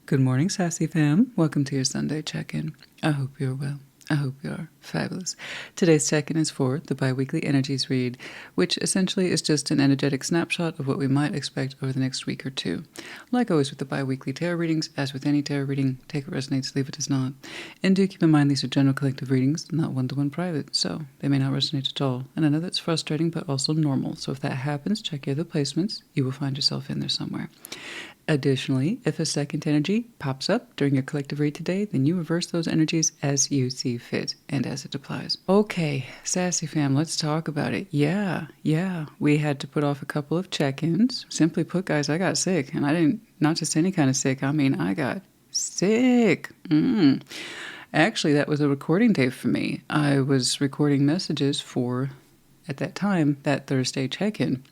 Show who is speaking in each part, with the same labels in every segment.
Speaker 1: Good morning, Sassy Fam. Welcome to your Sunday check-in. I hope you're well. I hope you're fabulous. Today's check-in is for the bi-weekly energies read, which essentially is just an energetic snapshot of what we might expect over the next week or two. Like always with the bi-weekly tarot readings, as with any tarot reading, take what resonates, leave it does not. And do keep in mind these are general collective readings, not one-to-one private, so they may not resonate at all. And I know that's frustrating, but also normal. So if that happens, check your other placements. You will find yourself in there somewhere. Additionally, if a second energy pops up during your collective read today, then you reverse those energies as you see fit and as it applies. Okay, Sassy Fam, let's talk about it. Yeah, we had to put off a couple of check-ins. Simply put, guys, I got sick, and I didn't, not just any kind of sick, I mean, I got sick. Actually, that was a recording day for me. I was recording messages for, at that time, that Thursday check-in,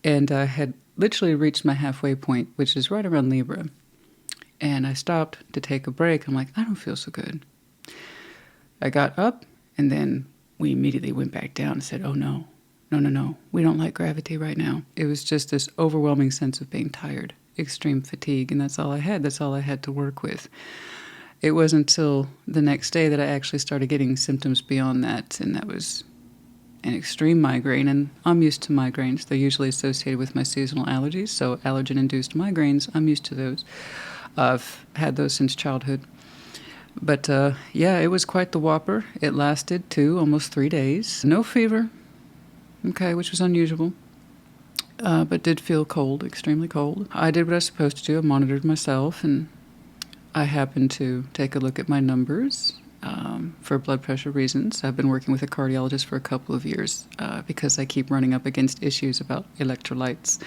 Speaker 1: and I had literally reached my halfway point, which is right around Libra. And I stopped to take a break. I'm like, I don't feel so good. I got up, and then we immediately went back down and said, oh no, we don't like gravity right now. It was just this overwhelming sense of being tired, extreme fatigue, and that's all I had. That's all I had to work with. It wasn't until the next day that I actually started getting symptoms beyond that, and that was an extreme migraine, and I'm used to migraines. They're usually associated with my seasonal allergies, so allergen-induced migraines, I'm used to those. I've had those since childhood. But yeah, it was quite the whopper. It lasted almost 3 days. No fever, okay, which was unusual, but did feel cold, extremely cold. I did what I was supposed to do. I monitored myself, and I happened to take a look at my numbers. For blood pressure reasons. I've been working with a cardiologist for a couple of years because I keep running up against issues about electrolytes.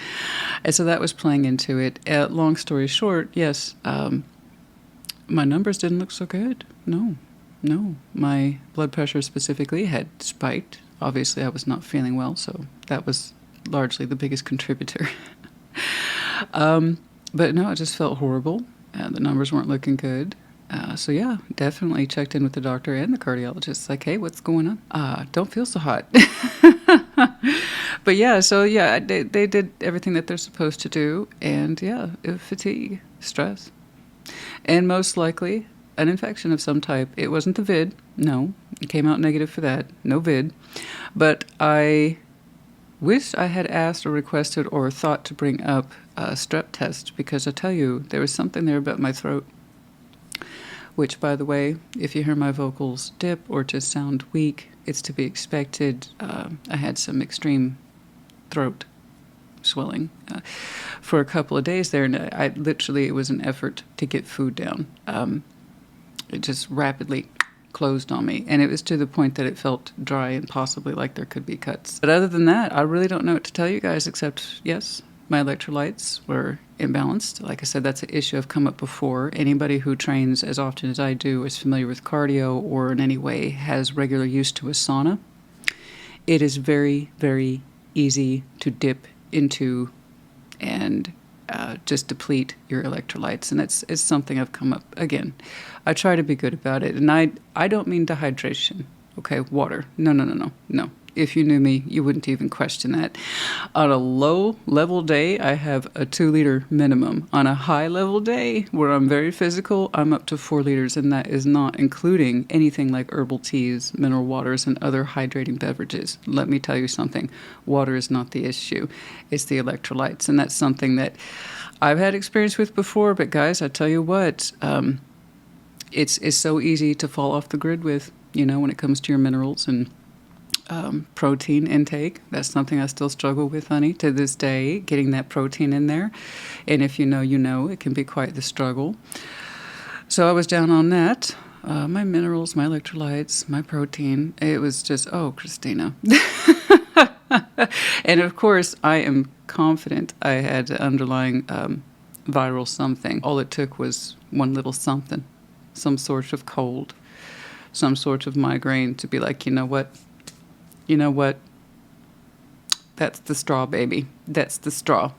Speaker 1: And so that was playing into it. Long story short, yes, my numbers didn't look so good. No. My blood pressure specifically had spiked. Obviously, I was not feeling well, so that was largely the biggest contributor. But no, it just felt horrible. The numbers weren't looking good. So yeah, definitely checked in with the doctor and the cardiologist. Like, hey, what's going on? Don't feel so hot. But yeah, so yeah, they did everything that they're supposed to do. And yeah, fatigue, stress. And most likely an infection of some type. It wasn't the vid. No, it came out negative for that. No vid. But I wished I had asked or requested or thought to bring up a strep test, because I tell you, there was something there about my throat. Which, by the way, if you hear my vocals dip or just sound weak, it's to be expected. I had some extreme throat swelling for a couple of days there, and it was an effort to get food down. It just rapidly closed on me, and it was to the point that it felt dry and possibly like there could be cuts. But other than that, I really don't know what to tell you guys, except, yes, my electrolytes were imbalanced. Like I said, that's an issue I've come up before. Anybody who trains as often as I do is familiar with cardio or in any way has regular use to a sauna. It is very, very easy to dip into and just deplete your electrolytes. And it's something I've come up, again, I try to be good about it. And I don't mean dehydration, okay, water. No. If you knew me, you wouldn't even question that. On a low-level day, I have a 2-liter minimum. On a high-level day, where I'm very physical, I'm up to 4 liters, and that is not including anything like herbal teas, mineral waters, and other hydrating beverages. Let me tell you something. Water is not the issue. It's the electrolytes, and that's something that I've had experience with before, but guys, I tell you what, it's so easy to fall off the grid with, when it comes to your minerals and protein intake. That's something I still struggle with, honey, to this day, getting that protein in there. And if you know, it can be quite the struggle. So I was down on that. My minerals, my electrolytes, my protein. It was just, oh, Christina. And of course, I am confident I had underlying viral something. All it took was one little something, some sort of cold, some sort of migraine to be like, you know what? That's the straw, baby. That's the straw.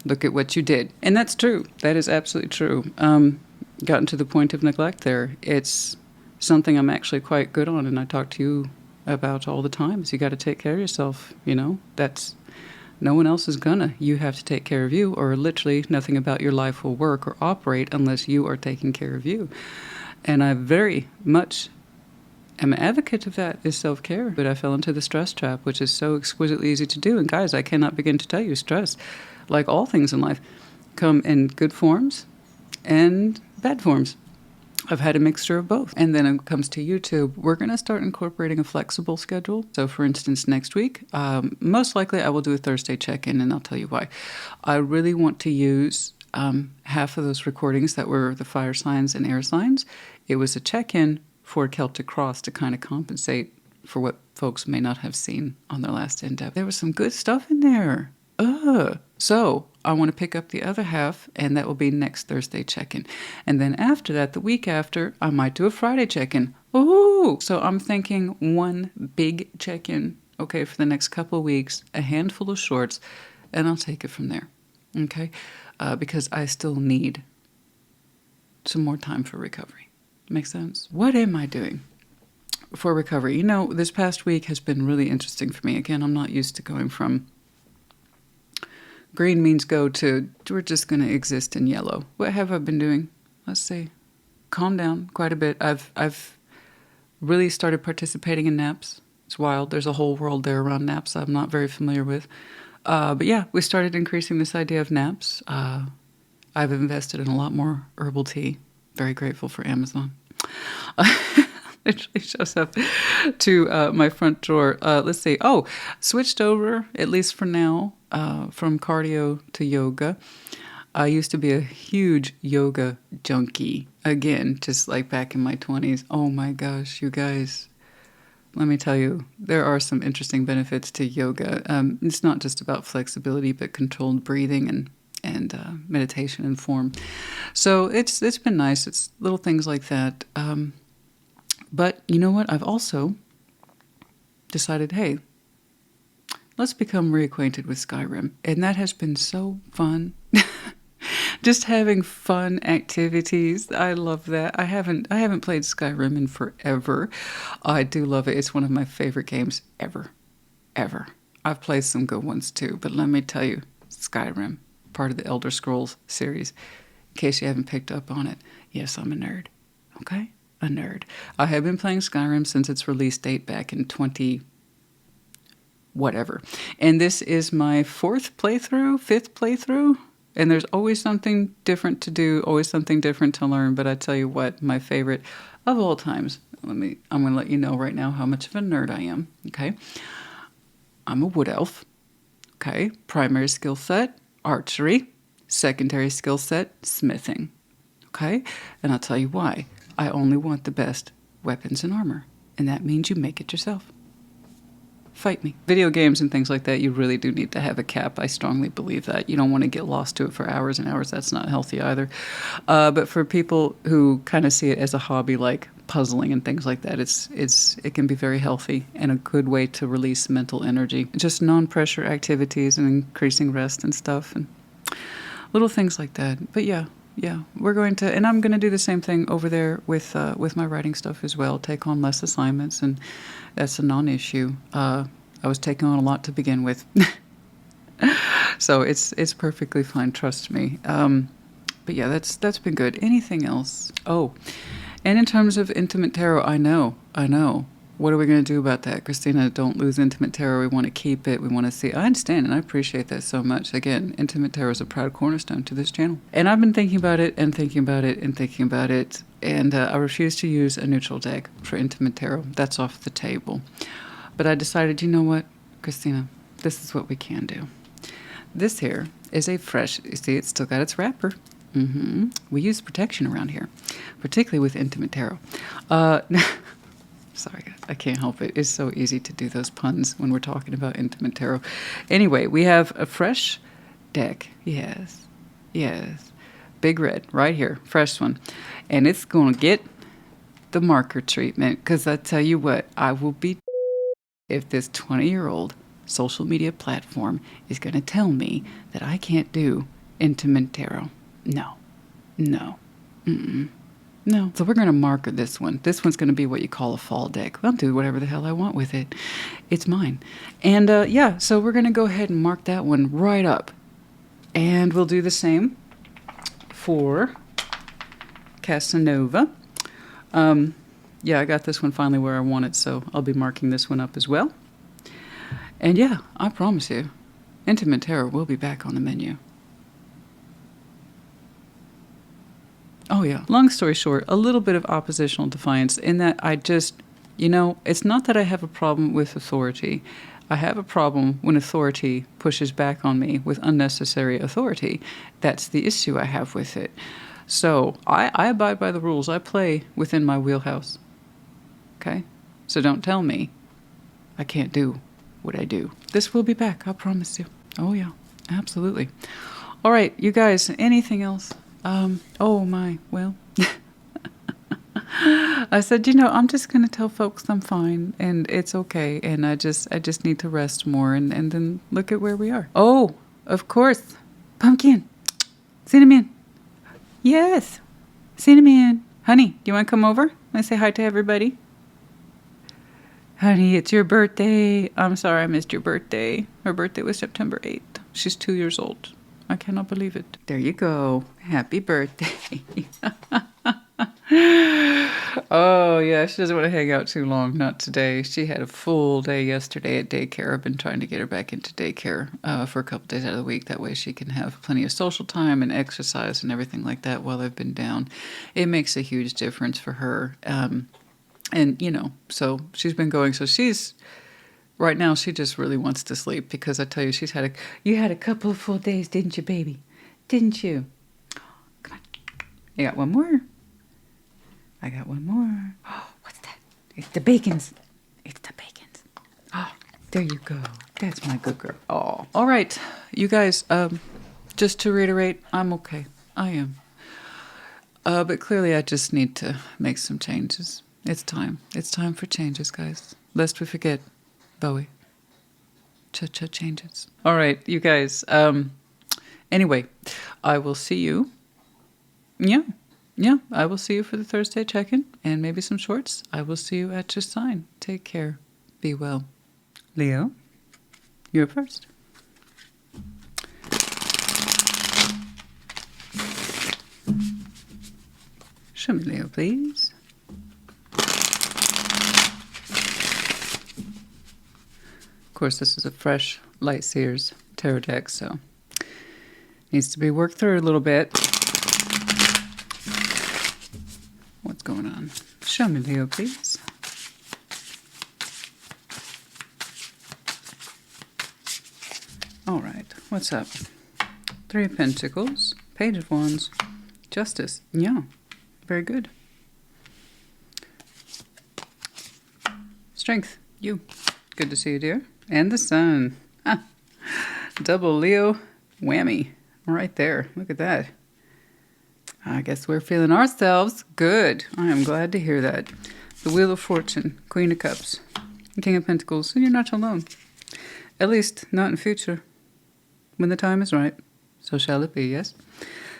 Speaker 1: Look at what you did. And that's true. That is absolutely true. Gotten to the point of neglect there. It's something I'm actually quite good on, and I talk to you about all the time, is you got to take care of yourself, That's No one else is gonna. You have to take care of you, or literally nothing about your life will work or operate unless you are taking care of you. And I very much am an advocate of that, is self-care. But I fell into the stress trap, which is so exquisitely easy to do. And guys, I cannot begin to tell you, stress, like all things in life, come in good forms and bad forms. I've had a mixture of both. And then it comes to YouTube, we're going to start incorporating a flexible schedule. So for instance, next week, most likely I will do a Thursday check-in, and I'll tell you why. I really want to use half of those recordings that were the fire signs and air signs. It was a check-in for Celtic Cross to kind of compensate for what folks may not have seen on their last in-depth. There was some good stuff in there. So I want to pick up the other half, and that will be next Thursday check-in. And then after that, the week after, I might do a Friday check-in. Ooh! So I'm thinking one big check-in, okay, for the next couple of weeks, a handful of shorts, and I'll take it from there, okay? Because I still need some more time for recovery. Make sense? What am I doing for recovery? You know, this past week has been really interesting for me. Again, I'm not used to going from green means go to we're just going to exist in yellow. What have I been doing? Let's see. Calm down quite a bit. I've really started participating in naps. It's wild. There's a whole world there around naps I'm not very familiar with. But yeah, we started increasing this idea of naps. I've invested in a lot more herbal tea. Very grateful for Amazon. Literally shows up to my front door. Let's see. Oh, switched over, at least for now, from cardio to yoga. I used to be a huge yoga junkie. Again, just like back in my 20s. Oh my gosh, you guys. Let me tell you, there are some interesting benefits to yoga. It's not just about flexibility, but controlled breathing and meditation and form. So it's been nice. It's little things like that. But you know what? I've also decided, hey, let's become reacquainted with Skyrim. And that has been so fun. Just having fun activities. I love that. I haven't played Skyrim in forever. I do love it. It's one of my favorite games ever. I've played some good ones too, but let me tell you, Skyrim, part of the Elder Scrolls series. In case you haven't picked up on it, yes, I'm a nerd. Okay? A nerd. I have been playing Skyrim since its release date back in 20 whatever. And this is my fifth playthrough. And there's always something different to do, always something different to learn. But I tell you what, my favorite of all times, I'm going to let you know right now how much of a nerd I am, okay? I'm a wood elf, okay? Primary skill set, archery. Secondary skill set, smithing, okay? And I'll tell you why. I only want the best weapons and armor. And that means you make it yourself. Fight me. Video games and things like that, you really do need to have a cap. I strongly believe that. You don't want to get lost to it for hours and hours. That's not healthy either. But for people who kind of see it as a hobby, like puzzling and things like that, it can be very healthy and a good way to release mental energy. Just non-pressure activities and increasing rest and stuff and little things like that. But yeah, we're going to, and I'm going to do the same thing over there with my writing stuff as well. Take on less assignments, and that's a non-issue. I was taking on a lot to begin with, so it's perfectly fine. Trust me. But yeah, that's been good. Anything else? Oh, and in terms of intimate tarot, I know. What are we going to do about that? Christina, don't lose intimate tarot. We want to keep it. We want to see. I understand, and I appreciate that so much. Again, intimate tarot is a proud cornerstone to this channel. And I've been thinking about it and thinking about it and thinking about it. And I refuse to use a neutral deck for intimate tarot. That's off the table. But I decided, you know what, Christina, this is what we can do. This here is a fresh, you see, it's still got its wrapper. We use protection around here, particularly with intimate tarot. Sorry, guys, I can't help it. It's so easy to do those puns when we're talking about intimate tarot. Anyway, we have a fresh deck. Yes. Big red right here, fresh one. And it's going to get the marker treatment, because I tell you what, I will be if this 20-year-old social media platform is going to tell me that I can't do intimate tarot. No. No. So we're going to mark this one. This one's going to be what you call a fall deck. I'll do whatever the hell I want with it. It's mine. And yeah, so we're going to go ahead and mark that one right up. And we'll do the same for Casanova. Yeah, I got this one finally where I want it, so I'll be marking this one up as well. And yeah, I promise you, Intimate Tarot will be back on the menu. Oh yeah. Long story short, a little bit of oppositional defiance in that I just, you know, it's not that I have a problem with authority. I have a problem when authority pushes back on me with unnecessary authority. That's the issue I have with it. So I abide by the rules. I play within my wheelhouse. Okay? So don't tell me I can't do what I do. This will be back, I promise you. Oh yeah, absolutely. All right, you guys, anything else? Oh my, well, I said, you know, I'm just going to tell folks I'm fine and it's okay. And I just need to rest more and then look at where we are. Oh, of course. Pumpkin. Cinnamon. Yes. Cinnamon. Honey, do you want to come over? I say hi to everybody. Honey, it's your birthday. I'm sorry I missed your birthday. Her birthday was September 8th. She's 2 years old. I cannot believe it. There you go. Happy birthday. Oh, yeah. She doesn't want to hang out too long. Not today. She had a full day yesterday at daycare. I've been trying to get her back into daycare for a couple days out of the week. That way she can have plenty of social time and exercise and everything like that while I've been down. It makes a huge difference for her. And, you know, so she's been going. So she's... Right now, she just really wants to sleep because I tell you, you had a couple of full days, didn't you, baby? Didn't you? Come on. You got one more? I got one more. Oh, what's that? It's the bacons. It's the bacons. Oh, there you go. That's my good girl. Oh, all right. You guys, just to reiterate, I'm okay. I am. But clearly, I just need to make some changes. It's time. It's time for changes, guys. Lest we forget. Bowie. Cha-cha changes. All right, you guys. Anyway, I will see you. Yeah, I will see you for the Thursday check-in and maybe some shorts. I will see you at your sign. Take care. Be well. Leo, you're first. Show me Leo, please. Of course, this is a fresh Light Seers tarot deck, so needs to be worked through a little bit. What's going on? Show me, Leo, please. All right, what's up? Three of Pentacles, Page of Wands, Justice. Yeah, very good. Strength, you. Good to see you, dear. And the Sun. Ah, double Leo whammy right there. Look at that. I guess we're feeling ourselves. Good. I am glad to hear that. The Wheel of Fortune, Queen of Cups, King of Pentacles. And you're not alone. At least not in future. When the time is right. So shall it be, yes?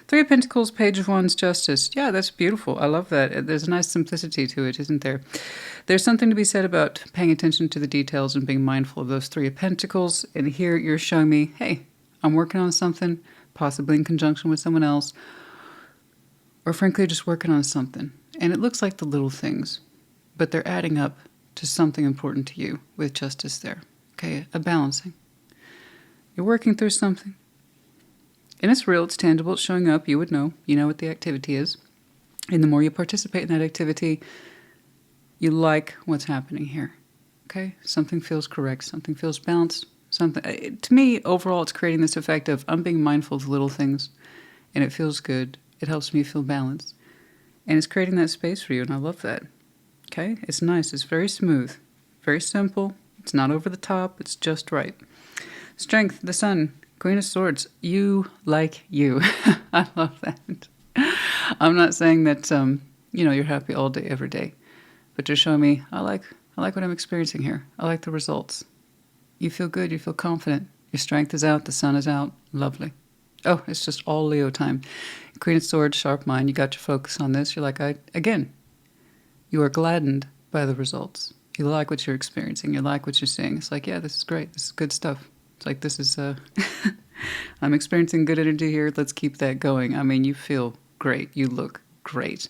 Speaker 1: Three of Pentacles, Page of Wands, Justice. Yeah, that's beautiful. I love that. There's a nice simplicity to it, isn't there? There's something to be said about paying attention to the details and being mindful of those Three of Pentacles. And here you're showing me, hey, I'm working on something, possibly in conjunction with someone else, or frankly, just working on something. And it looks like the little things, but they're adding up to something important to you with Justice there. Okay, a balancing. You're working through something. And it's real, it's tangible, it's showing up. You would know. You know what the activity is. And the more you participate in that activity, you like what's happening here. Okay? Something feels correct. Something feels balanced. Something. To me, overall, it's creating this effect of I'm being mindful of the little things. And it feels good. It helps me feel balanced. And it's creating that space for you, and I love that. Okay? It's nice. It's very smooth. Very simple. It's not over the top. It's just right. Strength, the Sun. Queen of Swords, you like you. I love that. I'm not saying that, you're happy all day, every day. But you're showing me, I like what I'm experiencing here. I like the results. You feel good. You feel confident. Your strength is out. The sun is out. Lovely. Oh, it's just all Leo time. Queen of Swords, sharp mind. You got your focus on this. You're like, again, you are gladdened by the results. You like what you're experiencing. You like what you're seeing. It's like, yeah, this is great. This is good stuff. It's like, this is, I'm experiencing good energy here. Let's keep that going. I mean, you feel great. You look great.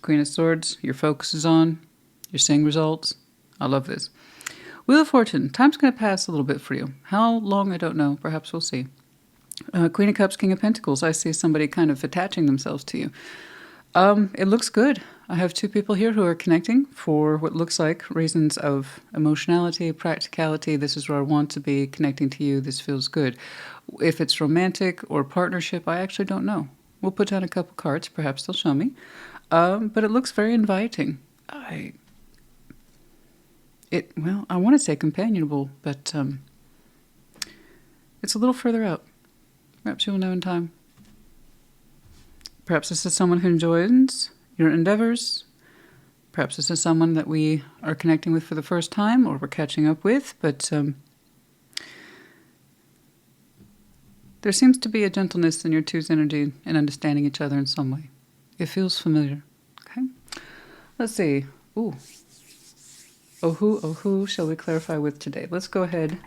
Speaker 1: Queen of Swords, your focus is on. You're seeing results. I love this. Wheel of Fortune. Time's going to pass a little bit for you. How long, I don't know. Perhaps we'll see. Queen of Cups, King of Pentacles. I see somebody kind of attaching themselves to you. It looks good. I have two people here who are connecting for what looks like reasons of emotionality, practicality. This is where I want to be, connecting to you. This feels good. If it's romantic or partnership, I actually don't know. We'll put down a couple cards. Perhaps they'll show me. But it looks very inviting. Well, I want to say companionable, but it's a little further out. Perhaps you'll know in time. Perhaps this is someone who enjoys your endeavors. Perhaps this is someone that we are connecting with for the first time or we're catching up with, but there seems to be a gentleness in your two's energy and understanding each other in some way. It feels familiar. Okay. Let's see. Ooh. Oh, who shall we clarify with today? Let's go ahead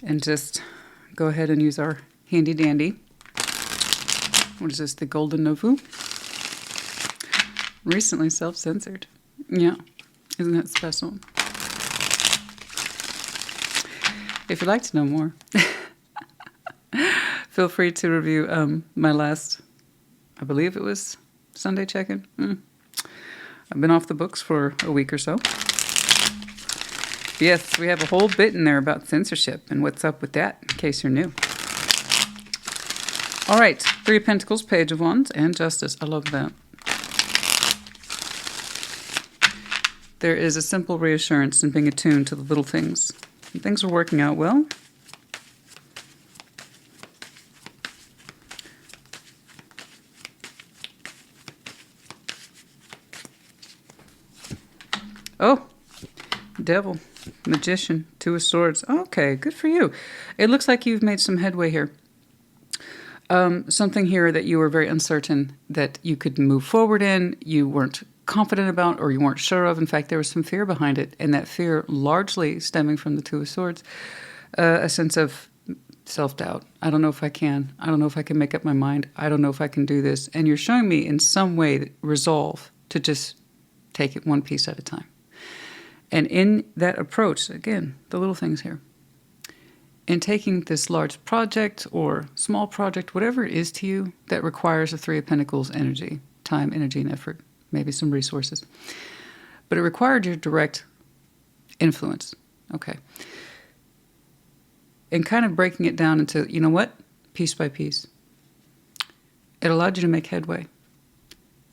Speaker 1: and just go ahead and use our handy dandy. What is this? The Golden Novu? Recently self-censored. Yeah. Isn't that special? If you'd like to know more, feel free to review my last, I believe it was Sunday check-in. I've been off the books for a week or so. Yes, we have a whole bit in there about censorship and what's up with that, in case you're new. All right, Three of Pentacles, Page of Wands, and Justice. I love that. There is a simple reassurance in being attuned to the little things. And things are working out well. Oh, Devil, Magician, Two of Swords. Okay, good for you. It looks like you've made some headway here. Something here that you were very uncertain that you could move forward in, you weren't confident about, or you weren't sure of. In fact, there was some fear behind it, and that fear largely stemming from the Two of Swords, a sense of self-doubt. I don't know if I can. I don't know if I can make up my mind. I don't know if I can do this. And you're showing me in some way resolve to just take it one piece at a time. And in that approach, again, the little things here, in taking this large project or small project, whatever it is to you that requires a Three of Pentacles energy, time, energy, and effort, maybe some resources. But it required your direct influence. Okay. And kind of breaking it down into, you know what? Piece by piece. It allowed you to make headway.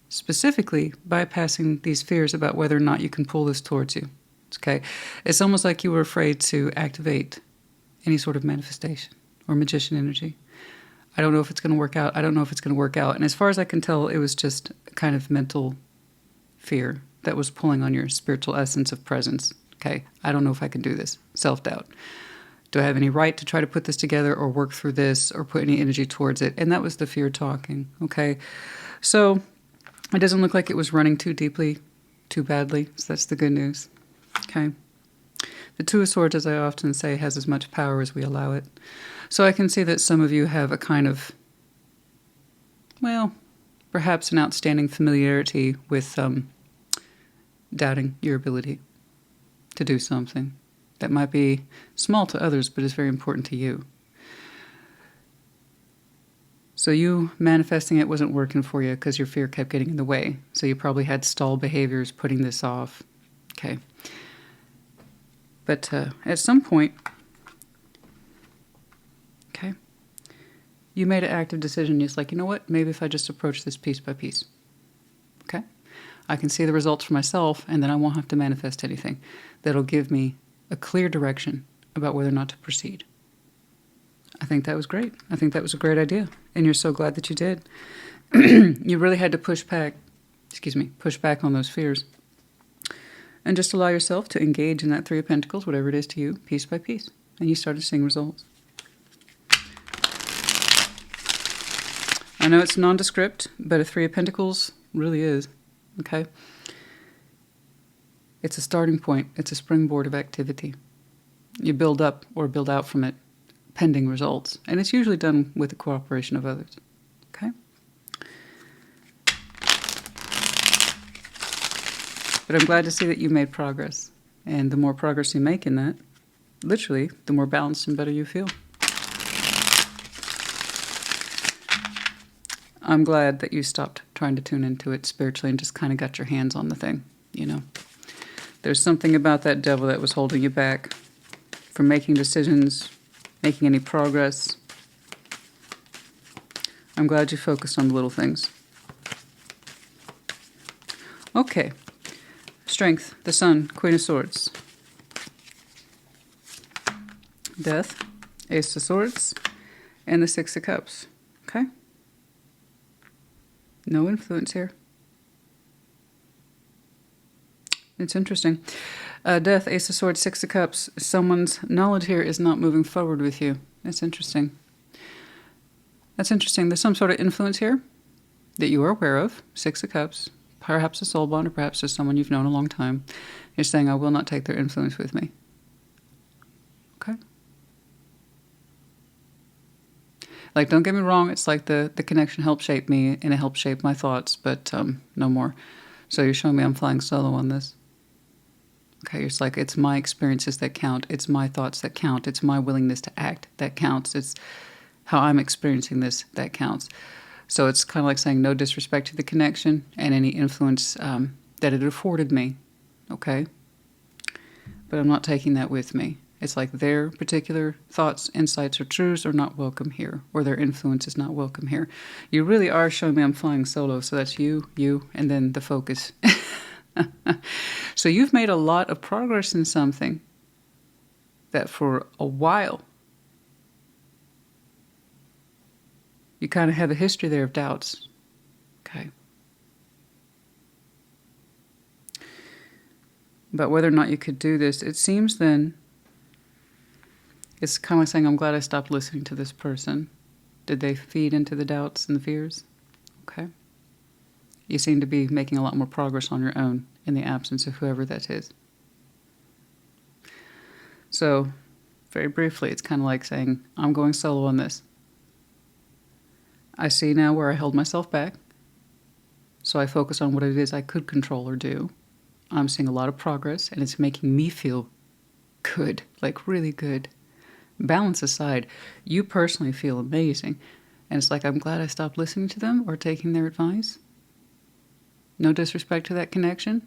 Speaker 1: Specifically, bypassing these fears about whether or not you can pull this towards you. Okay. It's almost like you were afraid to activate any sort of manifestation or magician energy. I don't know if it's going to work out. I don't know if it's going to work out. And as far as I can tell, it was just a kind of mental fear that was pulling on your spiritual essence of presence. Okay, I don't know if I can do this. Self-doubt. Do I have any right to try to put this together or work through this or put any energy towards it? And that was the fear talking. Okay, so it doesn't look like it was running too deeply, too badly. So that's the good news. Okay. The Two of Swords, as I often say, has as much power as we allow it. So I can see that some of you have a kind of, well, perhaps an outstanding familiarity with doubting your ability to do something that might be small to others, but is very important to you. So you manifesting it wasn't working for you because your fear kept getting in the way. So you probably had stall behaviors putting this off. Okay. But at some point, okay, you made an active decision. It's like, you know what? Maybe if I just approach this piece by piece, okay, I can see the results for myself, and then I won't have to manifest anything. That'll give me a clear direction about whether or not to proceed. I think that was great. I think that was a great idea, and you're so glad that you did. You really had to push back on those fears. And just allow yourself to engage in that Three of Pentacles, whatever it is to you, piece by piece. And you started seeing results. I know it's nondescript, but a Three of Pentacles really is, okay? It's a starting point. It's a springboard of activity. You build up or build out from it, pending results. And it's usually done with the cooperation of others, okay? But I'm glad to see that you made progress. And the more progress you make in that, literally, the more balanced and better you feel. I'm glad that you stopped trying to tune into it spiritually and just kind of got your hands on the thing, you know. There's something about that devil that was holding you back from making decisions, making any progress. I'm glad you focused on the little things. Okay. Strength, the Sun, Queen of Swords. Death, Ace of Swords, and the Six of Cups. Okay? No influence here. It's interesting. Death, Ace of Swords, Six of Cups. Someone's knowledge here is not moving forward with you. That's interesting. That's interesting. There's some sort of influence here that you are aware of. Six of Cups. Perhaps a soul bond, or perhaps just someone you've known a long time. You're saying, I will not take their influence with me. Okay? Like, don't get me wrong, it's like the connection helped shape me, and it helped shape my thoughts, but no more. So you're showing me I'm flying solo on this. Okay, it's like, it's my experiences that count. It's my thoughts that count. It's my willingness to act that counts. It's how I'm experiencing this that counts. So it's kind of like saying no disrespect to the connection and any influence that it afforded me, okay? But I'm not taking that with me. It's like their particular thoughts, insights, or truths are not welcome here, or their influence is not welcome here. You really are showing me I'm flying solo, so that's you, and then the focus. So you've made a lot of progress in something that for a while you kind of have a history there of doubts. Okay. But whether or not you could do this, it seems then it's kind of like saying, I'm glad I stopped listening to this person. Did they feed into the doubts and the fears? Okay. You seem to be making a lot more progress on your own in the absence of whoever that is. So, very briefly, it's kind of like saying, I'm going solo on this. I see now where I held myself back, so I focus on what it is I could control or do. I'm seeing a lot of progress, and it's making me feel good, like really good. Balance aside, you personally feel amazing, and it's like I'm glad I stopped listening to them or taking their advice. No disrespect to that connection.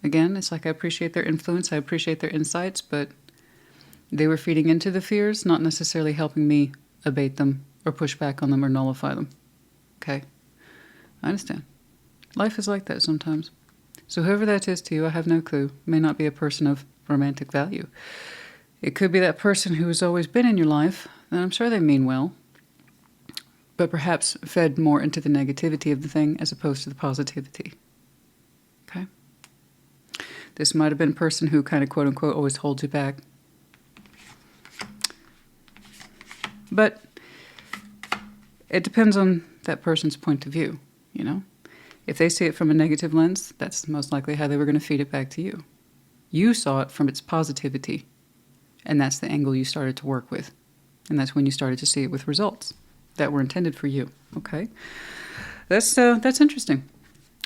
Speaker 1: Again, it's like I appreciate their influence, I appreciate their insights, but they were feeding into the fears, not necessarily helping me abate them or push back on them or nullify them. Okay? I understand. Life is like that sometimes. So whoever that is to you, I have no clue. May not be a person of romantic value. It could be that person who has always been in your life, and I'm sure they mean well, but perhaps fed more into the negativity of the thing as opposed to the positivity. Okay? This might have been a person who kind of quote-unquote always holds you back. But it depends on that person's point of view, you know? If they see it from a negative lens, that's most likely how they were going to feed it back to you. You saw it from its positivity, and that's the angle you started to work with. And that's when you started to see it with results that were intended for you, okay? That's interesting.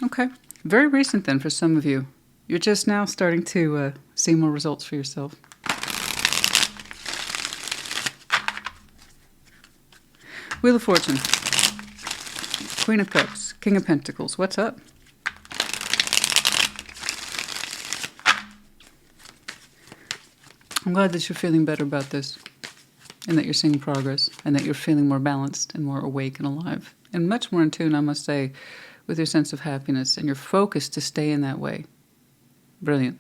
Speaker 1: Okay. Very recent then for some of you. You're just now starting to see more results for yourself. Wheel of Fortune. Queen of Cups. King of Pentacles. What's up? I'm glad that you're feeling better about this, and that you're seeing progress, and that you're feeling more balanced and more awake and alive, and much more in tune, I must say, with your sense of happiness and your focus to stay in that way. Brilliant.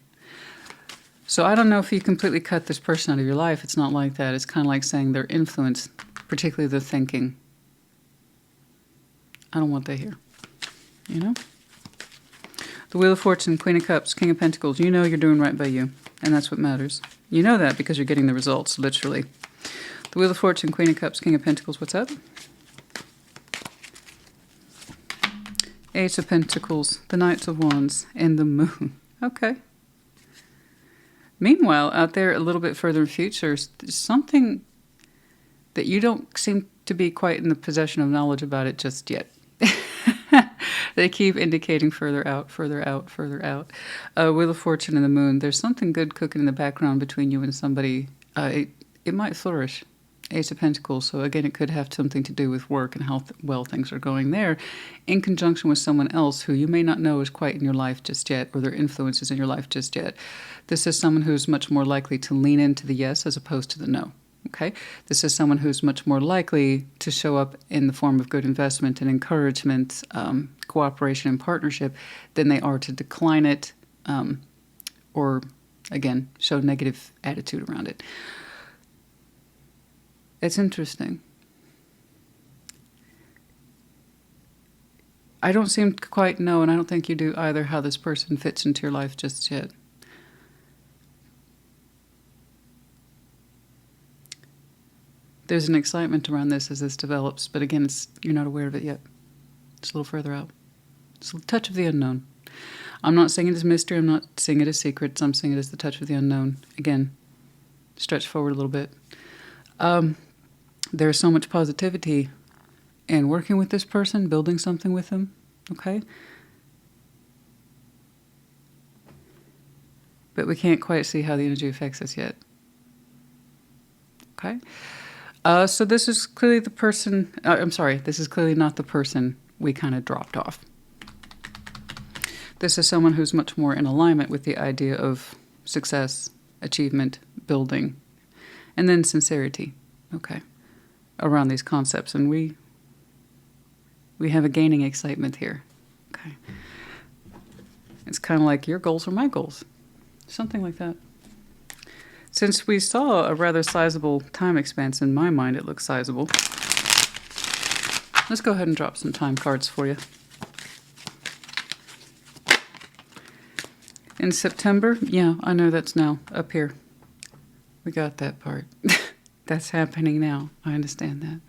Speaker 1: So I don't know if you completely cut this person out of your life. It's not like that. It's kind of like saying their influence, particularly their thinking. I don't want that here. You know? The Wheel of Fortune, Queen of Cups, King of Pentacles. You know you're doing right by you, and that's what matters. You know that because you're getting the results, literally. The Wheel of Fortune, Queen of Cups, King of Pentacles. What's up? Ace of Pentacles, the Knights of Wands, and the Moon. Okay. Meanwhile, out there a little bit further in the future, there's something that you don't seem to be quite in the possession of knowledge about it just yet. They keep indicating further out, further out, further out. Wheel of Fortune and the Moon. There's something good cooking in the background between you and somebody. It might flourish. Ace of Pentacles. So again, it could have something to do with work and how well things are going there, in conjunction with someone else who you may not know is quite in your life just yet, or their influences in your life just yet. This is someone who's much more likely to lean into the yes as opposed to the no. Okay, this is someone who's much more likely to show up in the form of good investment and encouragement, cooperation and partnership, than they are to decline it, or again, show negative attitude around it. It's interesting. I don't seem to quite know, and I don't think you do either, how this person fits into your life just yet. There's an excitement around this as this develops, but again, you're not aware of it yet. It's a little further out. It's a touch of the unknown. I'm not saying it as mystery. I'm not saying it as secrets. I'm saying it as the touch of the unknown. Again, stretch forward a little bit. There's so much positivity in working with this person, building something with them, okay? But we can't quite see how the energy affects us yet, okay? So this is clearly the person, I'm sorry, this is clearly not the person we kind of dropped off. This is someone who's much more in alignment with the idea of success, achievement, building, and then sincerity, okay, around these concepts. And we have a gaining excitement here, okay? It's kind of like your goals are my goals, something like that. Since we saw a rather sizable time expanse, in my mind it looks sizable, let's go ahead and drop some time cards for you. In September, yeah, I know that's now up here. We got that part. That's happening now. I understand that.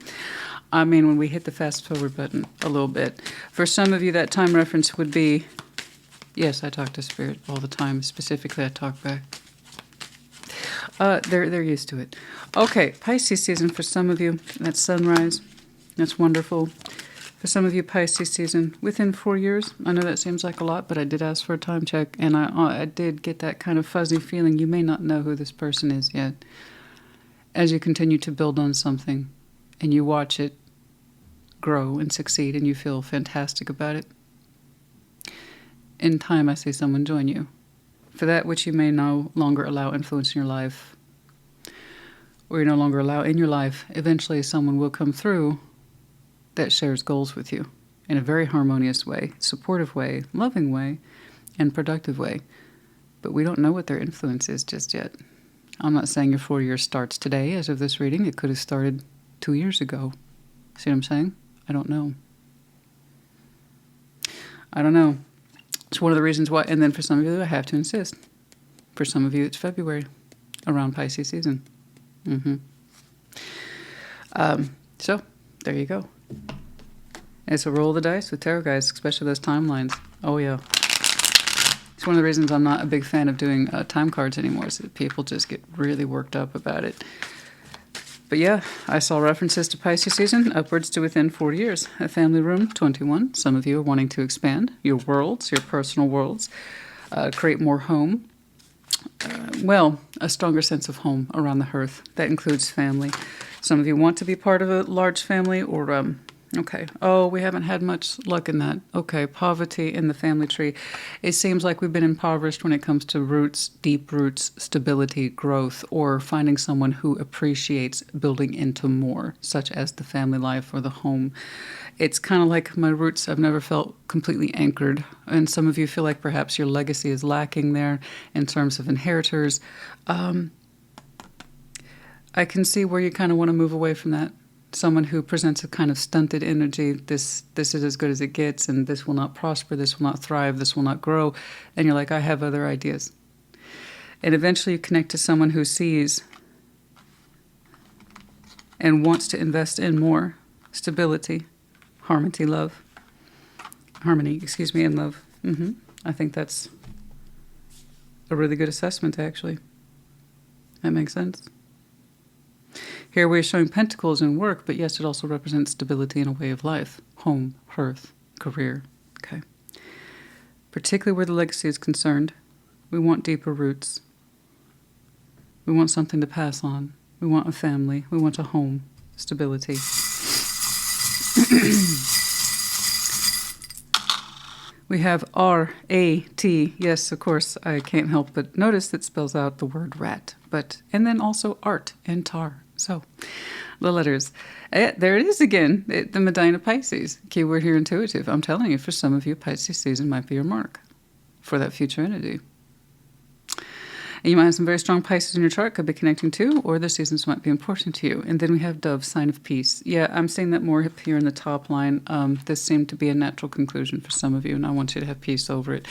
Speaker 1: I mean, when we hit the fast forward button a little bit. For some of you, that time reference would be, yes, I talk to Spirit all the time. Specifically, I talk back. They're used to it. Okay, Pisces season for some of you. That's sunrise. That's wonderful. For some of you, Pisces season within 4 years. I know that seems like a lot, but I did ask for a time check, and I did get that kind of fuzzy feeling. You may not know who this person is yet. As you continue to build on something, and you watch it grow and succeed, and you feel fantastic about it, in time I see someone join you. For that which you may no longer allow influence in your life, or you no longer allow in your life, eventually someone will come through that shares goals with you in a very harmonious way, supportive way, loving way, and productive way. But we don't know what their influence is just yet. I'm not saying your 4 years starts today as of this reading. It could have started 2 years ago. See what I'm saying? I don't know. I don't know. It's one of the reasons why, and then for some of you, I have to insist. For some of you, it's February, around Pisces season. So, there you go. It's a roll of the dice with tarot guys, especially those timelines. Oh, yeah. It's one of the reasons I'm not a big fan of doing time cards anymore, is that people just get really worked up about it. But yeah, I saw references to Pisces season upwards to within 4 years. A family room, 21. Some of you are wanting to expand your worlds, your personal worlds, create more home. A stronger sense of home around the hearth. That includes family. Some of you want to be part of a large family, or okay. Oh, we haven't had much luck in that. Okay, poverty in the family tree. It seems like we've been impoverished when it comes to roots, deep roots, stability, growth, or finding someone who appreciates building into more, such as the family life or the home. It's kind of like my roots. I've never felt completely anchored. And some of you feel like perhaps your legacy is lacking there in terms of inheritors. I can see where you kind of want to move away from that. Someone who presents a kind of stunted energy. This is as good as it gets, and this will not prosper, this will not thrive, this will not grow. And you're like, I have other ideas. And eventually you connect to someone who sees and wants to invest in more stability, harmony, love. Harmony, excuse me, and love. I think that's a really good assessment, actually. That makes sense. Here we're showing pentacles in work, but yes, it also represents stability in a way of life. Home, hearth, career. Okay. Particularly where the legacy is concerned, we want deeper roots. We want something to pass on. We want a family. We want a home. Stability. We have R-A-T. Yes, of course, I can't help but notice it spells out the word rat. And then also art and tar. So, the letters. There it is again, the Medina Pisces. Keyword here, intuitive. I'm telling you, for some of you, Pisces season might be your mark for that future energy. And you might have some very strong Pisces in your chart, could be connecting to, or the seasons might be important to you. And then we have Dove, sign of peace. Yeah, I'm seeing that more up here in the top line. This seemed to be a natural conclusion for some of you, and I want you to have peace over it.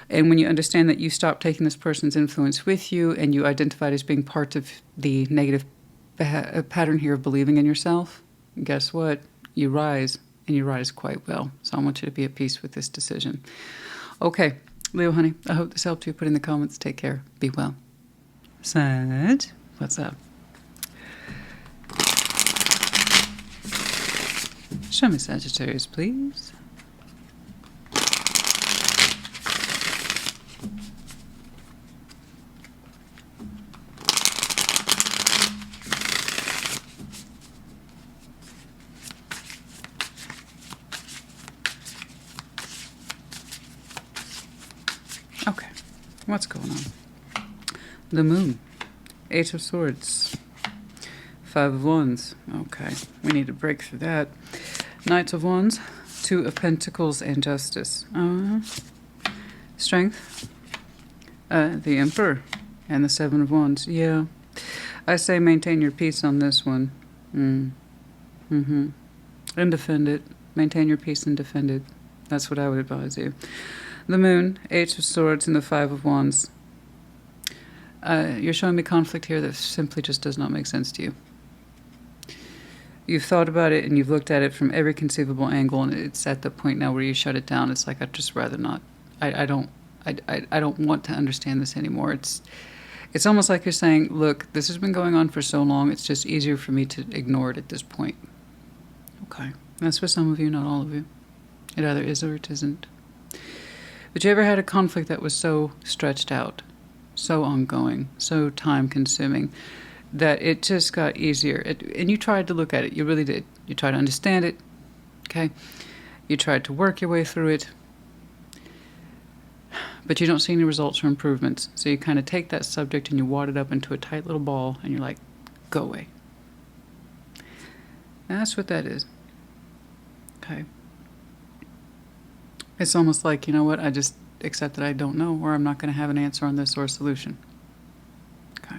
Speaker 1: And when you understand that you stop taking this person's influence with you, and you identify it as being part of the negative pattern here of believing in yourself, guess what? You rise, and you rise quite well. So I want you to be at peace with this decision. Okay. Leo, honey, I hope this helped you. Put in the comments. Take care. Be well. Sag, what's up? Show me Sagittarius, please. Okay, what's going on? The moon, Eight of Swords, Five of Wands. Okay, we need to break through that. Knight of Wands, Two of Pentacles, and Justice. Strength, the Emperor, and the Seven of Wands. Yeah, I say maintain your peace on this one. And defend it. Maintain your peace and defend it. That's what I would advise you. The Moon, Eight of Swords, and the Five of Wands. You're showing me conflict here that simply just does not make sense to you. You've thought about it and you've looked at it from every conceivable angle, and it's at the point now where you shut it down. It's like, I'd just rather not. I don't want to understand this anymore. It's almost like you're saying, look, this has been going on for so long, it's just easier for me to ignore it at this point. Okay. That's for some of you, not all of you. It either is or it isn't. But you ever had a conflict that was so stretched out, so ongoing, so time-consuming, that it just got easier? And you tried to look at it. You really did. You tried to understand it, okay? You tried to work your way through it. But you don't see any results or improvements. So you kind of take that subject and you wad it up into a tight little ball, and you're like, go away. And that's what that is. Okay. It's almost like, you know what, I just accept that I don't know, or I'm not going to have an answer on this or a solution. Okay.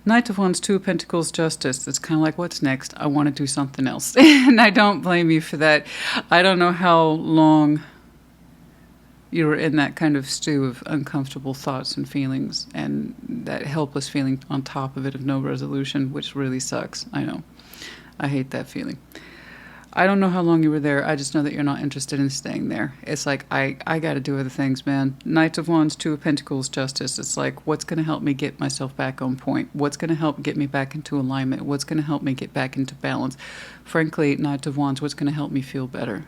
Speaker 1: Knight of Wands, Two of Pentacles, Justice. It's kind of like, what's next? I want to do something else. And I don't blame you for that. I don't know how long you were in that kind of stew of uncomfortable thoughts and feelings, and that helpless feeling on top of it of no resolution, which really sucks. I know. I hate that feeling. I don't know how long you were there. I just know that you're not interested in staying there. It's like, I got to do other things, man. Knight of Wands, Two of Pentacles, Justice. It's like, what's going to help me get myself back on point? What's going to help get me back into alignment? What's going to help me get back into balance? Frankly, Knight of Wands, what's going to help me feel better?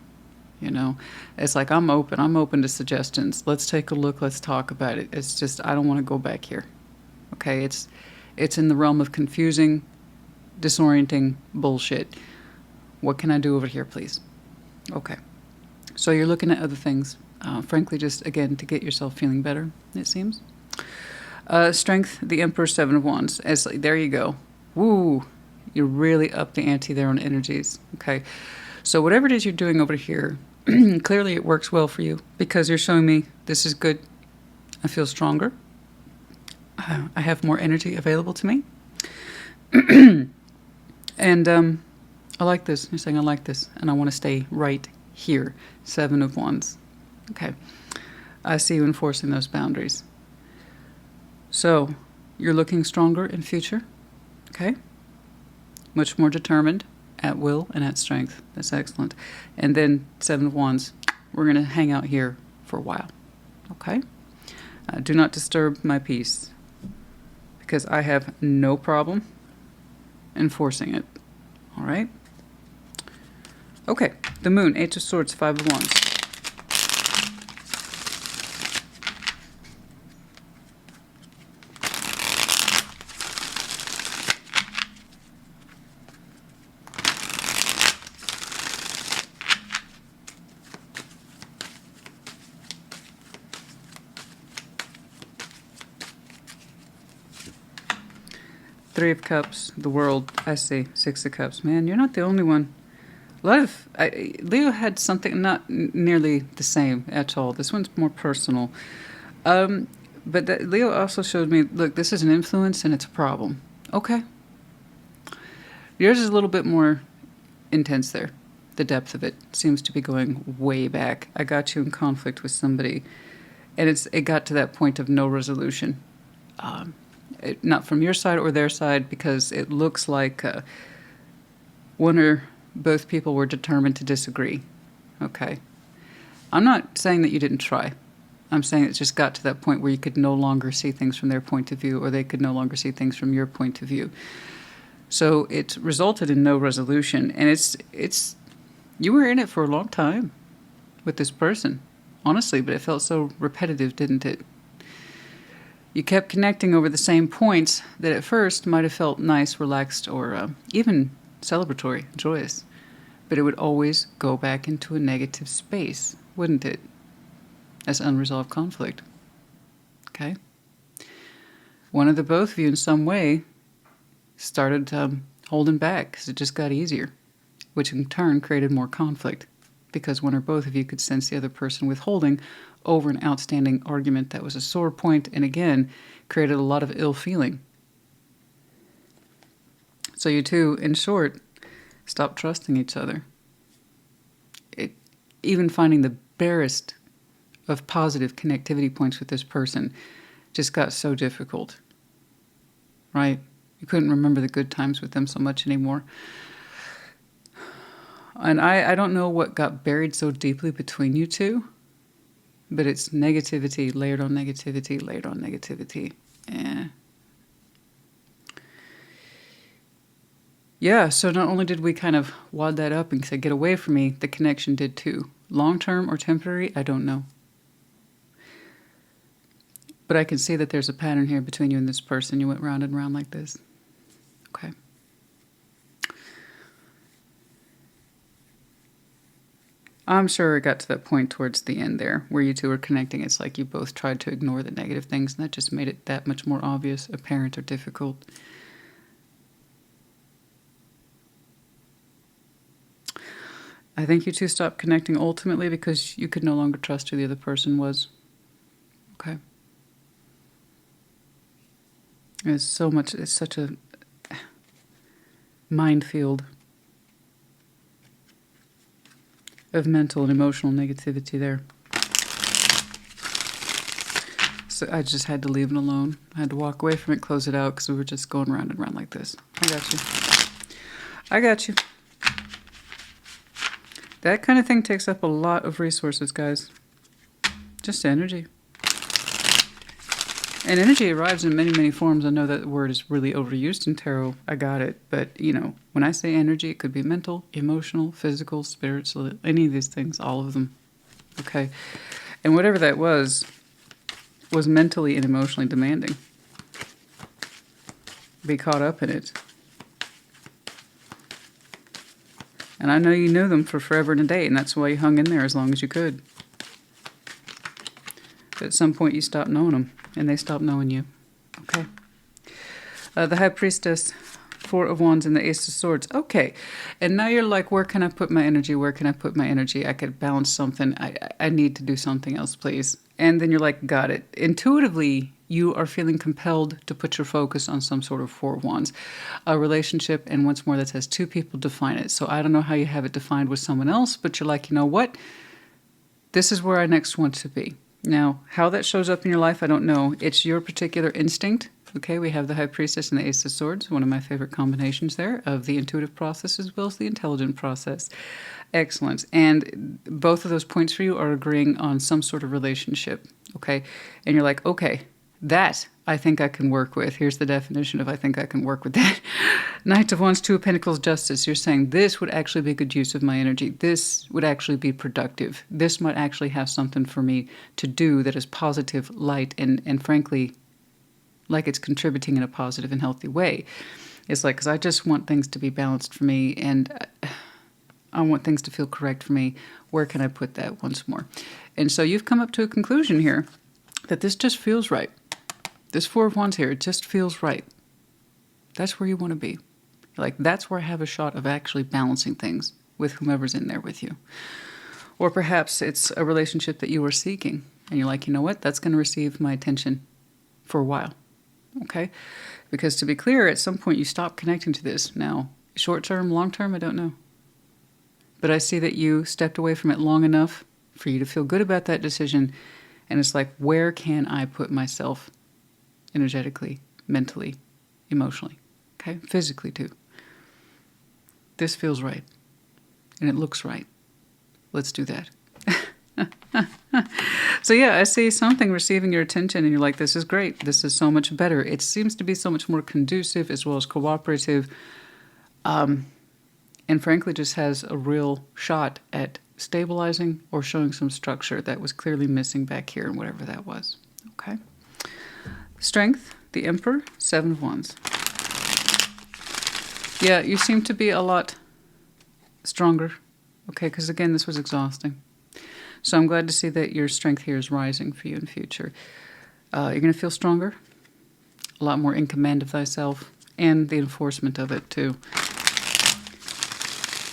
Speaker 1: You know, it's like, I'm open to suggestions. Let's take a look. Let's talk about it. It's just, I don't want to go back here. Okay, it's in the realm of confusing, disorienting bullshit. What can I do over here, please? Okay. So you're looking at other things. Frankly, just, again, to get yourself feeling better, it seems. Strength, the Emperor, Seven of Wands. There you go. Woo! You're really up the ante there on energies. Okay. So whatever it is you're doing over here, clearly it works well for you, because you're showing me this is good. I feel stronger. I have more energy available to me. And I like this. You're saying, I like this, and I want to stay right here. Seven of Wands. Okay. I see you enforcing those boundaries. So, you're looking stronger in future. Okay. Much more determined, at will, and at strength. That's excellent. And then Seven of Wands. We're going to hang out here for a while. Okay? Do not disturb my peace, because I have no problem enforcing it. All right? Okay. The Moon, Eight of Swords, Five of Wands. Three of Cups, the World, I see, Six of Cups. Man, you're not the only one. A lot of... Leo had something not nearly the same at all. This one's more personal. But Leo also showed me, look, this is an influence and it's a problem. Okay. Yours is a little bit more intense there. The depth of it seems to be going way back. I got you in conflict with somebody, and it got to that point of no resolution. Not from your side or their side, because it looks like one or both people were determined to disagree. Okay. I'm not saying that you didn't try. I'm saying it just got to that point where you could no longer see things from their point of view, or they could no longer see things from your point of view. So it resulted in no resolution, and it's you were in it for a long time with this person, honestly, but it felt so repetitive, didn't it? You kept connecting over the same points that at first might have felt nice, relaxed, or even celebratory, joyous. But it would always go back into a negative space, wouldn't it? As unresolved conflict. Okay? One of the both of you in some way started holding back because it just got easier, which in turn created more conflict because one or both of you could sense the other person withholding over an outstanding argument that was a sore point, and again, created a lot of ill feeling. So you two, in short, stopped trusting each other. Even finding the barest of positive connectivity points with this person just got so difficult, right? You couldn't remember the good times with them so much anymore. And I don't know what got buried so deeply between you two, but it's negativity layered on negativity, layered on negativity. Yeah, so not only did we kind of wad that up and say, get away from me, the connection did too. Long-term or temporary, I don't know. But I can see that there's a pattern here between you and this person. You went round and round like this. Okay. I'm sure it got to that point towards the end there where you two were connecting. It's like you both tried to ignore the negative things, and that just made it that much more obvious, apparent, or difficult. I think you two stopped connecting ultimately because you could no longer trust who the other person was. Okay. It's such a minefield of mental and emotional negativity there. So I just had to leave it alone. I had to walk away from it, close it out, because we were just going round and round like this. I got you. I got you. That kind of thing takes up a lot of resources, guys. Just energy. And energy arrives in many, many forms. I know that word is really overused in tarot. I got it. But, you know, when I say energy, it could be mental, emotional, physical, spiritual, any of these things, all of them. Okay? And whatever that was mentally and emotionally demanding. Be caught up in it. And I know you knew them for forever and a day, and that's why you hung in there as long as you could. But at some point you stopped knowing them, and they stopped knowing you. Okay. The High Priestess, Four of Wands, and the Ace of Swords. Okay. And now you're like, where can I put my energy? Where can I put my energy? I could balance something. I need to do something else, please. And then you're like, got it. Intuitively, you are feeling compelled to put your focus on some sort of Four of Wands. A relationship, and once more, that says two people define it. So I don't know how you have it defined with someone else, but you're like, you know what? This is where I next want to be. Now, how that shows up in your life, I don't know. It's your particular instinct Okay, we have the High Priestess and the Ace of Swords, one of my favorite combinations there of the intuitive process as well as the intelligent process. Excellent. And both of those points for you are agreeing on some sort of relationship. Okay, and you're like, okay, that I think I can work with. Here's the definition of I think I can work with that. Knight of Wands, Two of Pentacles, Justice. You're saying this would actually be a good use of my energy. This would actually be productive. This might actually have something for me to do that is positive, light, and frankly, like it's contributing in a positive and healthy way. It's like, because I just want things to be balanced for me, and I want things to feel correct for me. Where can I put that once more? And so you've come up to a conclusion here that this just feels right. This Four of Wands here, it just feels right. That's where you want to be. Like, that's where I have a shot of actually balancing things with whomever's in there with you. Or perhaps it's a relationship that you are seeking, and you're like, you know what? That's going to receive my attention for a while. Okay? Because to be clear, at some point you stop connecting to this. Now, short term, long term, I don't know. But I see that you stepped away from it long enough for you to feel good about that decision. And it's like, where can I put myself energetically, mentally, emotionally, okay? Physically too. This feels right. And it looks right. Let's do that. So yeah, I see something receiving your attention and you're like, this is great. This is so much better. It seems to be so much more conducive as well as cooperative. And frankly, just has a real shot at stabilizing or showing some structure that was clearly missing back here and whatever that was. Okay. Strength, the Emperor, Seven of Wands. Yeah, you seem to be a lot stronger. Okay, because again, this was exhausting. So I'm glad to see that your strength here is rising for you in future. You're going to feel stronger, a lot more in command of thyself, and the enforcement of it too.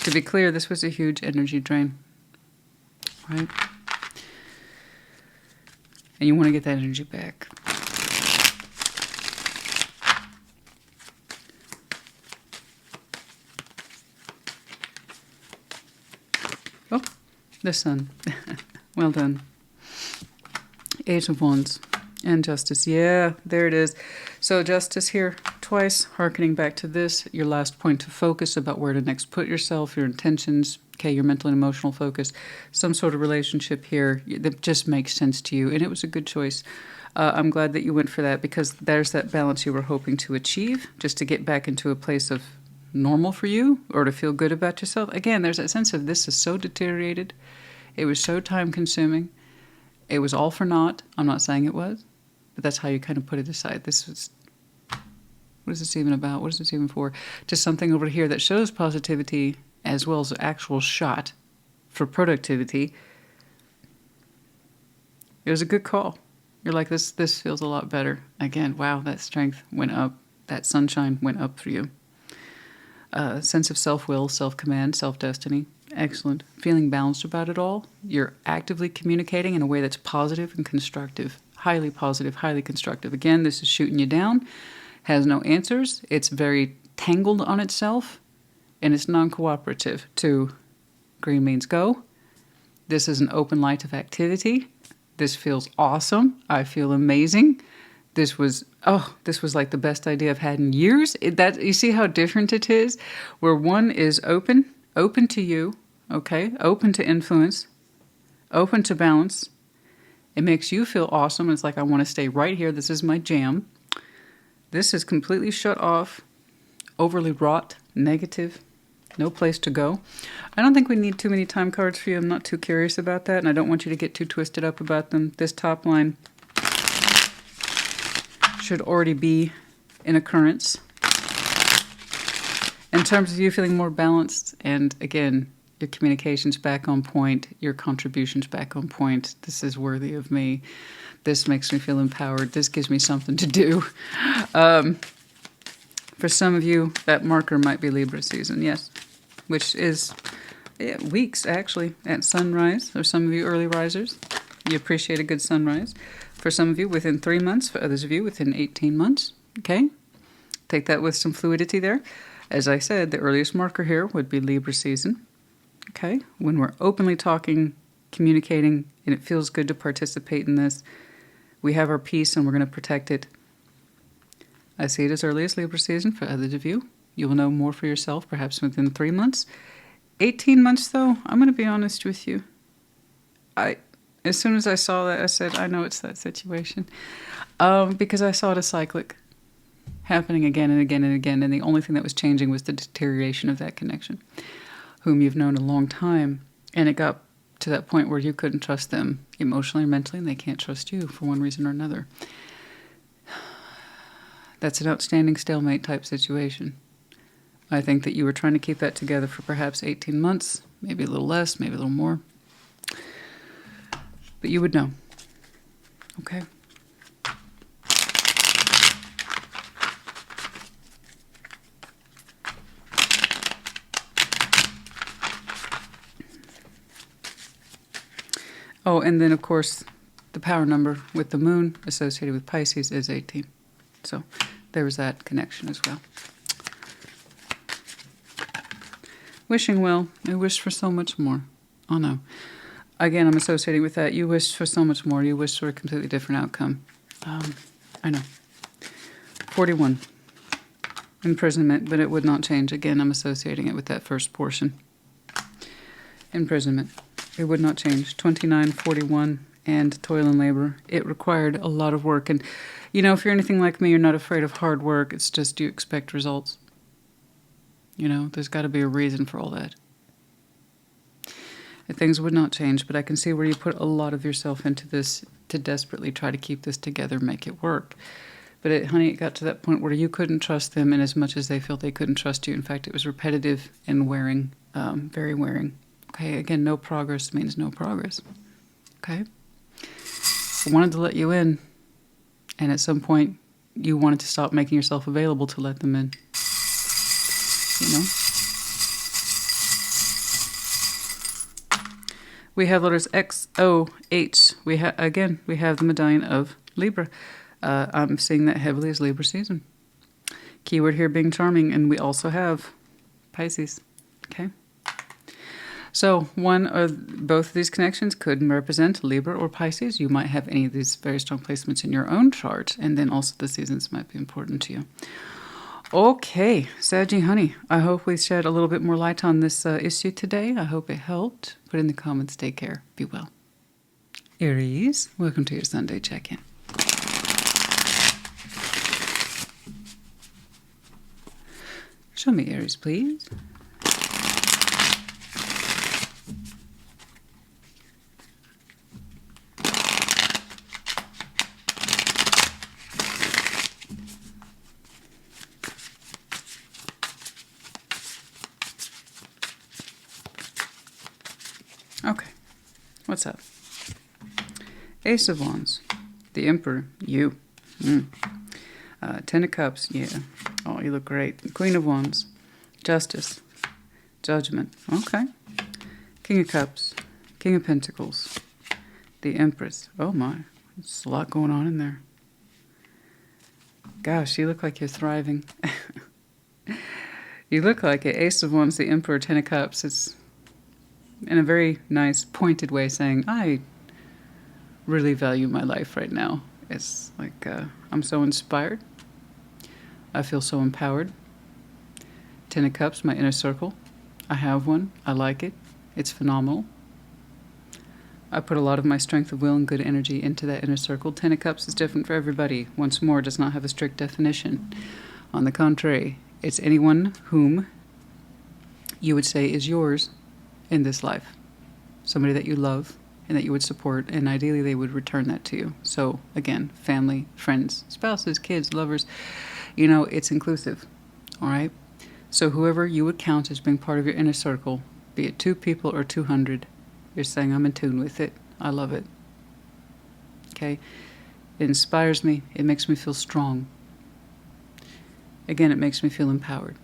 Speaker 1: To be clear, this was a huge energy drain, right? And you want to get that energy back. Oh, the Sun. Well done. Eight of Wands and Justice. Yeah, there it is. So Justice here twice, hearkening back to this, your last point of focus about where to next put yourself, your intentions, okay, your mental and emotional focus, some sort of relationship here that just makes sense to you. And it was a good choice. I'm glad that you went for that because there's that balance you were hoping to achieve, just to get back into a place of normal for you or to feel good about yourself. Again, there's that sense of this is so deteriorated. It was so time consuming. It was all for naught. I'm not saying it was, but that's how you kind of put it aside. This was, what is this even about? What is this even for? Just something over here that shows positivity as well as an actual shot for productivity. It was a good call. You're like, this feels a lot better. Again, wow, that strength went up. That sunshine went up for you. Sense of self-will, self-command, self-destiny. Excellent. Feeling balanced about it all. You're actively communicating in a way that's positive and constructive. Highly positive, highly constructive. Again, this is shooting you down. Has no answers. It's very tangled on itself. And it's non-cooperative. To green means go. This is an open light of activity. This feels awesome. I feel amazing. This was like the best idea I've had in years. You see how different it is? Where one is open to you, okay? Open to influence, open to balance. It makes you feel awesome. It's like, I want to stay right here. This is my jam. This is completely shut off, overly wrought, negative, no place to go. I don't think we need too many time cards for you. I'm not too curious about that, and I don't want you to get too twisted up about them. This top line should already be in occurrence. In terms of you feeling more balanced, and again, your communications back on point, your contributions back on point. This is worthy of me. This makes me feel empowered. This gives me something to do. For some of you, that marker might be Libra season, yes, which is weeks actually at sunrise. For some of you early risers, you appreciate a good sunrise. For some of you, within 3 months. For others of you, within 18 months. Okay? Take that with some fluidity there. As I said, the earliest marker here would be Libra season. Okay? When we're openly talking, communicating, and it feels good to participate in this, we have our peace and we're going to protect it. I see it as early as Libra season for others of you. You will know more for yourself, perhaps within 3 months. 18 months, though, I'm going to be honest with you. As soon as I saw that, I said, I know it's that situation. Because I saw it as cyclic, happening again and again and again, and the only thing that was changing was the deterioration of that connection, whom you've known a long time, and it got to that point where you couldn't trust them emotionally or mentally, and they can't trust you for one reason or another. That's an outstanding stalemate type situation. I think that you were trying to keep that together for perhaps 18 months, maybe a little less, maybe a little more. But you would know. Okay? Oh, and then, of course, the power number with the moon associated with Pisces is 18. So there was that connection as well. Wishing well. I wish for so much more. Oh, no. Again, I'm associating with that. You wish for so much more. You wish for a completely different outcome. I know. 41. Imprisonment, but it would not change. Again, I'm associating it with that first portion. Imprisonment. It would not change. 29, 41, and toil and labor. It required a lot of work. And, you know, if you're anything like me, you're not afraid of hard work. It's just you expect results. You know, there's got to be a reason for all that. And things would not change, but I can see where you put a lot of yourself into this to desperately try to keep this together, make it work. But, honey, it got to that point where you couldn't trust them in as much as they felt they couldn't trust you. In fact, it was repetitive and wearing, very wearing. Okay, again, no progress means no progress. Okay? I wanted to let you in, and at some point, you wanted to stop making yourself available to let them in. You know? We have letters X, O, H. We have the medallion of Libra. I'm seeing that heavily as Libra season. Keyword here being charming, and we also have Pisces. Okay? So one or both of these connections could represent Libra or Pisces. You might have any of these very strong placements in your own chart, and then also the seasons might be important to you. Okay, Saggy honey, I hope we shed a little bit more light on this issue today. I hope it helped. Put in the comments, take care, be well. Aries, welcome to your Sunday check-in. Show me Aries, please. Okay, what's up? Ace of Wands, the Emperor, you. Ten of Cups, yeah. Oh, you look great. Queen of Wands, Justice, Judgment, okay. King of Cups, King of Pentacles, the Empress. Oh my, there's a lot going on in there. Gosh, you look like you're thriving. You look like it. Ace of Wands, the Emperor, Ten of Cups. It's in a very nice, pointed way saying, I really value my life right now. It's like I'm so inspired. I feel so empowered. Ten of Cups, my inner circle. I have one. I like it. It's phenomenal. I put a lot of my strength of will and good energy into that inner circle. Ten of Cups is different for everybody. Once more, does not have a strict definition. On the contrary, it's anyone whom you would say is yours in this life. Somebody that you love and that you would support, and ideally they would return that to you. So again, family, friends, spouses, kids, lovers, you know, it's inclusive. All right? So whoever you would count as being part of your inner circle, be it 2 people or 200, you're saying, I'm in tune with it. I love it. Okay? It inspires me. It makes me feel strong. Again, it makes me feel empowered.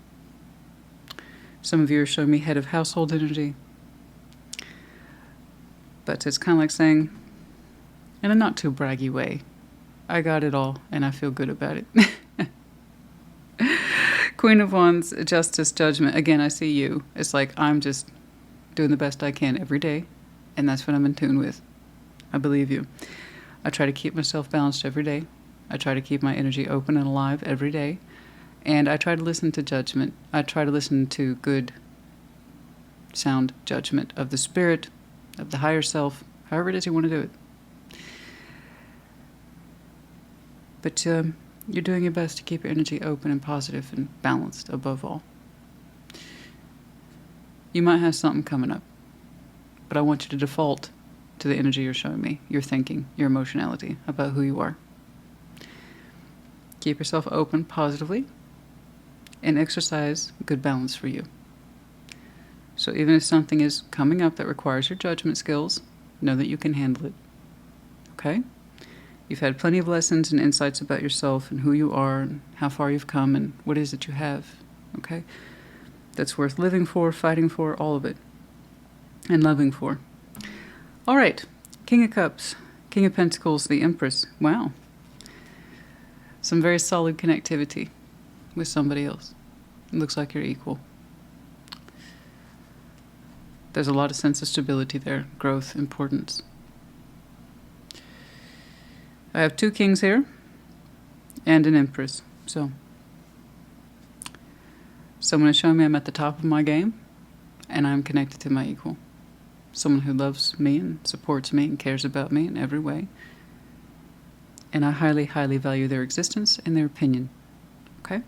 Speaker 1: Some of you are showing me head of household energy. But it's kind of like saying, in a not too braggy way, I got it all and I feel good about it. Queen of Wands, Justice, Judgment. Again, I see you. It's like I'm just doing the best I can every day, and that's what I'm in tune with. I believe you. I try to keep myself balanced every day. I try to keep my energy open and alive every day. And I try to listen to judgment. I try to listen to good, sound judgment of the spirit, of the higher self, however it is you want to do it. But you're doing your best to keep your energy open and positive and balanced above all. You might have something coming up, but I want you to default to the energy you're showing me, your thinking, your emotionality about who you are. Keep yourself open positively and exercise good balance for you. So even if something is coming up that requires your judgment skills, know that you can handle it. Okay? You've had plenty of lessons and insights about yourself and who you are and how far you've come and what it is that you have. Okay? That's worth living for, fighting for, all of it. And loving for. All right. King of Cups, King of Pentacles, the Empress. Wow. Some very solid connectivity with somebody else. It looks like you're equal. There's a lot of sense of stability there, growth, importance. I have 2 kings here and an empress. So someone is showing me I'm at the top of my game and I'm connected to my equal. Someone who loves me and supports me and cares about me in every way. And I highly, highly value their existence and their opinion. Okay?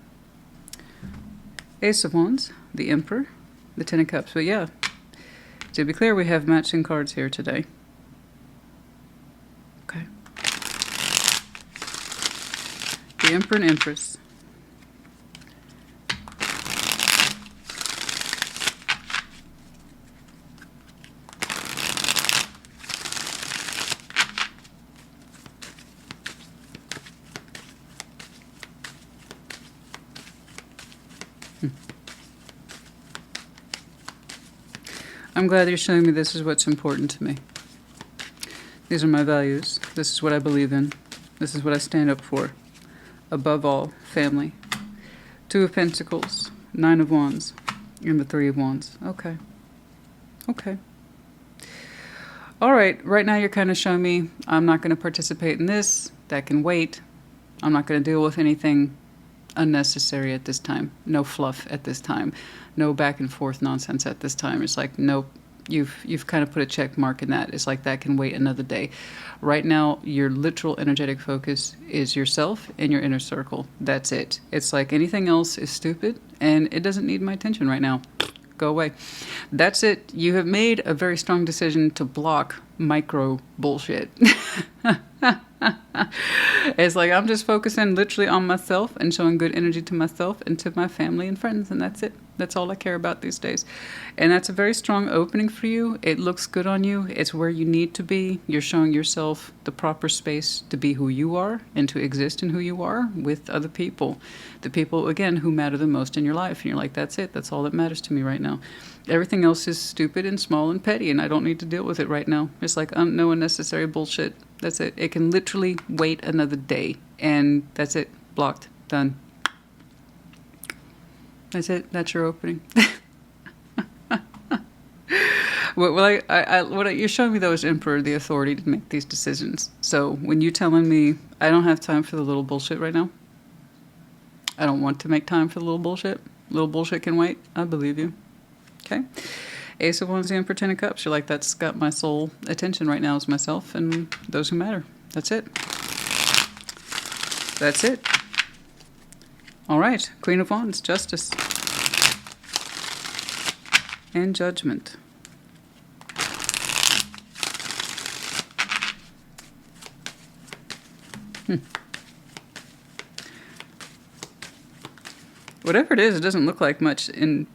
Speaker 1: Ace of Wands, the Emperor, the Ten of Cups. But yeah, to be clear, we have matching cards here today. Okay. The Emperor and Empress. I'm glad you're showing me this is what's important to me. These are my values. This is what I believe in. This is what I stand up for. Above all, family. 2 of Pentacles, 9 of Wands, and the 3 of Wands. Okay. Okay. All right. Right now you're kind of showing me I'm not going to participate in this. That can wait. I'm not going to deal with anything unnecessary at this time. No fluff at this time. No back and forth nonsense at this time. It's like, nope, you've kind of put a check mark in that. It's like that can wait another day. Right now, your literal energetic focus is yourself and your inner circle. That's it. It's like anything else is stupid and it doesn't need my attention right now. Go away. That's it. You have made a very strong decision to block micro bullshit. It's like I'm just focusing literally on myself and showing good energy to myself and to my family and friends, and that's it. That's all I care about these days. And that's a very strong opening for you. It looks good on you. It's where you need to be. You're showing yourself the proper space to be who you are and to exist in who you are with other people. The people, again, who matter the most in your life. And you're like, that's it. That's all that matters to me right now. Everything else is stupid and small and petty, and I don't need to deal with it right now. It's like no unnecessary bullshit. That's it. It can literally wait another day, and that's it. Blocked. Done. That's it. That's your opening. What you're showing me, though, is Emperor, the authority to make these decisions. So when you're telling me I don't have time for the little bullshit right now, I don't want to make time for the little bullshit. Little bullshit can wait. I believe you. Okay. Ace of Wands, the Emperor, 10 of Cups. You're like, that's got my sole attention right now is myself and those who matter. That's it. That's it. All right. Queen of Wands, Justice. And Judgment. Whatever it is, it doesn't look like much in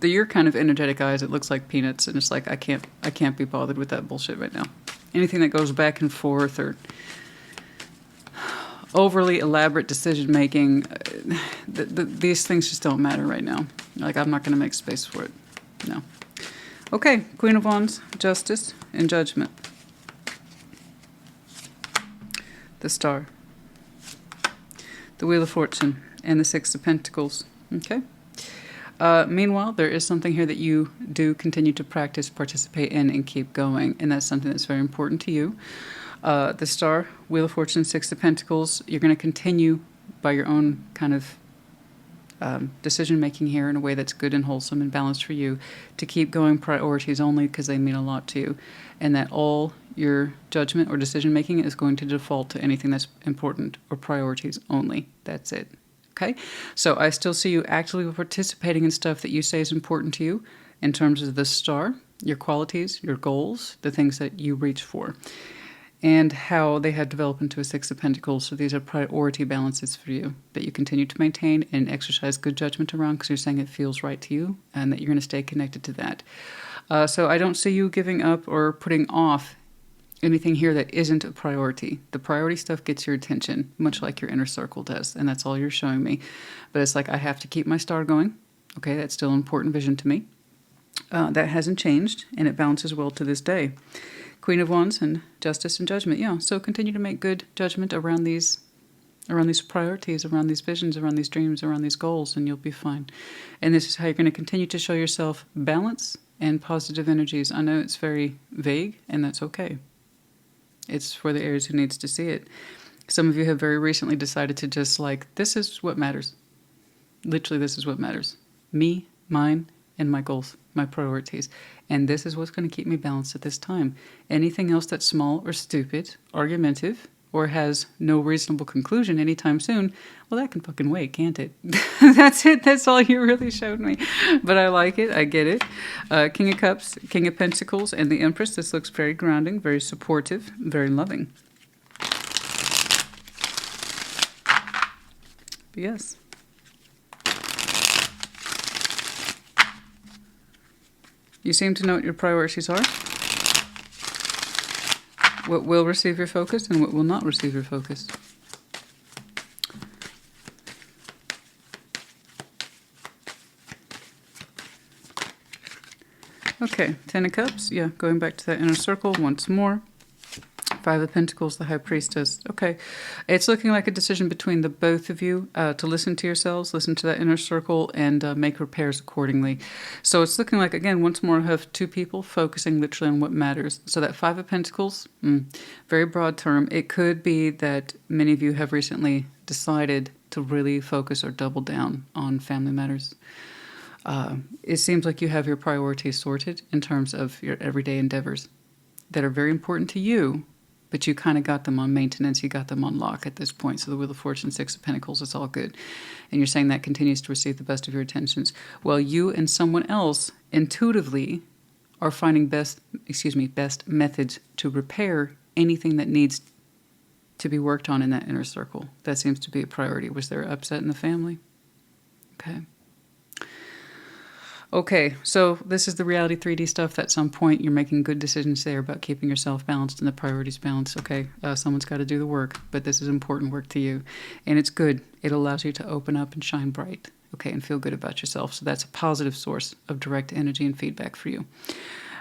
Speaker 1: your kind of energetic eyes. It looks like peanuts, and it's like I can't be bothered with that bullshit right now. Anything that goes back and forth or overly elaborate decision making, these things just don't matter right now. Like, I'm not going to make space for it. No. Okay, Queen of Wands, Justice, and Judgment. The Star. The Wheel of Fortune, and the Six of Pentacles. Okay. Meanwhile, there is something here that you do continue to practice, participate in, and keep going. And that's something that's very important to you. The Star, Wheel of Fortune, Six of Pentacles, you're going to continue by your own kind of decision making here in a way that's good and wholesome and balanced for you, to keep going priorities only because they mean a lot to you, and that all your judgment or decision making is going to default to anything that's important or priorities only. That's it. Okay? So I still see you actively participating in stuff that you say is important to you in terms of the Star, your qualities, your goals, the things that you reach for, and how they have developed into a Six of Pentacles. So these are priority balances for you that you continue to maintain and exercise good judgment around, because you're saying it feels right to you and that you're going to stay connected to that. So I don't see you giving up or putting off anything here that isn't a priority. The priority stuff gets your attention, much like your inner circle does, and that's all you're showing me. But it's like, I have to keep my Star going. Okay, that's still an important vision to me. That hasn't changed, and it balances well to this day. Queen of Wands and Justice and Judgment. Yeah, so continue to make good judgment around these priorities, around these visions, around these dreams, around these goals, and you'll be fine. And this is how you're going to continue to show yourself balance and positive energies. I know it's very vague, and that's okay. It's for the Aries who needs to see it. Some of you have very recently decided to just like, this is what matters. Literally, this is what matters. Me, mine, and my goals, my priorities. And this is what's going to keep me balanced at this time. Anything else that's small or stupid, argumentative, or has no reasonable conclusion anytime soon, well, that can fucking wait, can't it? That's it. That's all you really showed me. But I like it. I get it. King of Cups, King of Pentacles, and the Empress. This looks very grounding, very supportive, very loving. But yes. You seem to know what your priorities are. What will receive your focus and what will not receive your focus. Okay, Ten of Cups. Yeah, going back to that inner circle once more. Five of Pentacles, the High Priestess. Okay, it's looking like a decision between the both of you to listen to yourselves, listen to that inner circle, and make repairs accordingly. So it's looking like, again, once more, have two people focusing literally on what matters. So that Five of Pentacles, very broad term. It could be that many of you have recently decided to really focus or double down on family matters. It seems like you have your priorities sorted in terms of your everyday endeavors that are very important to you, but you kind of got them on maintenance. You got them on lock at this point. So the Wheel of Fortune, Six of Pentacles, it's all good. And you're saying that continues to receive the best of your attentions. Well, you and someone else intuitively are finding best methods to repair anything that needs to be worked on in that inner circle. That seems to be a priority. Was there upset in the family? Okay. Okay, so this is the reality 3D stuff. At some point, you're making good decisions there about keeping yourself balanced and the priorities balanced. Okay, someone's got to do the work, but this is important work to you. And it's good. It allows you to open up and shine bright, okay, and feel good about yourself. So that's a positive source of direct energy and feedback for you.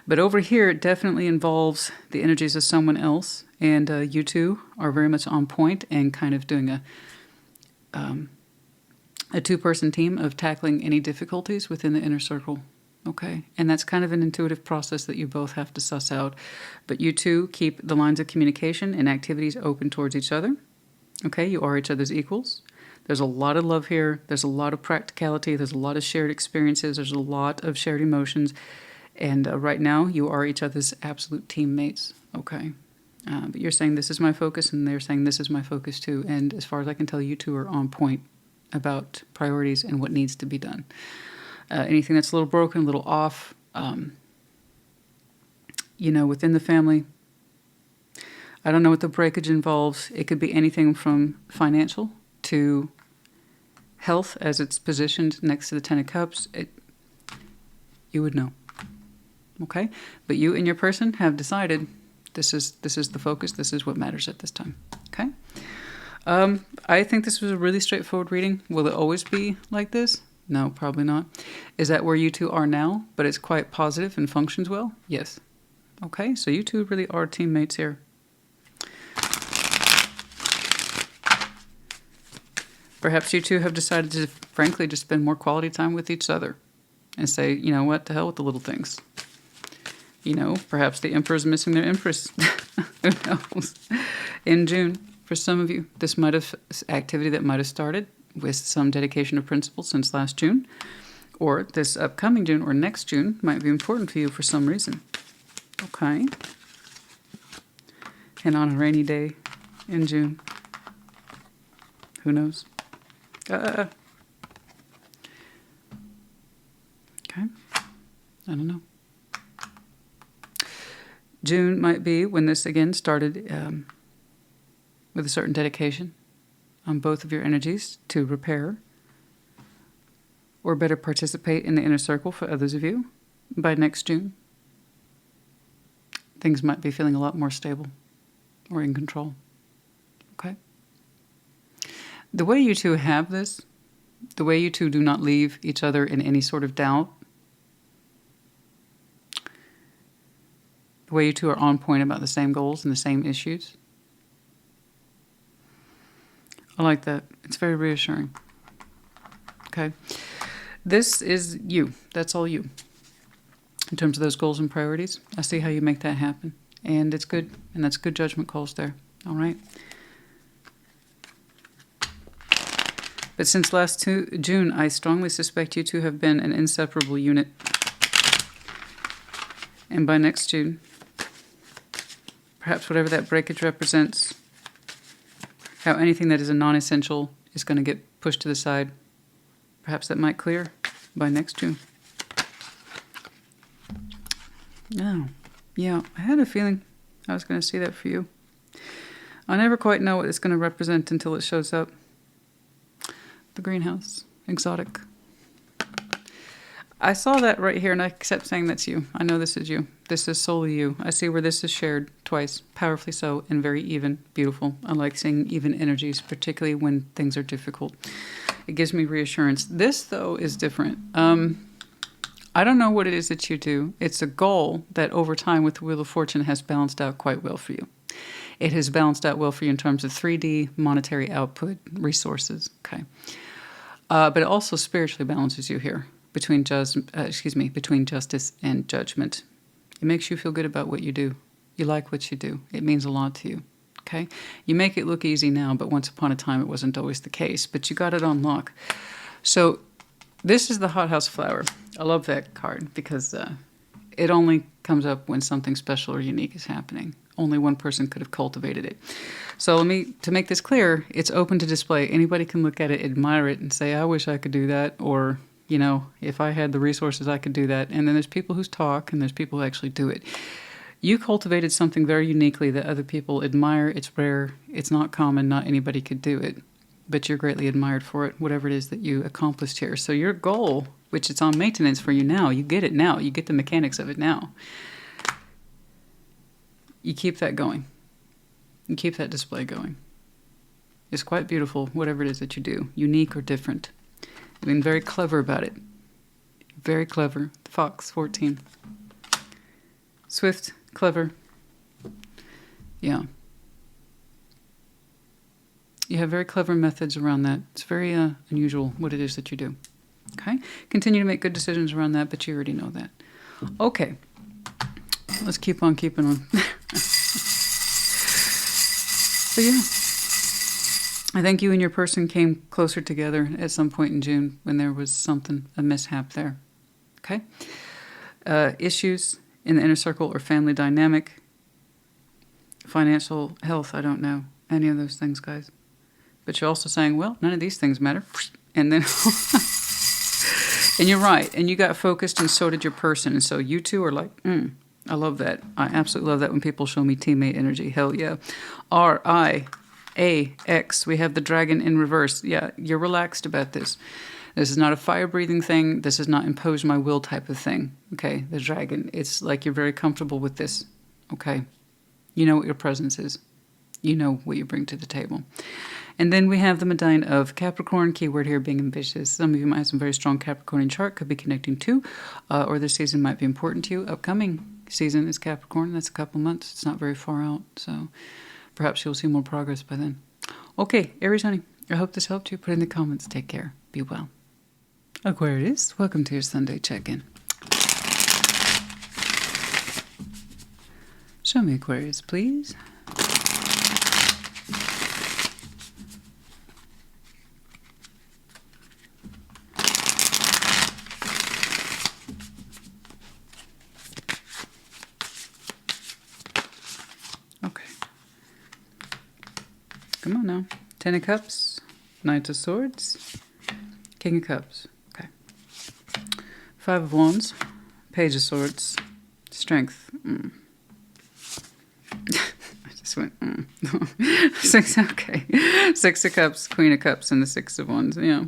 Speaker 1: But over here, it definitely involves the energies of someone else. And you two are very much on point and kind of doing a two-person team of tackling any difficulties within the inner circle, okay? And that's kind of an intuitive process that you both have to suss out. But you two keep the lines of communication and activities open towards each other, okay? You are each other's equals. There's a lot of love here. There's a lot of practicality. There's a lot of shared experiences. There's a lot of shared emotions. And right now, you are each other's absolute teammates, okay? But you're saying this is my focus, and they're saying this is my focus too. And as far as I can tell, you two are on point about priorities and what needs to be done. Anything that's a little broken, a little off, within the family, I don't know what the breakage involves. It could be anything from financial to health, as it's positioned next to the Ten of Cups. You would know, okay? But you and your person have decided this is the focus. This is what matters at this time, okay? I think this was a really straightforward reading. Will it always be like this? No, probably not. Is that where you two are now, but it's quite positive and functions well? Yes. Okay, so you two really are teammates here. Perhaps you two have decided to, frankly, just spend more quality time with each other and say, you know what, to hell with the little things. You know, perhaps the Emperor's missing their Empress. Who knows? In June, for some of you, this might have activity that might have started with some dedication of principle since last June, or this upcoming June or next June might be important for you for some reason. Okay. And on a rainy day in June, who knows? Okay. I don't know. June might be when this again started with a certain dedication on both of your energies to repair or better participate in the inner circle for others of you. By next June, things might be feeling a lot more stable or in control. Okay? The way you two have this, the way you two do not leave each other in any sort of doubt, the way you two are on point about the same goals and the same issues. I like that. It's very reassuring. Okay. This is you. That's all you. In terms of those goals and priorities, I see how you make that happen. And it's good. And that's good judgment calls there. All right. But since last June, I strongly suspect you two have been an inseparable unit. And by next June, perhaps whatever that breakage represents, how anything that is a non-essential is going to get pushed to the side, perhaps that might clear by next June. Oh, yeah, I had a feeling I was going to see that for you. I never quite know what it's going to represent until it shows up. The greenhouse, exotic. I saw that right here and I kept saying that's you. I know this is you. This is solely you. I see where this is shared twice, powerfully so, and very even, beautiful. I like seeing even energies, particularly when things are difficult. It gives me reassurance. This, though, is different. I don't know what it is that you do. It's a goal that over time with the Wheel of Fortune has balanced out quite well for you. It has balanced out well for you in terms of 3D monetary output resources. Okay. But it also spiritually balances you here between justice and judgment. It makes you feel good about what you do. You like what you do. It means a lot to you. Okay? You make it look easy now, but once upon a time it wasn't always the case. But you got it on lock. So this is the hothouse flower. I love that card because it only comes up when something special or unique is happening. Only one person could have cultivated it. So to make this clear, it's open to display. Anybody can look at it, admire it, and say, I wish I could do that, or, you know, if I had the resources, I could do that. And then there's people who talk, and there's people who actually do it. You cultivated something very uniquely that other people admire. It's rare. It's not common. Not anybody could do it. But you're greatly admired for it, whatever it is that you accomplished here. So your goal, which it's on maintenance for you now, you get it now. You get the mechanics of it now. You keep that going. You keep that display going. It's quite beautiful, whatever it is that you do, unique or different. You've been very clever about it. Very clever. Fox 14. Swift, clever. Yeah. You have very clever methods around that. It's very unusual what it is that you do. Okay? Continue to make good decisions around that, but you already know that. Okay. Let's keep on keeping on. So yeah, I think you and your person came closer together at some point in June when there was a mishap there. Okay? Issues in the inner circle or family dynamic, financial health, I don't know. Any of those things, guys. But you're also saying, well, none of these things matter. And then, and you're right. And you got focused and so did your person. And so you two are like, I love that. I absolutely love that when people show me teammate energy. Hell yeah. R-I-A-X. We have the dragon in reverse. Yeah, you're relaxed about this. This is not a fire-breathing thing. This is not impose my will type of thing. Okay, the dragon. It's like you're very comfortable with this. Okay. You know what your presence is. You know what you bring to the table. And then we have the medallion of Capricorn, keyword here being ambitious. Some of you might have some very strong Capricornian chart, could be connecting to, or this season might be important to you. Upcoming season is Capricorn. That's a couple months. It's not very far out, so perhaps you'll see more progress by then. Okay, Aries, honey, I hope this helped you. Put in the comments. Take care. Be well. Aquarius, welcome to your Sunday check-in. Show me Aquarius, please. Okay. Come on now. Ten of Cups, Knight of Swords, King of Cups. Okay. Five of Wands, Page of Swords, Strength. I just went, Six, okay. Six of Cups, Queen of Cups, and the Six of Wands. Yeah.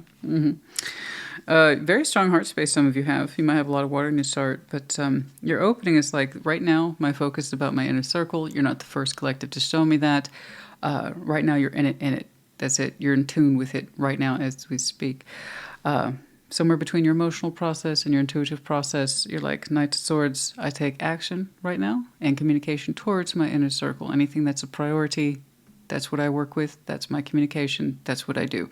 Speaker 1: Very strong heart space some of you have. You might have a lot of water in your chart, but your opening is like, right now, my focus is about my inner circle. You're not the first collective to show me that. Right now, you're in it. That's it. You're in tune with it right now as we speak. Somewhere between your emotional process and your intuitive process, you're like, Knight of Swords, I take action right now and communication towards my inner circle. Anything that's a priority, that's what I work with. That's my communication. That's what I do.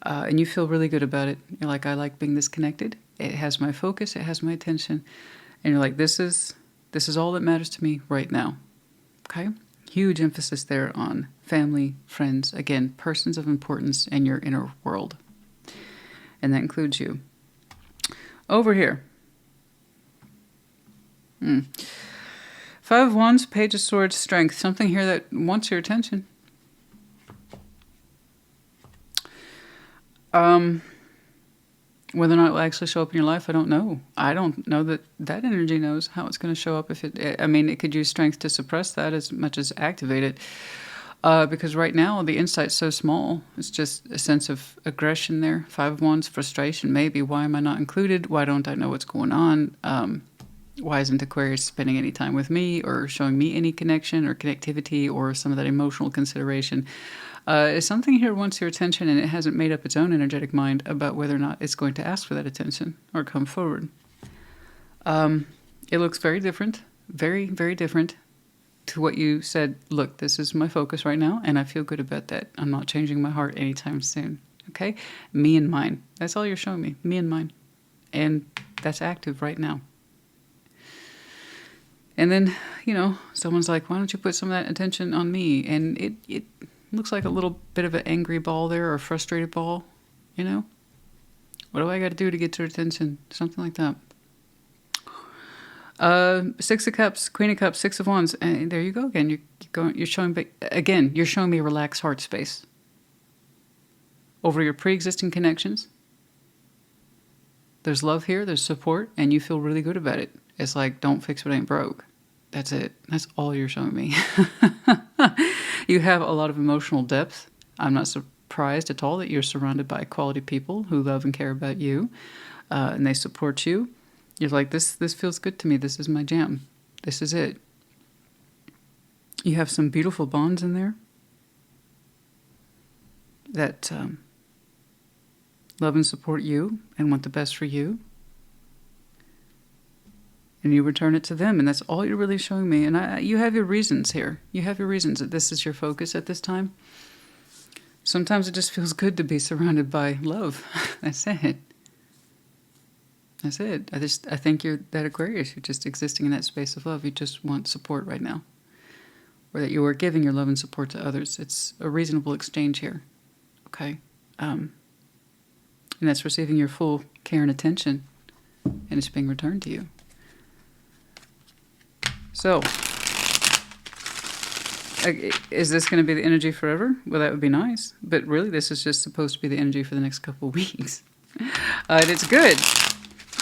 Speaker 1: And you feel really good about it. You're like, I like being disconnected. It has my focus. It has my attention. And you're like, this is all that matters to me right now. Okay? Huge emphasis there on family, friends, again, persons of importance in your inner world. And that includes you. Over here. Five of Wands, Page of Swords, Strength. Something here that wants your attention. Whether or not it will actually show up in your life, I don't know. I don't know that that energy knows how it's going to show up. If it could use strength to suppress that as much as activate it. Because right now, the insight's so small. It's just a sense of aggression there. Five of Wands, frustration, maybe. Why am I not included? Why don't I know what's going on? Why isn't Aquarius spending any time with me or showing me any connection or connectivity or some of that emotional consideration? Something here wants your attention, and it hasn't made up its own energetic mind about whether or not it's going to ask for that attention or come forward. It looks very different, very, very different to what you said. Look, this is my focus right now, and I feel good about that. I'm not changing my heart anytime soon. Okay? Me and mine. That's all you're showing me. Me and mine. And that's active right now. And then, someone's like, why don't you put some of that attention on me? And it looks like a little bit of an angry ball there, or a frustrated ball, What do I got to do to get your attention? Something like that. Six of Cups, Queen of Cups, Six of Wands. And there you go again. You're showing me a relaxed heart space over your pre-existing connections. There's love here, there's support, and you feel really good about it. It's like, don't fix what ain't broke. That's it. That's all you're showing me. You have a lot of emotional depth. I'm not surprised at all that you're surrounded by quality people who love and care about you, and they support you. You're like, this feels good to me. This is my jam. This is it. You have some beautiful bonds in there that love and support you and want the best for you. And you return it to them, and that's all you're really showing me. And you have your reasons here. You have your reasons that this is your focus at this time. Sometimes it just feels good to be surrounded by love. That's it. That's it. I think you're that Aquarius. You're just existing in that space of love. You just want support right now. Or that you are giving your love and support to others. It's a reasonable exchange here. Okay? And that's receiving your full care and attention. And it's being returned to you. So, is this going to be the energy forever? Well, that would be nice. But really, this is just supposed to be the energy for the next couple of weeks. And it's good.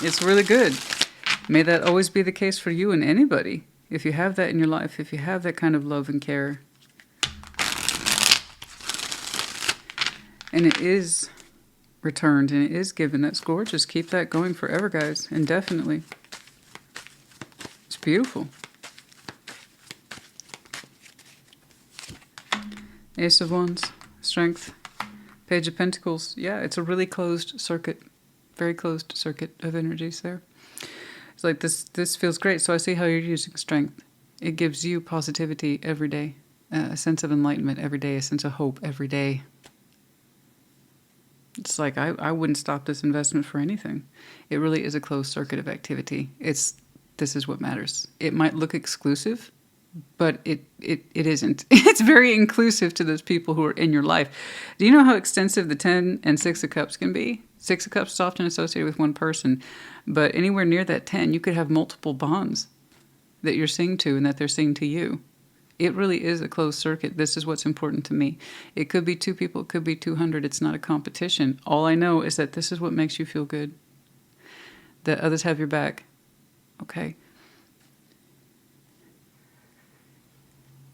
Speaker 1: It's really good. May that always be the case for you and anybody. If you have that in your life, if you have that kind of love and care. And it is returned and it is given. That's gorgeous. Keep that going forever, guys. Indefinitely. It's beautiful. Ace of Wands, Strength, Page of Pentacles. Yeah, it's a really closed circuit, very closed circuit of energies there. It's like this feels great. So I see how you're using Strength. It gives you positivity every day, a sense of enlightenment every day, a sense of hope every day. It's like I wouldn't stop this investment for anything. It really is a closed circuit of activity. This is what matters. It might look exclusive, but it isn't. It's very inclusive to those people who are in your life. Do you know how extensive the 10 and 6 of Cups can be? 6 of Cups is often associated with one person, but anywhere near that 10, you could have multiple bonds that you're seeing to and that they're seeing to you. It really is a closed circuit. This is what's important to me. It could be 2 people, it could be 200. It's not a competition. All I know is that this is what makes you feel good, that others have your back. Okay?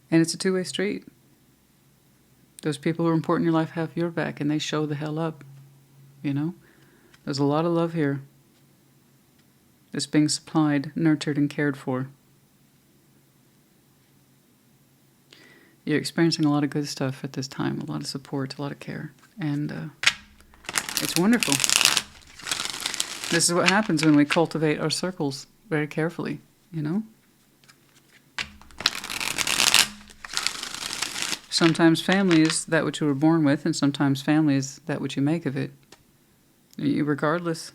Speaker 1: And it's a two-way street. Those people who are important in your life have your back, and they show the hell up. You know? There's a lot of love here that's being supplied, nurtured, and cared for. You're experiencing a lot of good stuff at this time, a lot of support, a lot of care, and it's wonderful. This is what happens when we cultivate our circles very carefully, you know? Sometimes family is that which you were born with, and sometimes family is that which you make of it. Regardless,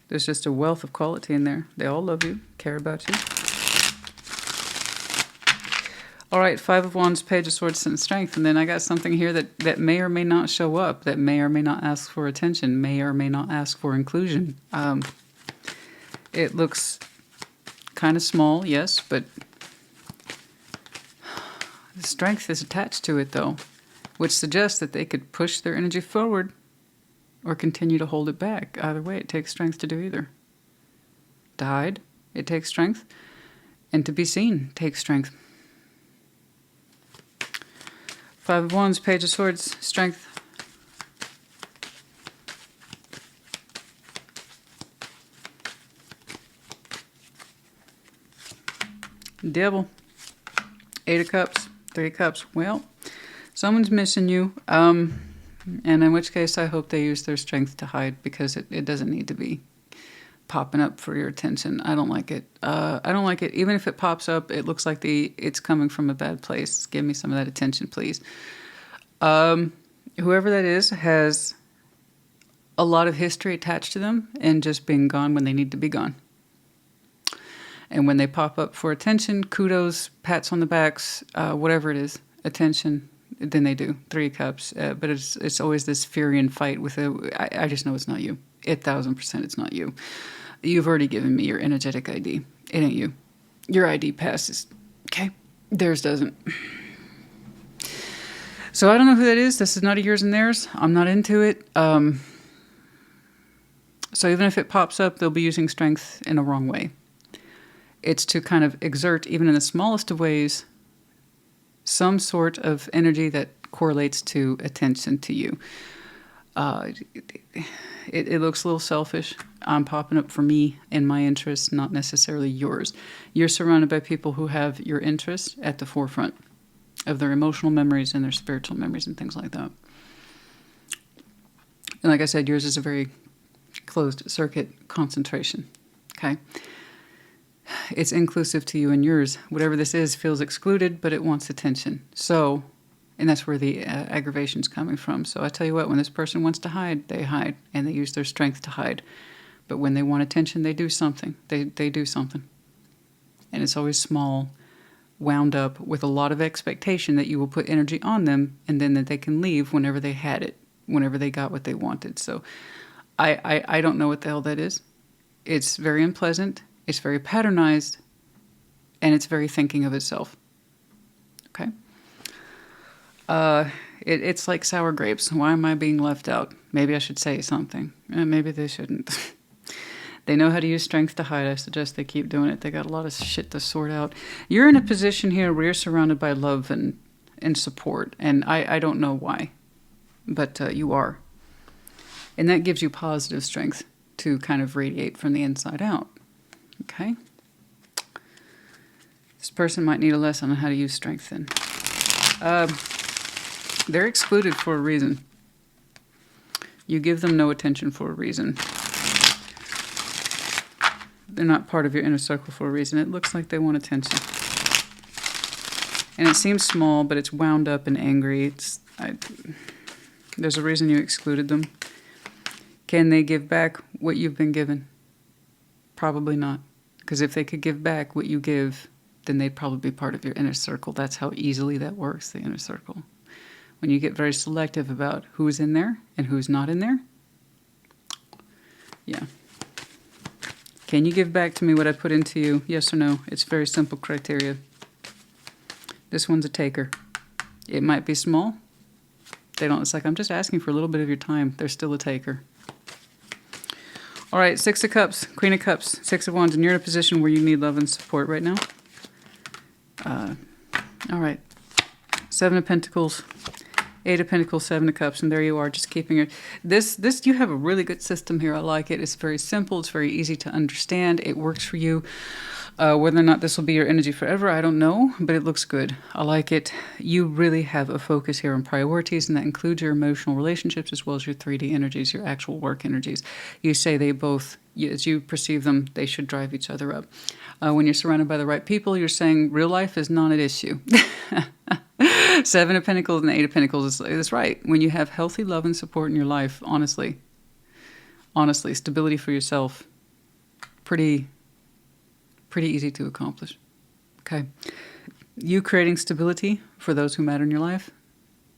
Speaker 1: there's just a wealth of quality in there. They all love you, care about you. All right, 5 of Wands, Page of Swords, and Strength. And then I got something here that may or may not show up, that may or may not ask for attention, may or may not ask for inclusion. It looks kind of small, yes, but the strength is attached to it, though, which suggests that they could push their energy forward or continue to hold it back. Either way, it takes strength to do either. To hide, it takes strength, and to be seen takes strength. 5 of Wands, Page of Swords, Strength. Devil. 8 of Cups, 3 of Cups. Well, someone's missing you. And in which case I hope they use their strength to hide, because it doesn't need to be popping up for your attention. I don't like it. I don't like it. Even if it pops up, it looks like it's coming from a bad place. Give me some of that attention, please. Whoever that is has a lot of history attached to them and just being gone when they need to be gone. And when they pop up for attention, kudos, pats on the backs, whatever it is, attention, then they do. 3 of Cups. But it's always this fury and fight with I just know it's not you. 1,000% it's not you. You've already given me your energetic ID. It ain't you. Your ID passes. Okay? Theirs doesn't. So I don't know who that is. This is not a yours and theirs. I'm not into it. So even if it pops up, they'll be using strength in a wrong way. It's to kind of exert, even in the smallest of ways, some sort of energy that correlates to attention to you. It looks a little selfish. I'm popping up for me and my interests, not necessarily yours. You're surrounded by people who have your interests at the forefront of their emotional memories and their spiritual memories and things like that. And like I said, yours is a very closed circuit concentration. Okay? It's inclusive to you and yours. Whatever this is feels excluded, but it wants attention. So, and that's where the aggravation's coming from. So I tell you what, when this person wants to hide, they hide, and they use their strength to hide. But when they want attention, they do something. They do something. And it's always small, wound up with a lot of expectation that you will put energy on them, and then that they can leave whenever they had it, whenever they got what they wanted. So I don't know what the hell that is. It's very unpleasant. It's very patternized, and it's very thinking of itself. Okay? It's like sour grapes. Why am I being left out? Maybe I should say something. Maybe they shouldn't. They know how to use strength to hide. I suggest they keep doing it. They got a lot of shit to sort out. You're in a position here where you're surrounded by love and support, and I don't know why, but you are. And that gives you positive strength to kind of radiate from the inside out. Okay? This person might need a lesson on how to use strength then. They're excluded for a reason. You give them no attention for a reason. They're not part of your inner circle for a reason. It looks like they want attention. And it seems small, but it's wound up and angry. There's a reason you excluded them. Can they give back what you've been given? Probably not. Because if they could give back what you give, then they'd probably be part of your inner circle. That's how easily that works, the inner circle. When you get very selective about who's in there and who's not in there. Yeah. Can you give back to me what I put into you? Yes or no? It's very simple criteria. This one's a taker. It might be small. They don't. It's like, I'm just asking for a little bit of your time. They're still a taker. All right, Six of Cups, Queen of Cups, Six of Wands, and you're in a position where you need love and support right now. All right, Seven of Pentacles, Eight of Pentacles, Seven of Cups, and there you are, just keeping it. This, you have a really good system here. I like it. It's very simple. It's very easy to understand. It works for you. Whether or not this will be your energy forever, I don't know, but it looks good. I like it. You really have a focus here on priorities, and that includes your emotional relationships as well as your 3D energies, your actual work energies. You say they both, as you perceive them, they should drive each other up. When you're surrounded by the right people, you're saying real life is not an issue. Seven of Pentacles and the Eight of Pentacles is right. When you have healthy love and support in your life, honestly, stability for yourself, pretty easy to accomplish. Okay. You creating stability for those who matter in your life,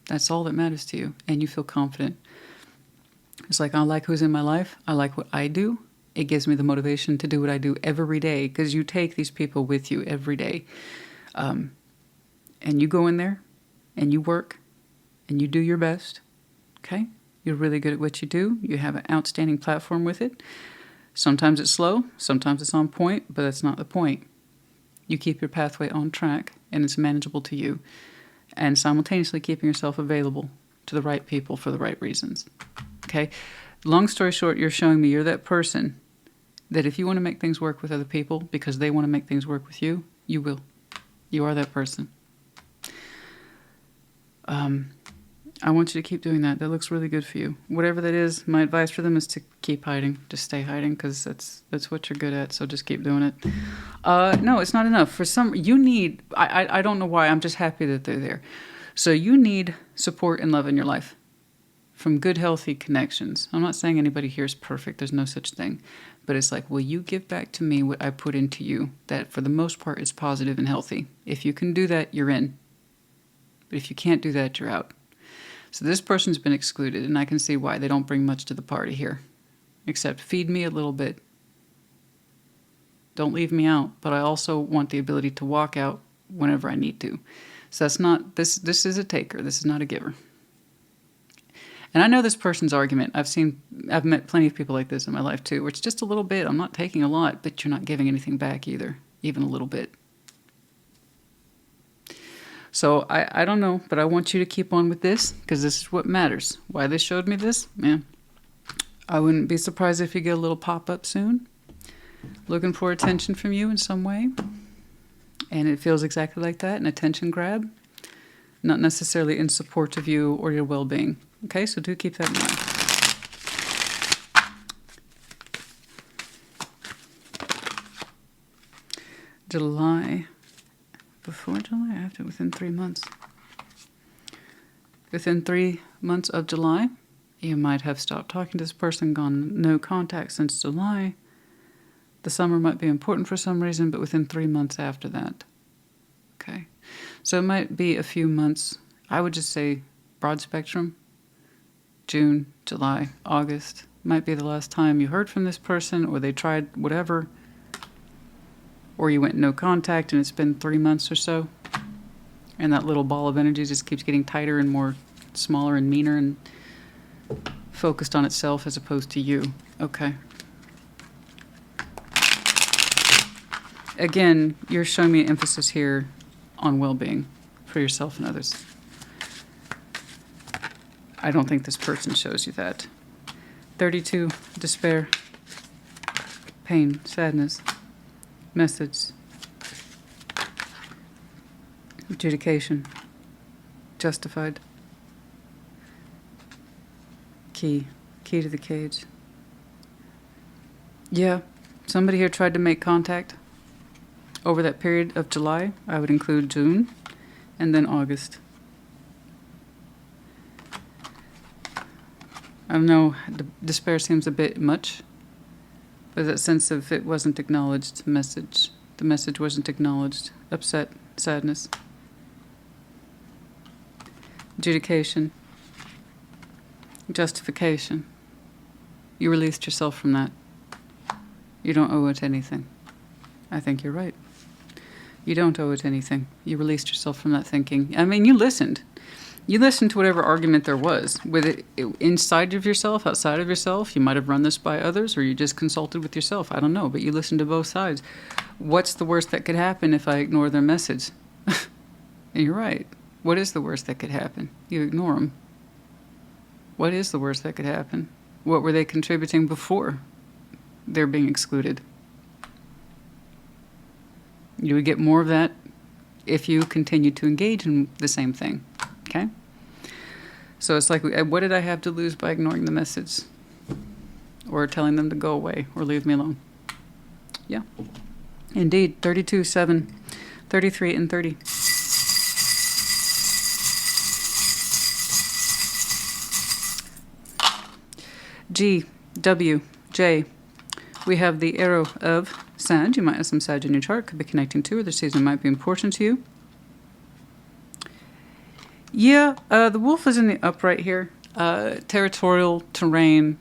Speaker 1: that's all that matters to you. And you feel confident. It's like, I like who's in my life. I like what I do. It gives me the motivation to do what I do every day, because you take these people with you every day. And you go in there and you work and you do your best. Okay. You're really good at what you do. You have an outstanding platform with it. Sometimes it's slow, sometimes it's on point, but that's not the point. You keep your pathway on track, and it's manageable to you, and simultaneously keeping yourself available to the right people for the right reasons. Okay? Long story short, you're showing me you're that person that if you want to make things work with other people because they want to make things work with you, you will. You are that person. I want you to keep doing that. That looks really good for you. Whatever that is, my advice for them is to keep hiding. Just stay hiding, because that's what you're good at. So just keep doing it. No, it's not enough. For some, you need, I don't know why. I'm just happy that they're there. So you need support and love in your life from good, healthy connections. I'm not saying anybody here is perfect. There's no such thing. But it's like, will you give back to me what I put into you that for the most part is positive and healthy? If you can do that, you're in. But if you can't do that, you're out. So this person's been excluded, and I can see why. They don't bring much to the party here, except feed me a little bit. Don't leave me out, but I also want the ability to walk out whenever I need to. So that's not, this is a taker. This is not a giver. And I know this person's argument. I've met plenty of people like this in my life too, where it's just a little bit. I'm not taking a lot, but you're not giving anything back either, even a little bit. So I don't know, but I want you to keep on with this, because this is what matters. Why they showed me this? Man, I wouldn't be surprised if you get a little pop-up soon. Looking for attention from you in some way. And it feels exactly like that, an attention grab. Not necessarily in support of you or your well-being. Okay, so do keep that in mind. July. Before July, after, within 3 months. Within 3 months of July, you might have stopped talking to this person, gone no contact since July. The summer might be important for some reason, but within 3 months after that. Okay. So it might be a few months. I would just say broad spectrum. June, July, August might be the last time you heard from this person, or they tried whatever. Or you went no contact and it's been 3 months or so. And that little ball of energy just keeps getting tighter and more smaller and meaner and focused on itself as opposed to you. Okay. Again, you're showing me emphasis here on well-being for yourself and others. I don't think this person shows you that. 32, despair, pain, sadness. Message, adjudication, justified, key to the cage. Yeah, somebody here tried to make contact over that period of July. I would include June and then August. I don't know, despair seems a bit much. But that sense of it wasn't acknowledged message The message wasn't acknowledged. Upset, sadness. Adjudication. Justification. You released yourself from that. You don't owe it anything. I think you're right. You don't owe it anything. You released yourself from that thinking. I mean, you listened. You listened to whatever argument there was. With it inside of yourself, outside of yourself. You might have run this by others, or you just consulted with yourself. I don't know, but you listened to both sides. What's the worst that could happen if I ignore their message? And you're right. What is the worst that could happen? You ignore them. What is the worst that could happen? What were they contributing before they're being excluded? You would get more of that if you continue to engage in the same thing. Okay? So it's like, what did I have to lose by ignoring the message? Or telling them to go away or leave me alone? Yeah. Indeed. 32, 7, 33, and 30. G, W, J. We have the arrow of Sag. You might have some Sag in your chart. Could be connecting to, or the season might be important to you. Yeah, the wolf is in the upright here. Territorial terrain.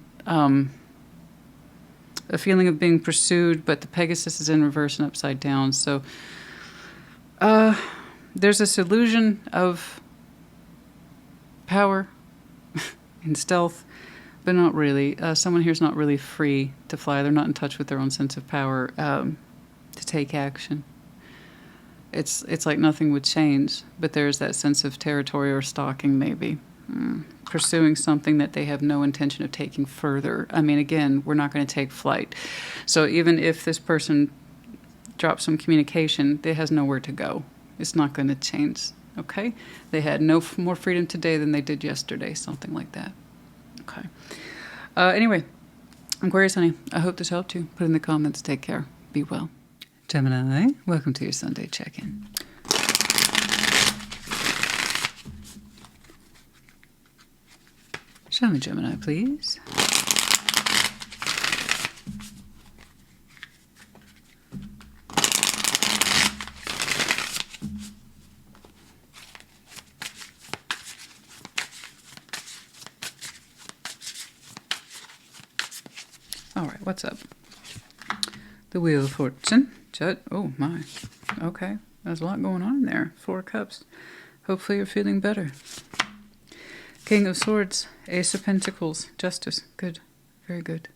Speaker 1: A feeling of being pursued, but the Pegasus is in reverse and upside down. So there's this illusion of power and stealth. But not really. Someone here's not really free to fly. They're not in touch with their own sense of power to take action. It's like nothing would change, but there's that sense of territory or stalking maybe. Pursuing something that they have no intention of taking further. I mean, again, we're not going to take flight. So even if this person drops some communication, it has nowhere to go. It's not going to change, okay? They had no more freedom today than they did yesterday, something like that. Okay. Anyway, Aquarius, honey, I hope this helped you. Put in the comments. Take care. Be well. Gemini, welcome to your Sunday check-in. Show me Gemini, please. All right, what's up? The Wheel of Fortune. Oh, my. Okay, there's a lot going on there. 4 Cups. Hopefully you're feeling better. King of Swords. Ace of Pentacles. Justice. Good. Very good.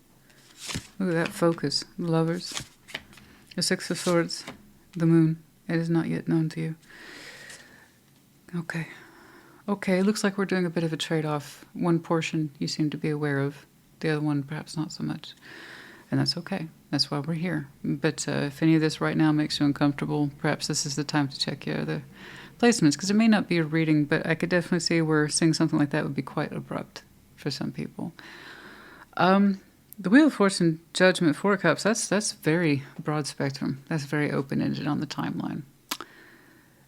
Speaker 1: Look at that focus. Lovers. The 6 of Swords. The Moon. It is not yet known to you. Okay. Okay, looks like we're doing a bit of a trade-off. One portion you seem to be aware of. The other one, perhaps not so much. And that's okay. That's why we're here. But if any of this right now makes you uncomfortable, perhaps this is the time to check your other placements. Because it may not be a reading, but I could definitely see where seeing something like that would be quite abrupt for some people. The Wheel of Fortune, Judgment, 4 Cups, that's very broad spectrum. That's very open-ended on the timeline.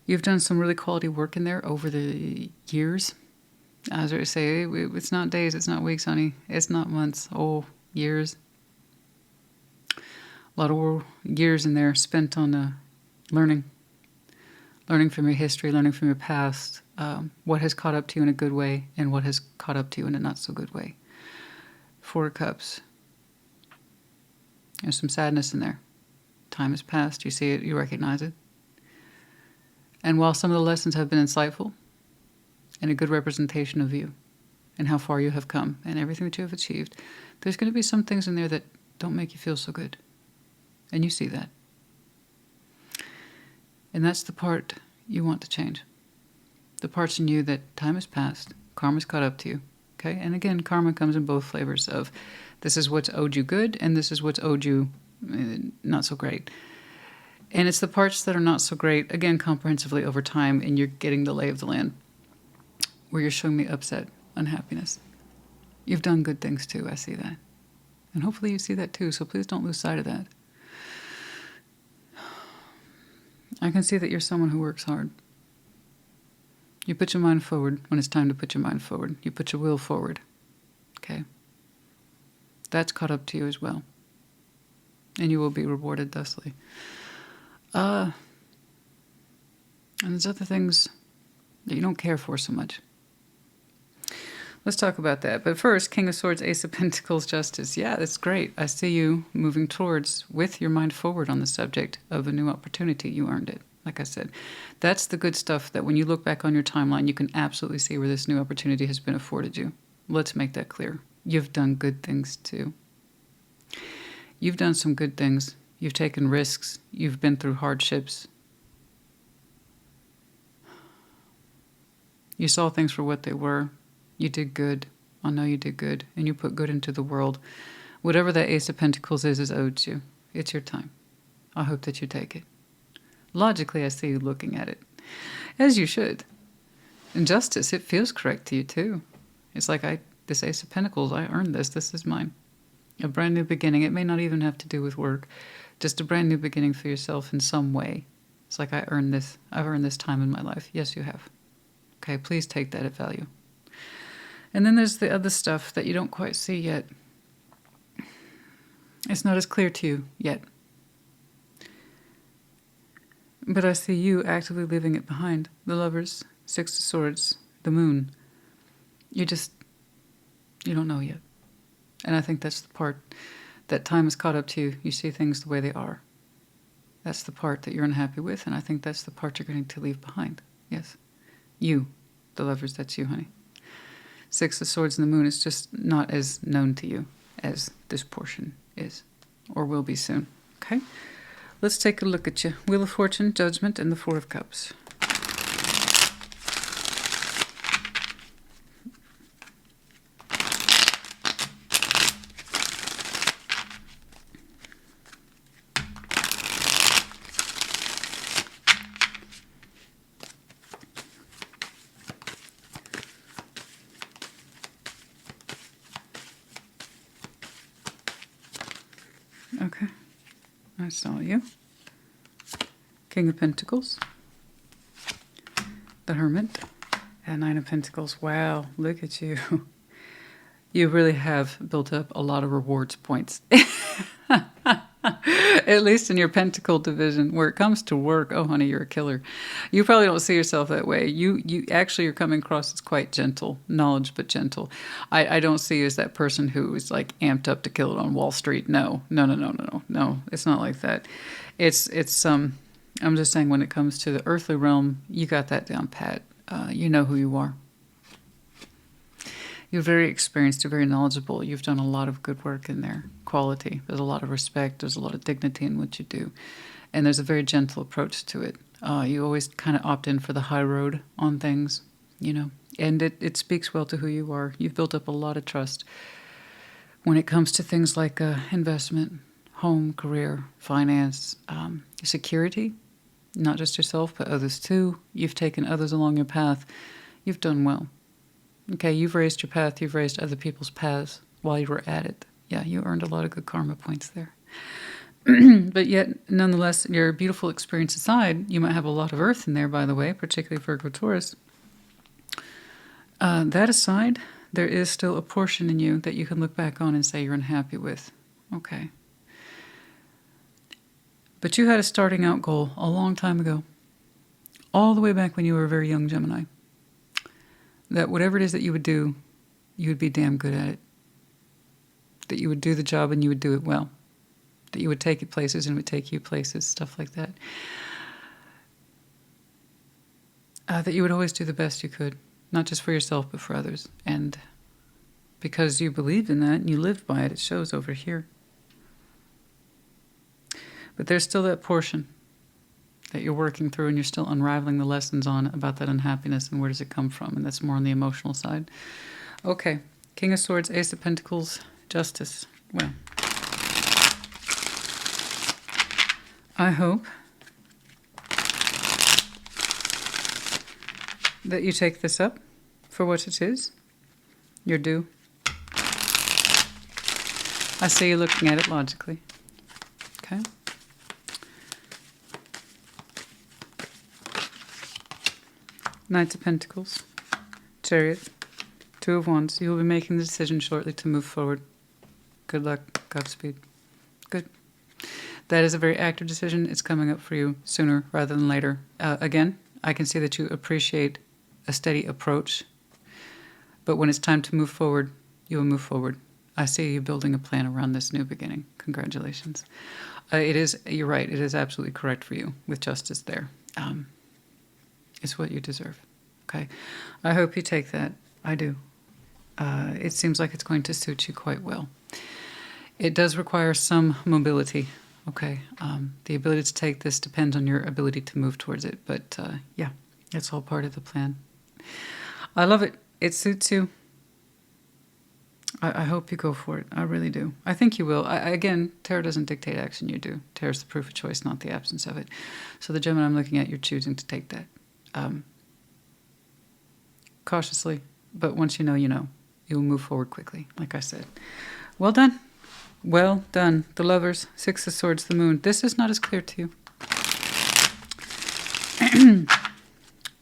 Speaker 1: You've done some really quality work in there over the years. As I say, it's not days, it's not weeks, honey. It's not months. Oh, years. A lot of years in there spent on learning. Learning from your history, learning from your past. What has caught up to you in a good way and what has caught up to you in a not so good way. 4 Cups. There's some sadness in there. Time has passed. You see it, you recognize it. And while some of the lessons have been insightful, and a good representation of you and how far you have come and everything that you have achieved, there's going to be some things in there that don't make you feel so good. And you see that. And that's the part you want to change. The parts in you that time has passed, karma's caught up to you. Okay? And again, karma comes in both flavors of this is what's owed you good and this is what's owed you not so great. And it's the parts that are not so great, again, comprehensively over time, and you're getting the lay of the land. Where you're showing me upset, unhappiness. You've done good things too, I see that. And hopefully you see that too, so please don't lose sight of that. I can see that you're someone who works hard. You put your mind forward when it's time to put your mind forward. You put your will forward. Okay? That's caught up to you as well. And you will be rewarded thusly. And there's other things that you don't care for so much. Let's talk about that. But first, King of Swords, Ace of Pentacles, Justice. Yeah, that's great. I see you moving towards, with your mind forward on the subject of a new opportunity. You earned it. Like I said, that's the good stuff that when you look back on your timeline, you can absolutely see where this new opportunity has been afforded you. Let's make that clear. You've done good things too. You've done some good things. You've taken risks. You've been through hardships. You saw things for what they were. You did good. I know you did good. And you put good into the world. Whatever that Ace of Pentacles is owed you. It's your time. I hope that you take it. Logically, I see you looking at it. As you should. And Justice, it feels correct to you too. It's like, this Ace of Pentacles, I earned this. This is mine. A brand new beginning. It may not even have to do with work. Just a brand new beginning for yourself in some way. It's like, I earned this. I've earned this time in my life. Yes, you have. Okay, please take that at value. And then there's the other stuff that you don't quite see yet. It's not as clear to you yet. But I see you actively leaving it behind. The Lovers, Six of Swords, the Moon. You don't know yet. And I think that's the part that time has caught up to you. You see things the way they are. That's the part that you're unhappy with, and I think that's the part you're going to leave behind. Yes. You, the Lovers, that's you, honey. Six of Swords and the Moon is just not as known to you as this portion is, or will be soon. Okay? Let's take a look at you. Wheel of Fortune, Judgment, and the Four of Cups. Okay, I saw you. King of Pentacles, the Hermit, and Nine of Pentacles. Wow, look at you. You really have built up a lot of rewards points. At least in your Pentacle division. Where it comes to work, oh honey, you're a killer. You probably don't see yourself that way. You actually are coming across as quite gentle. Knowledge, but gentle. I don't see you as that person who is like amped up to kill it on Wall Street. No. It's not like that. I'm just saying when it comes to the earthly realm, you got that down pat. You know who you are. You're very experienced, you're very knowledgeable. You've done a lot of good work in there. Quality. There's a lot of respect. There's a lot of dignity in what you do. And there's a very gentle approach to it. You always kind of opt in for the high road on things, you know. And it speaks well to who you are. You've built up a lot of trust when it comes to things like investment, home, career, finance, security. Not just yourself, but others too. You've taken others along your path. You've done well. Okay, you've raised your path. You've raised other people's paths while you were at it. Yeah, you earned a lot of good karma points there. But yet, nonetheless, your beautiful experience aside, you might have a lot of earth in there, by the way, particularly Virgo, Taurus. That aside, there is still a portion in you that you can look back on and say you're unhappy with. Okay. But you had a starting out goal a long time ago, all the way back when you were a very young Gemini, that whatever it is that you would do, you would be damn good at it. That you would do the job and you would do it well. That you would take it places and it would take you places, stuff like that. That you would always do the best you could, not just for yourself, but for others. And because you believed in that and you lived by it, it shows over here. But there's still that portion that you're working through and you're still unraveling the lessons on about that unhappiness and where does it come from. And that's more on the emotional side. Okay, King of Swords, Ace of Pentacles, Justice. Well, I hope that you take this up for what it is. You're due. I see you looking at it logically. Okay. Knight of Pentacles, Chariot, Two of Wands. You will be making the decision shortly to move forward. Good luck, Godspeed. Good. That is a very active decision. It's coming up for you sooner rather than later. Again, I can see that you appreciate a steady approach, but when it's time to move forward, you will move forward. I see you building a plan around this new beginning. Congratulations. You're right, it is absolutely correct for you with justice there. It's what you deserve. Okay? I hope you take that. I do. It seems like it's going to suit you quite well. It does require some mobility. Okay? The ability to take this depends on your ability to move towards it. But yeah, it's all part of the plan. I love it. It suits you. I hope you go for it. I really do. I think you will. Again, tarot doesn't dictate action. You do. Tarot's the proof of choice, not the absence of it. So the Gemini I'm looking at, you're choosing to take that. Cautiously, but once you know, you know. You will move forward quickly, like I said. Well done. Well done. The Lovers, Six of Swords, the Moon. This is not as clear to you.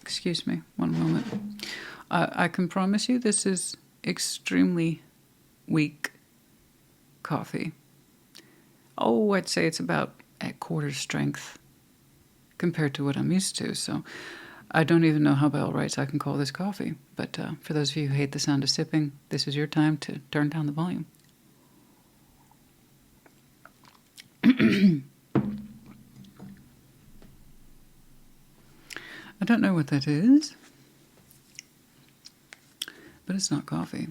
Speaker 1: Excuse me. One moment. I can promise you this is extremely weak coffee. Oh, I'd say it's about at quarter strength compared to what I'm used to. So I don't even know how by all rights I can call this coffee. But for those of you who hate the sound of sipping, this is your time to turn down the volume. I don't know what that is, but it's not coffee.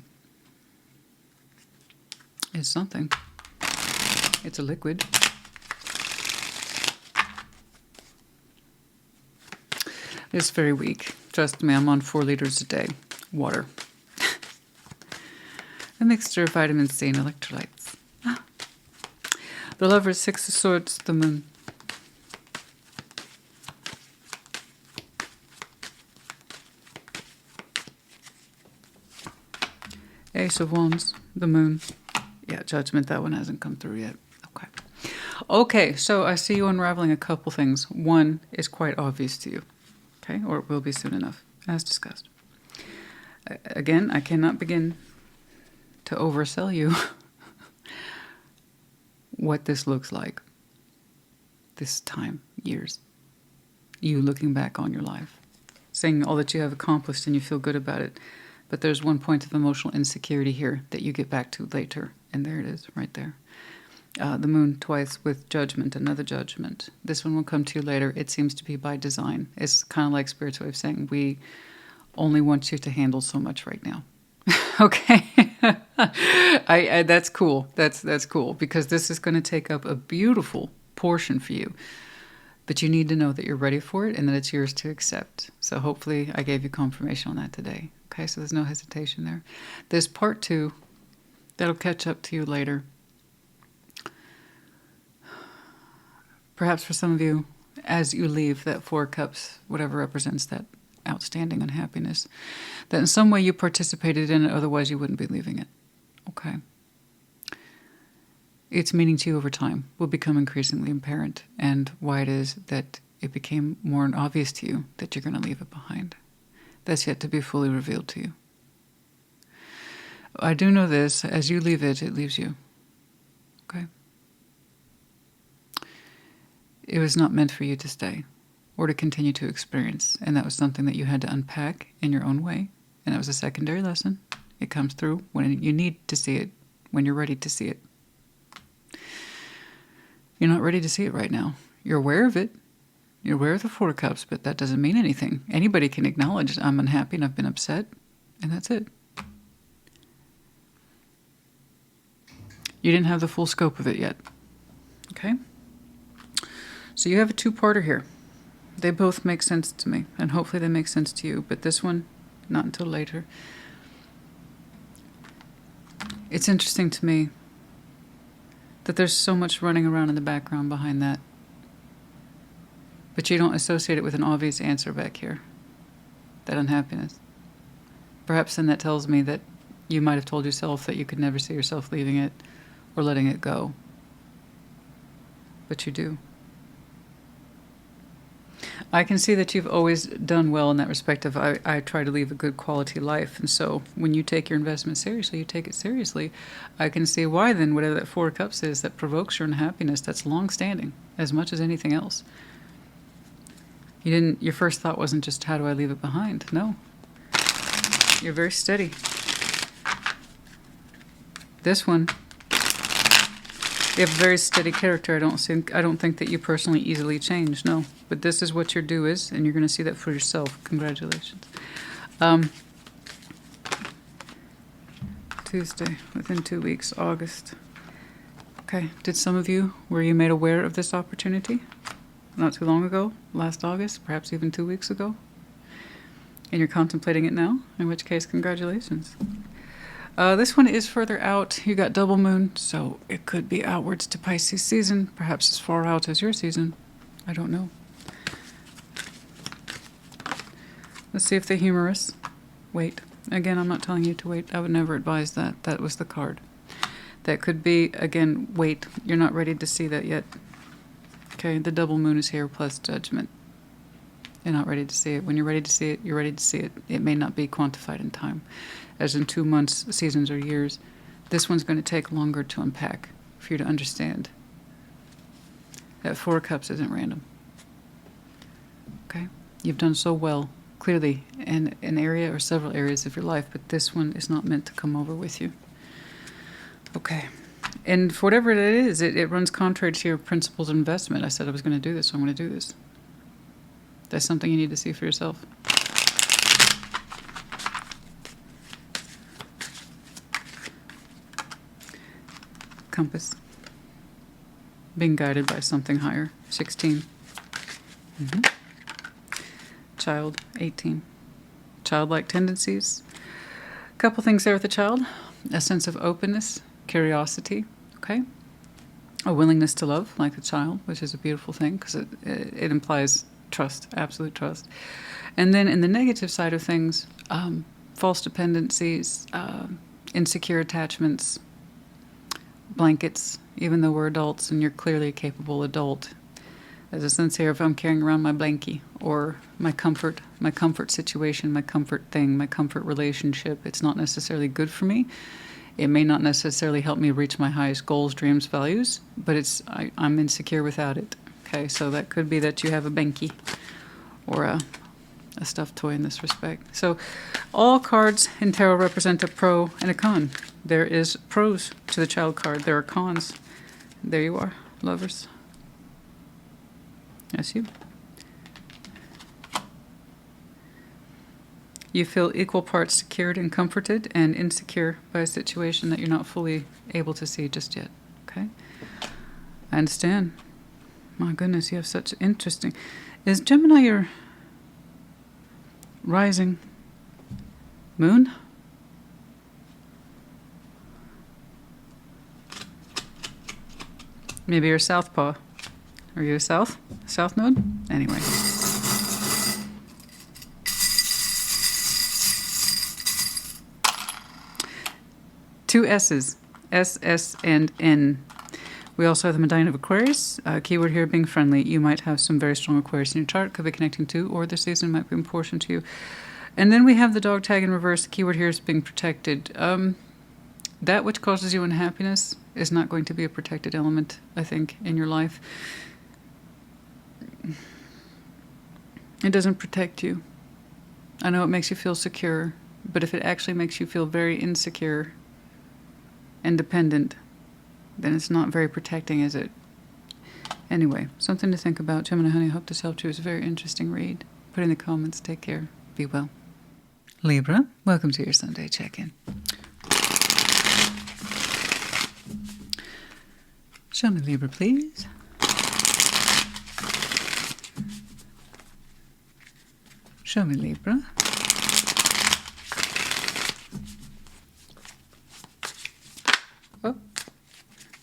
Speaker 1: It's something. It's a liquid. It's very weak. Trust me, I'm on 4 liters a day. Water. A mixture of vitamin C and electrolytes. The Lovers, Six of Swords, the Moon. Ace of Wands, the Moon. Yeah, Judgment, that one hasn't come through yet. Okay. Okay, so I see you unraveling a couple things. One is quite obvious to you. Okay, or it will be soon enough, as discussed. Again, I cannot begin to oversell you what this looks like. This time, years. You looking back on your life. Saying all that you have accomplished and you feel good about it. But there's one point of emotional insecurity here that you get back to later. And there it is, right there. The Moon twice with Judgment, another Judgment. This one will come to you later. It seems to be by design. It's kind of like Spirit's way of saying, we only want you to handle so much right now. Okay? That's cool. That's cool. Because this is going to take up a beautiful portion for you. But you need to know that you're ready for it and that it's yours to accept. So hopefully I gave you confirmation on that today. Okay, so there's no hesitation there. There's part 2 that'll catch up to you later. Perhaps for some of you, as you leave that 4 cups, whatever represents that outstanding unhappiness, that in some way you participated in it, otherwise you wouldn't be leaving it. Okay. Its meaning to you over time will become increasingly apparent, and why it is that it became more obvious to you that you're going to leave it behind. That's yet to be fully revealed to you. I do know this, as you leave it, it leaves you. Okay? It was not meant for you to stay or to continue to experience, and that was something that you had to unpack in your own way, and that was a secondary lesson. It comes through when you need to see it, when you're ready to see it. You're not ready to see it right now. You're aware of it. You're aware of the 4 cups, but that doesn't mean anything. Anybody can acknowledge I'm unhappy and I've been upset, and that's it. You didn't have the full scope of it yet. Okay? So you have a 2-parter here. They both make sense to me, and hopefully they make sense to you, but this one, not until later. It's interesting to me that there's so much running around in the background behind that. But you don't associate it with an obvious answer back here. That unhappiness. Perhaps then that tells me that you might have told yourself that you could never see yourself leaving it or letting it go. But you do. I can see that you've always done well in that respect of I try to leave a good quality life. And so when you take your investment seriously, you take it seriously. I can see why then whatever that Four of Cups is that provokes your unhappiness, that's long-standing as much as anything else. Your first thought wasn't just how do I leave it behind? No. You're very steady. This one, you have a very steady character. I don't think that you personally easily change. No, but this is what your due is, and you're going to see that for yourself. Congratulations. Tuesday, within 2 weeks, August. Okay. Did some of you, were you made aware of this opportunity? Not too long ago, last August, perhaps even 2 weeks ago? And you're contemplating it now? In which case, congratulations. This one is further out. You got double moon, so it could be outwards to Pisces season, perhaps as far out as your season. I don't know. Let's see if they're humorous. Wait. Again, I'm not telling you to wait. I would never advise that. That was the card. That could be, again, wait. You're not ready to see that yet. Okay, the double moon is here plus judgment. You're not ready to see it. When you're ready to see it, you're ready to see it. It may not be quantified in time, as in 2 months, seasons, or years. This one's going to take longer to unpack for you to understand. That Four of Cups isn't random. Okay? You've done so well, clearly, in an area or several areas of your life, but this one is not meant to come over with you. Okay. And for whatever it is, it runs contrary to your principles of investment. I said I was going to do this, so I'm going to do this. That's something you need to see for yourself. Compass. Being guided by something higher. 16. Child. 18. Childlike tendencies. A couple things there with the child. A sense of openness, curiosity. Okay. A willingness to love like a child, which is a beautiful thing because it implies trust, absolute trust. And then in the negative side of things, false dependencies, insecure attachments, blankets, even though we're adults and you're clearly a capable adult. There's a sense here of I'm carrying around my blankie or my comfort situation, my comfort thing, my comfort relationship. It's not necessarily good for me. It may not necessarily help me reach my highest goals, dreams, values, but I'm insecure without it. Okay, so that could be that you have a banky or a stuffed toy in this respect. So all cards in tarot represent a pro and a con. There is pros to the child card. There are cons. There you are, lovers. That's you. You feel equal parts secured and comforted and insecure by a situation that you're not fully able to see just yet. Okay? I understand. My goodness, you have such interesting... Is Gemini your rising moon? Maybe you're southpaw. Are you a south node? Anyway. Two S's. S, S, and N. We also have the Medallion of Aquarius. Keyword here being friendly. You might have some very strong Aquarius in your chart. Could be connecting to, or the season might be important to you. And then we have the dog tag in reverse. The keyword here is being protected. That which causes you unhappiness is not going to be a protected element, I think, in your life. It doesn't protect you. I know it makes you feel secure, but if it actually makes you feel very insecure and dependent, then it's not very protecting, is it? Anyway, something to think about. Gemini honey, hope this helped you. It's a very interesting read. Put in the comments. Take care. Be well. Libra, welcome to your Sunday check-in. Show me Libra, please. Show me Libra. Oh,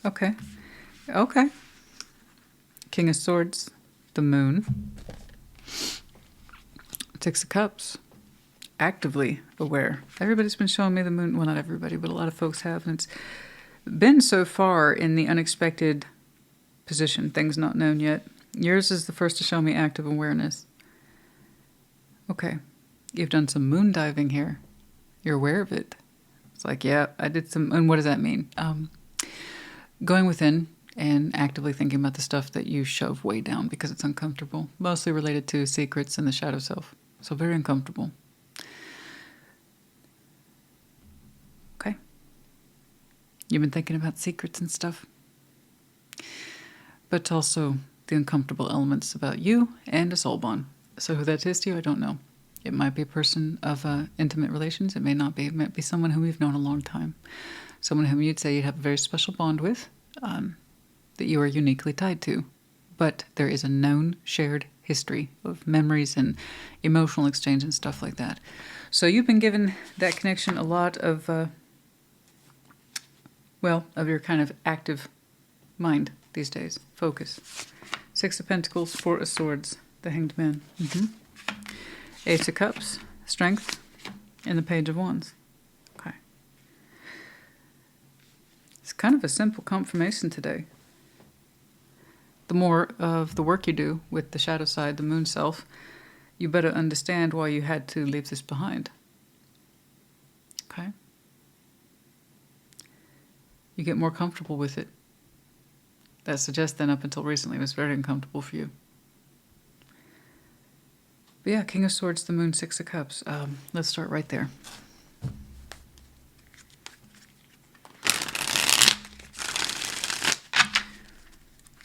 Speaker 1: okay. Okay. King of Swords, the Moon. Six of Cups. Actively aware. Everybody's been showing me the moon. Well, not everybody, but a lot of folks have. And it's been so far in the unexpected position, things not known yet. Yours is the first to show me active awareness. Okay. You've done some moon diving here. You're aware of it. It's like, yeah, I did some. And what does that mean? Going within and actively thinking about the stuff that you shove way down because it's uncomfortable. Mostly related to secrets and the shadow self. So very uncomfortable. Okay. You've been thinking about secrets and stuff. But also the uncomfortable elements about you and a soul bond. So who that is to you, I don't know. It might be a person of intimate relations. It may not be. It might be someone whom you've known a long time. Someone whom you'd say you'd have a very special bond with, that you are uniquely tied to. But there is a known shared history of memories and emotional exchange and stuff like that. So you've been given that connection a lot of, of your kind of active mind these days. Focus. Six of Pentacles, Four of Swords, the Hanged Man. Ace of Cups, Strength, and the Page of Wands. Okay. It's kind of a simple confirmation today. The more of the work you do with the shadow side, the moon self, you better understand why you had to leave this behind. Okay? You get more comfortable with it. That suggests then up until recently it was very uncomfortable for you. But yeah, King of Swords, the Moon, Six of Cups. Let's start right there.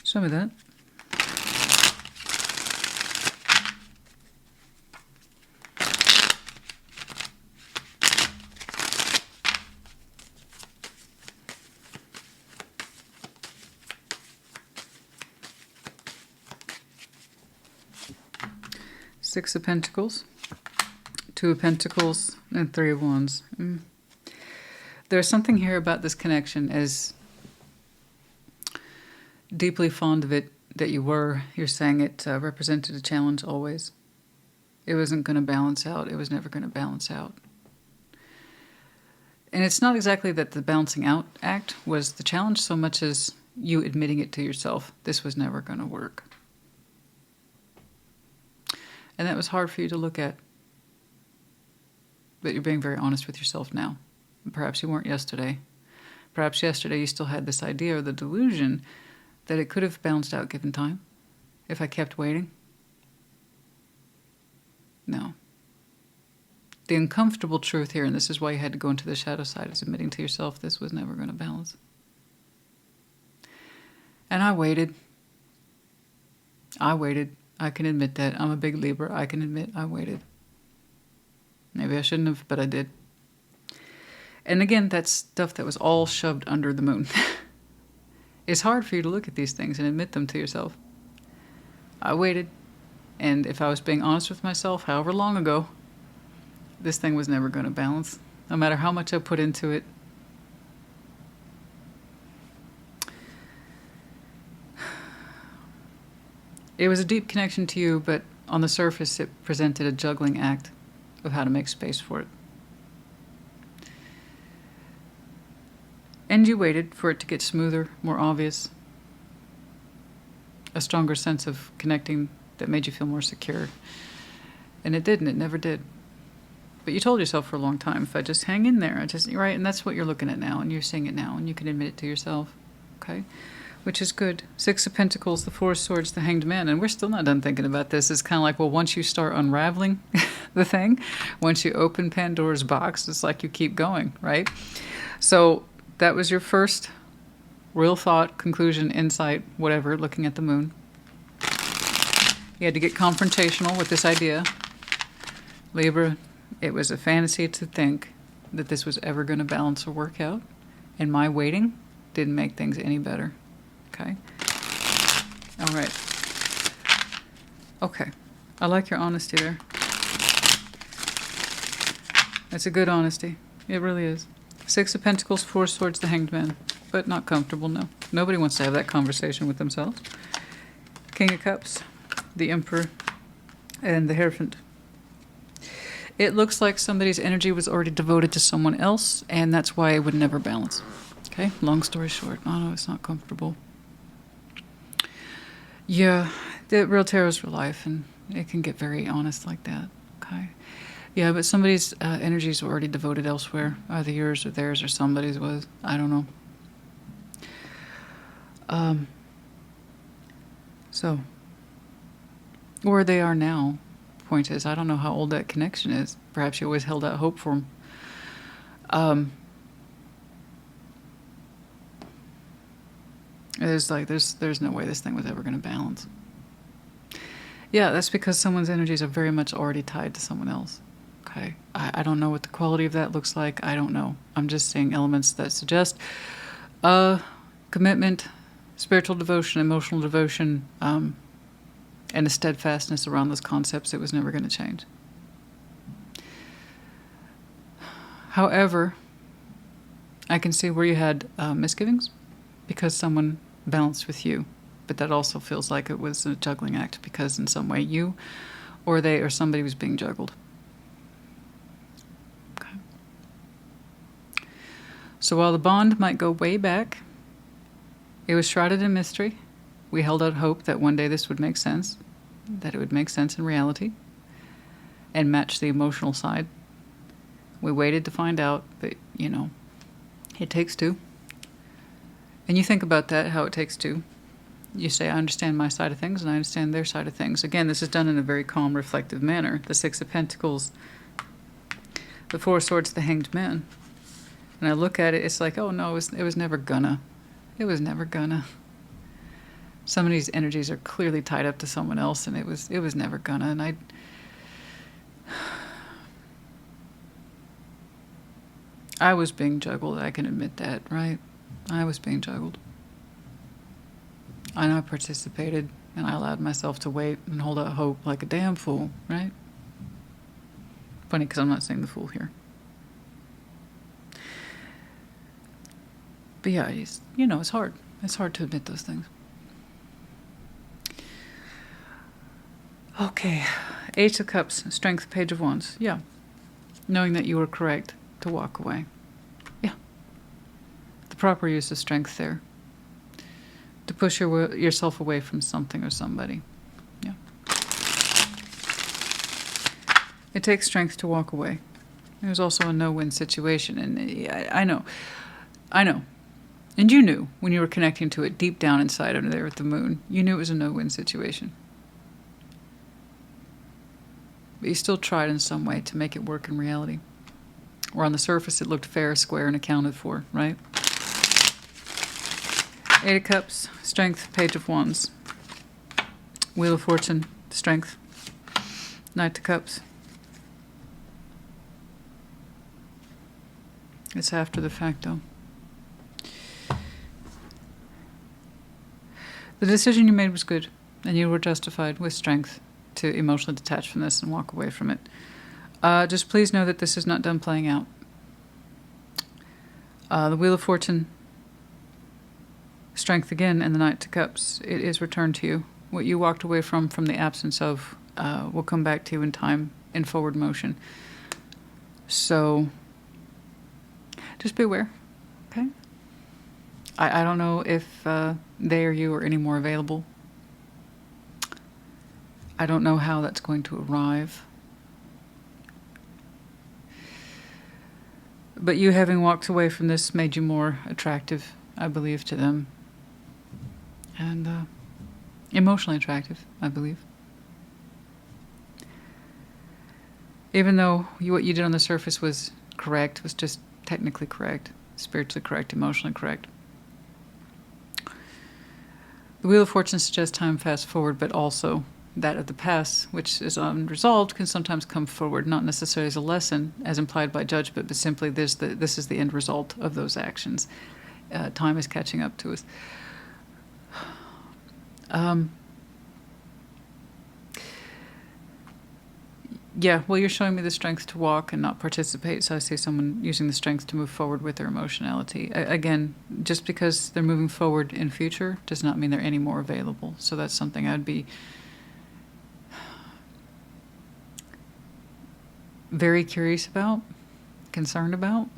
Speaker 1: Show me that. Six of Pentacles, Two of Pentacles, and Three of Wands. There's something here about this connection, as deeply fond of it that you were. You're saying it represented a challenge always. It wasn't going to balance out. It was never going to balance out. And it's not exactly that the balancing out act was the challenge so much as you admitting it to yourself. This was never going to work. And that was hard for you to look at. But you're being very honest with yourself now. Perhaps you weren't yesterday. Perhaps yesterday you still had this idea or the delusion that it could have balanced out given time if I kept waiting. No. The uncomfortable truth here, and this is why you had to go into the shadow side, is admitting to yourself this was never going to balance. And I waited. I can admit that. I'm a big Libra. I can admit I waited. Maybe I shouldn't have, but I did. And again, that's stuff that was all shoved under the moon. It's hard for you to look at these things and admit them to yourself. I waited. And if I was being honest with myself, however long ago, this thing was never going to balance. No matter how much I put into it. It was a deep connection to you, but on the surface it presented a juggling act of how to make space for it. And you waited for it to get smoother, more obvious. A stronger sense of connecting that made you feel more secure. And it didn't, it never did. But you told yourself for a long time, if I just hang in there, right? And that's what you're looking at now, and you're seeing it now, and you can admit it to yourself, okay? Which is good. Six of Pentacles, the Four of Swords, the Hanged Man. And we're still not done thinking about this. It's kind of like, well, once you start unraveling the thing, once you open Pandora's box, it's like you keep going, right? So that was your first real thought, conclusion, insight, whatever, looking at the moon. You had to get confrontational with this idea. Libra, it was a fantasy to think that this was ever going to balance or work out. And my waiting didn't make things any better. Okay. All right. Okay. I like your honesty there. That's a good honesty. It really is. Six of Pentacles, Four of Swords, the Hanged Man. But not comfortable, no. Nobody wants to have that conversation with themselves. King of Cups, the Emperor, and the Hierophant. It looks like somebody's energy was already devoted to someone else, and that's why it would never balance. Okay? Long story short. Oh, no, it's not comfortable. Yeah, the real tarot's real life, and it can get very honest like that. Okay. Yeah, but somebody's energies were already devoted elsewhere. Either yours or theirs or somebody's was. I don't know. So, where they are now, point is, I don't know how old that connection is. Perhaps you always held out hope for them. There's no way this thing was ever going to balance. Yeah, that's because someone's energies are very much already tied to someone else. Okay, I don't know what the quality of that looks like. I don't know. I'm just seeing elements that suggest commitment, spiritual devotion, emotional devotion, and a steadfastness around those concepts that was never going to change. However, I can see where you had misgivings because someone balanced with you. But that also feels like it was a juggling act because in some way you or they or somebody was being juggled. Okay. So while the bond might go way back, it was shrouded in mystery. We held out hope that one day this would make sense, that it would make sense in reality and match the emotional side. We waited to find out, but, it takes two. And you think about that, how it takes two. You say, I understand my side of things and I understand their side of things. Again, this is done in a very calm, reflective manner. The Six of Pentacles, the Four of Swords, the Hanged Man. And I look at it, it's like, oh no, it was never gonna. It was never gonna. Some of these energies are clearly tied up to someone else, and it was never gonna. And I was being juggled, I can admit that, right? I was being juggled. And I participated, and I allowed myself to wait and hold out hope like a damn fool, right? Funny, because I'm not saying the fool here. But yeah, it's hard. It's hard to admit those things. Okay, Ace of Cups, Strength, Page of Wands. Yeah, knowing that you were correct to walk away. Yeah, the proper use of strength there. To push yourself away from something or somebody. Yeah. It takes strength to walk away. There's also a no-win situation, and I know. And you knew when you were connecting to it deep down inside under there with the moon. You knew it was a no-win situation. But you still tried in some way to make it work in reality. Or on the surface it looked fair, square, and accounted for, right? Eight of Cups, Strength, Page of Wands. Wheel of Fortune, Strength. Knight of Cups. It's after the fact, though. The decision you made was good, and you were justified with strength to emotionally detach from this and walk away from it. Just please know that this is not done playing out. The Wheel of Fortune, Strength again, and the Knight of Cups. It is returned to you. What you walked away from the absence of will come back to you in time, in forward motion. So just be aware, okay? I don't know if they or you are any more available. I don't know how that's going to arrive. But you having walked away from this made you more attractive, I believe, to them. And emotionally attractive, I believe. Even though what you did on the surface was correct, was just technically correct, spiritually correct, emotionally correct. The Wheel of Fortune suggests time fast forward, but also that of the past, which is unresolved, can sometimes come forward, not necessarily as a lesson, as implied by judgment, but simply this is the end result of those actions. Time is catching up to us. Yeah, well, you're showing me the strength to walk and not participate, so I see someone using the strength to move forward with their emotionality. Again, just because they're moving forward in future does not mean they're any more available. So that's something I'd be very curious about, concerned about,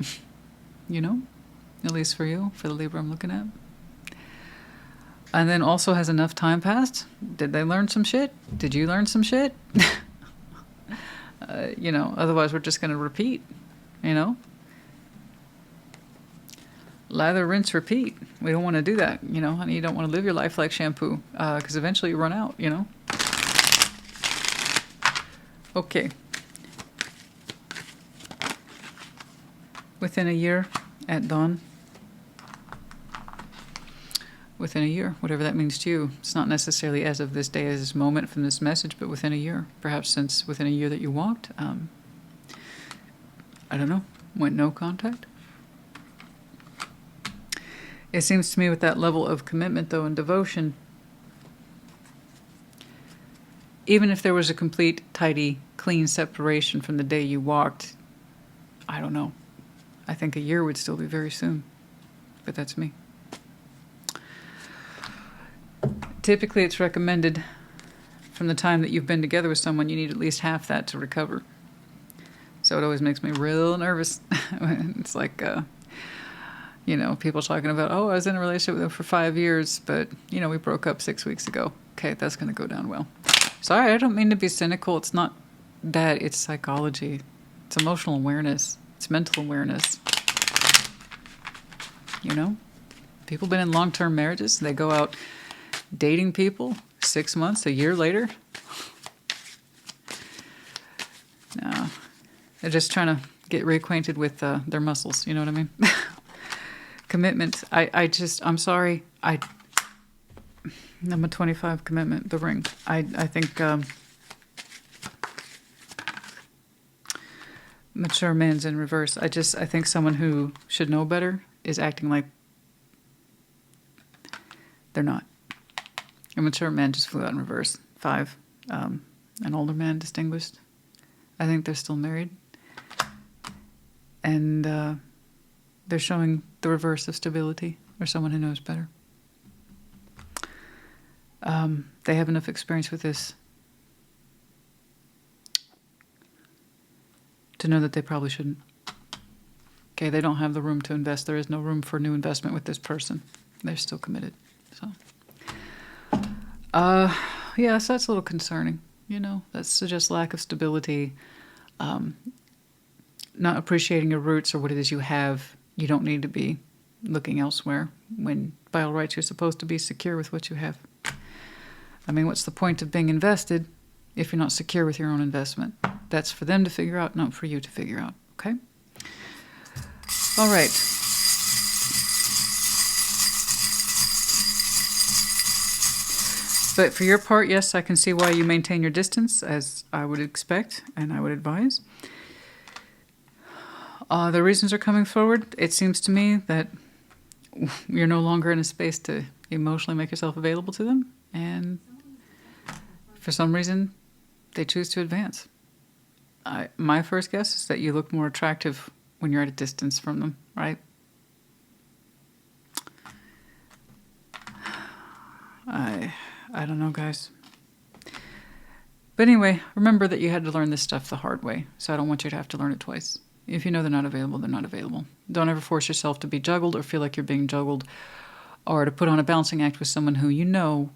Speaker 1: at least for you, for the Libra I'm looking at. And then also, has enough time passed? Did they learn some shit? Did you learn some shit? You know, otherwise we're just going to repeat, you know. Lather, rinse, repeat. We don't want to do that, you know, honey. You don't want to live your life like shampoo, because eventually you run out, you know. Okay. Within a year, at dawn. Within a year, whatever that means to you. It's not necessarily as of this day, as this moment from this message, but within a year. Perhaps since within a year that you walked. I don't know. Went no contact. It seems to me with that level of commitment, though, and devotion, even if there was a complete, tidy, clean separation from the day you walked, I don't know. I think a year would still be very soon. But that's me. Typically, it's recommended from the time that you've been together with someone, you need at least half that to recover. So it always makes me real nervous. It's like... you know, people talking about, oh, I was in a relationship with him for 5 years, but, you know, we broke up 6 weeks ago. Okay, that's going to go down well. Sorry, I don't mean to be cynical. It's not that. It's psychology. It's emotional awareness. It's mental awareness. You know? People been in long-term marriages. They go out dating people 6 months, a year later. No. They're just trying to get reacquainted with their muscles. You know what I mean? Commitment. I'm sorry. I'm a 25 commitment, the ring. I think mature man's in reverse. I think someone who should know better is acting like they're not. A mature man just flew out in reverse. 5. An older man distinguished. I think they're still married. And they're showing the reverse of stability, or someone who knows better. They have enough experience with this to know that they probably shouldn't. Okay, they don't have the room to invest. There is no room for new investment with this person. They're still committed. So, yeah, so that's a little concerning. You know, that suggests lack of stability, not appreciating your roots or what it is you have. You don't need to be looking elsewhere when, by all rights, you're supposed to be secure with what you have. I mean, what's the point of being invested if you're not secure with your own investment? That's for them to figure out, not for you to figure out, okay? All right. But for your part, yes, I can see why you maintain your distance, as I would expect and I would advise. The reasons are coming forward. It seems to me that you're no longer in a space to emotionally make yourself available to them. And for some reason, they choose to advance. My first guess is that you look more attractive when you're at a distance from them, right? I don't know, guys. But anyway, remember that you had to learn this stuff the hard way. So I don't want you to have to learn it twice. If you know they're not available, they're not available. Don't ever force yourself to be juggled or feel like you're being juggled, or to put on a balancing act with someone who you know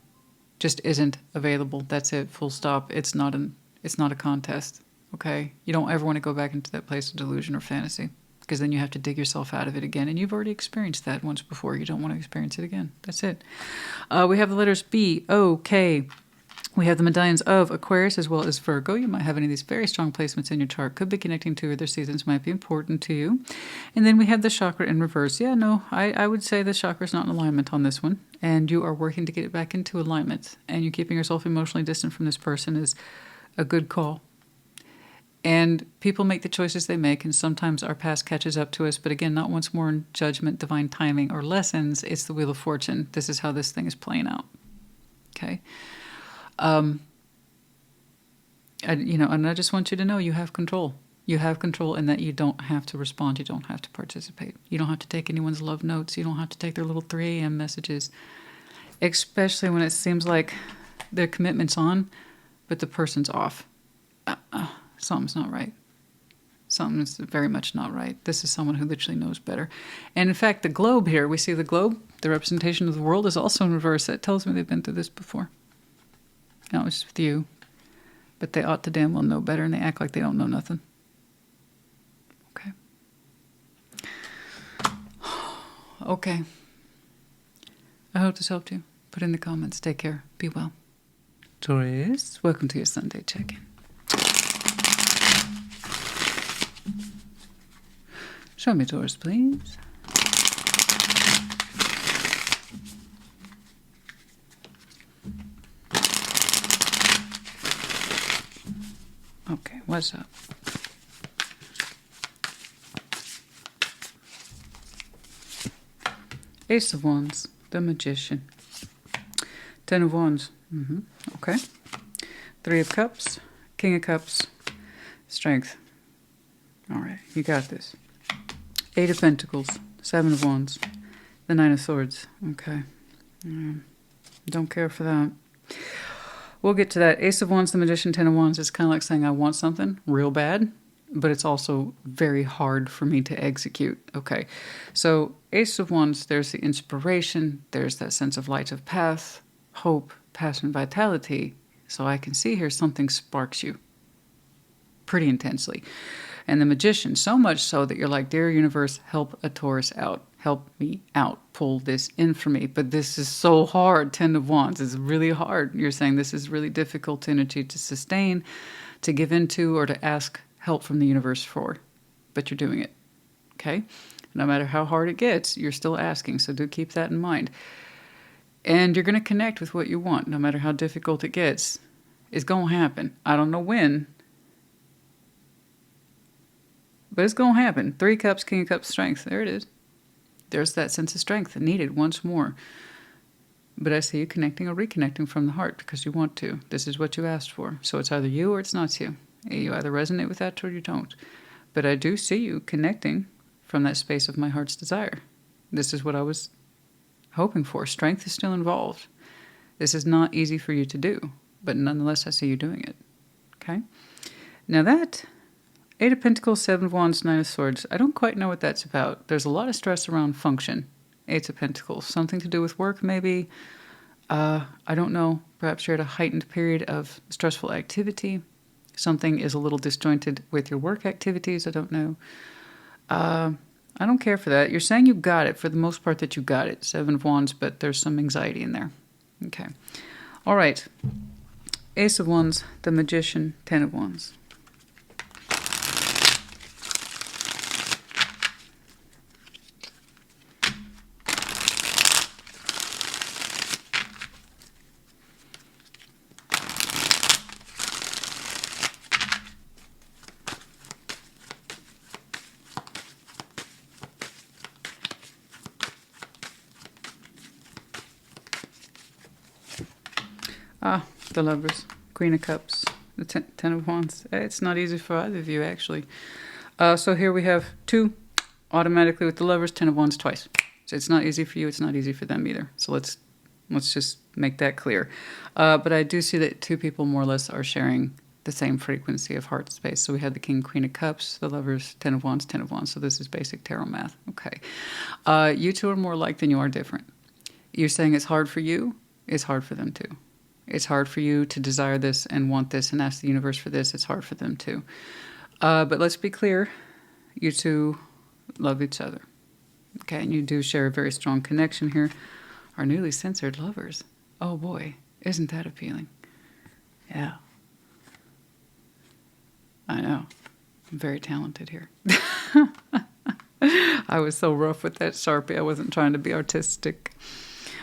Speaker 1: just isn't available. That's it, full stop. It's not a contest, okay? You don't ever want to go back into that place of delusion or fantasy, because then you have to dig yourself out of it again, and you've already experienced that once before. You don't want to experience it again. That's it. We have the letters B, O, K. We have the medallions of Aquarius as well as Virgo. You might have any of these very strong placements in your chart. Could be connecting to other seasons, might be important to you. And then we have the chakra in reverse. Yeah, no, I would say the chakra is not in alignment on this one. And you are working to get it back into alignment. And you keeping yourself emotionally distant from this person is a good call. And people make the choices they make, and sometimes our past catches up to us. But again, not once more in judgment, divine timing, or lessons. It's the Wheel of Fortune. This is how this thing is playing out. Okay? And I just want you to know you have control. You have control in that you don't have to respond. You don't have to participate. You don't have to take anyone's love notes. You don't have to take their little 3 a.m. messages, especially when it seems like their commitment's on, but the person's off. Something's not right. Something's very much not right. This is someone who literally knows better. And in fact, the globe here, we see the globe, the representation of the world, is also in reverse. That tells me they've been through this before. No, it's with you. But they ought to damn well know better, and they act like they don't know nothing. Okay. Okay. I hope this helped you. Put in the comments. Take care. Be well. Taurus, welcome to your Sunday check-in. Show me Taurus, please. Okay, what's up? Ace of Wands, the Magician. 10 of Wands, okay. 3 of Cups, King of Cups, Strength. All right, you got this. 8 of Pentacles, 7 of Wands, the 9 of Swords. Okay, don't care for that. We'll get to that. Ace of Wands, the Magician, 10 of Wands is kind of like saying I want something real bad, but it's also very hard for me to execute. Okay, so Ace of Wands, there's the inspiration, there's that sense of light of path, hope, passion, vitality. So I can see here something sparks you pretty intensely. And the Magician, so much so that you're like, dear universe, help a Taurus out. Help me out. Pull this in for me. But this is so hard. 10 of Wands is really hard. You're saying this is really difficult energy to sustain, to give into, or to ask help from the universe for. But you're doing it. Okay? No matter how hard it gets, you're still asking. So do keep that in mind. And you're going to connect with what you want, no matter how difficult it gets. It's going to happen. I don't know when, but it's going to happen. 3 Cups, King of Cups, Strength. There it is. There's that sense of strength needed once more. But I see you connecting or reconnecting from the heart because you want to. This is what you asked for. So it's either you or it's not you. You either resonate with that or you don't. But I do see you connecting from that space of my heart's desire. This is what I was hoping for. Strength is still involved. This is not easy for you to do, but nonetheless, I see you doing it. Okay? Now that 8 of Pentacles, 7 of Wands, 9 of Swords, I don't quite know what that's about. There's a lot of stress around function. 8 of Pentacles, something to do with work maybe. I don't know. Perhaps you're at a heightened period of stressful activity. Something is a little disjointed with your work activities. I don't know. I don't care for that. You're saying you got it. For the most part that you got it. 7 of Wands, but there's some anxiety in there. Okay. All right. Ace of Wands, the Magician, 10 of Wands. Ah, the Lovers, Queen of Cups, the 10 of Wands. It's not easy for either of you, actually. So here we have 2 automatically with the Lovers, 10 of Wands twice. So it's not easy for you. It's not easy for them either. So let's just make that clear. But I do see that 2 people more or less are sharing the same frequency of heart space. So we had the King, Queen of Cups, the Lovers, 10 of Wands, 10 of Wands. So this is basic tarot math. Okay. You 2 are more alike than you are different. You're saying it's hard for you. It's hard for them too. It's hard for you to desire this and want this and ask the universe for this. It's hard for them too. But let's be clear. You 2 love each other. Okay, and you do share a very strong connection here. Our newly censored lovers. Oh boy, isn't that appealing? Yeah. I know. I'm very talented here. I was so rough with that Sharpie. I wasn't trying to be artistic.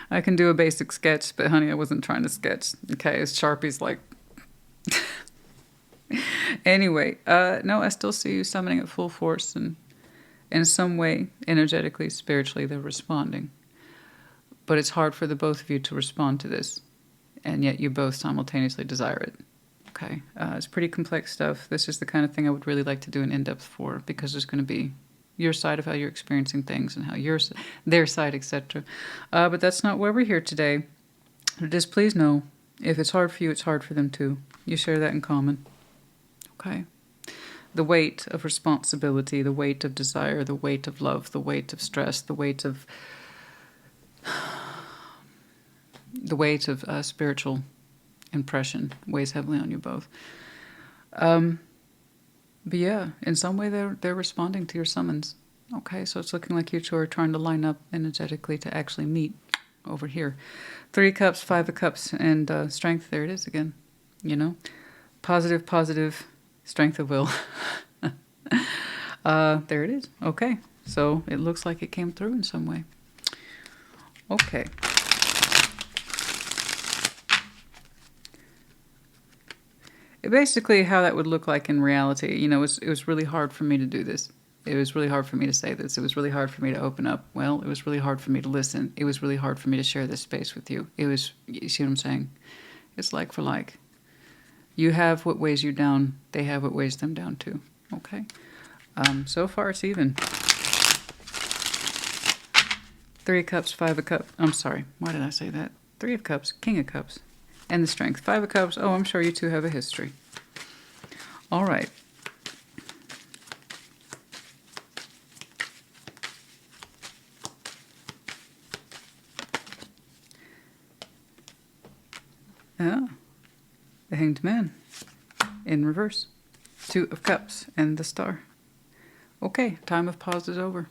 Speaker 1: I can do a basic sketch, but honey, I wasn't trying to sketch. Okay, Sharpie's like... Anyway, no, I still see you summoning at full force, and in some way, energetically, spiritually, they're responding. But it's hard for the both of you to respond to this, and yet you both simultaneously desire it. Okay, it's pretty complex stuff. This is the kind of thing I would really like to do an in-depth for, because there's going to be your side of how you're experiencing things and how their side, etc. But that's not why we're here today. Just please know, if it's hard for you, it's hard for them too. You share that in common. Okay? The weight of responsibility, the weight of desire, the weight of love, the weight of stress, the weight of spiritual impression weighs heavily on you both. But yeah, in some way they're responding to your summons. Okay, so it's looking like you two are trying to line up energetically to actually meet over here. 3 of Cups, 5 of Cups, and strength. There it is again. You know, positive, strength of will. There it is. Okay, so it looks like it came through in some way. Okay. Basically, how that would look like in reality, you know, it was really hard for me to do this. It was really hard for me to say this. It was really hard for me to open up. Well, it was really hard for me to listen. It was really hard for me to share this space with you. It was, you see what I'm saying? It's like for like. You have what weighs you down. They have what weighs them down too. Okay? So far it's even. 3 of Cups, 5 of Cups. I'm sorry. Why did I say that? 3 of Cups, King of Cups. And the strength. 5 of Cups. Oh, I'm sure you two have a history. All right. Yeah. The Hanged Man. In reverse. 2 of Cups. And the Star. Okay. Time of pause is over.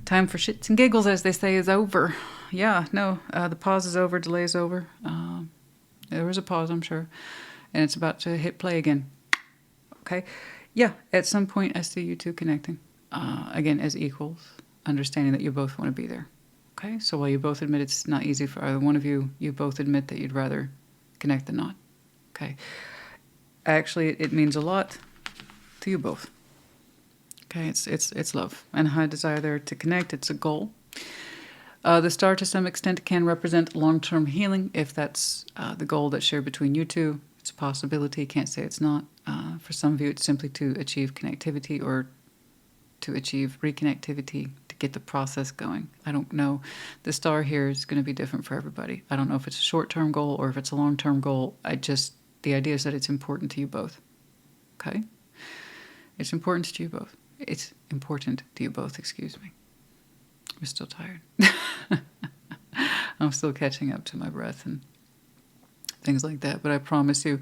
Speaker 1: Time for shits and giggles, as they say, is over. Yeah, no, the pause is over, delay is over. There was a pause, I'm sure. And it's about to hit play again. Okay? Yeah, at some point I see you two connecting. Again, as equals, understanding that you both want to be there. Okay? So while you both admit it's not easy for either one of you, you both admit that you'd rather connect than not. Okay? Actually, it means a lot to you both. Okay? It's love and a high desire there to connect. It's a goal. The Star, to some extent, can represent long-term healing if that's the goal that's shared between you two. It's a possibility. Can't say it's not. For some of you, it's simply to achieve connectivity or to achieve reconnectivity, to get the process going. I don't know. The Star here is going to be different for everybody. I don't know if it's a short-term goal or if it's a long-term goal. The idea is that it's important to you both. Okay? It's important to you both. It's important to you both, excuse me. I'm still tired. I'm still catching up to my breath and things like that. But I promise you,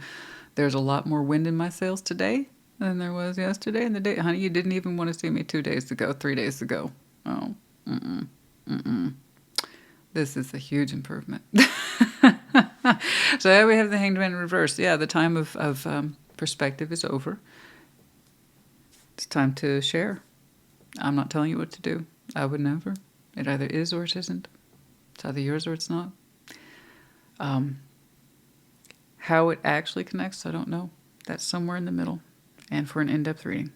Speaker 1: there's a lot more wind in my sails today than there was yesterday. And the day, honey, you didn't even want to see me 2 days ago, 3 days ago. Oh, This is a huge improvement. So there we have the Hanged Man in reverse. Yeah, the time of perspective is over. It's time to share. I'm not telling you what to do. I would never. It either is or it isn't. It's either yours or it's not. How it actually connects, I don't know. That's somewhere in the middle. And for an in-depth reading.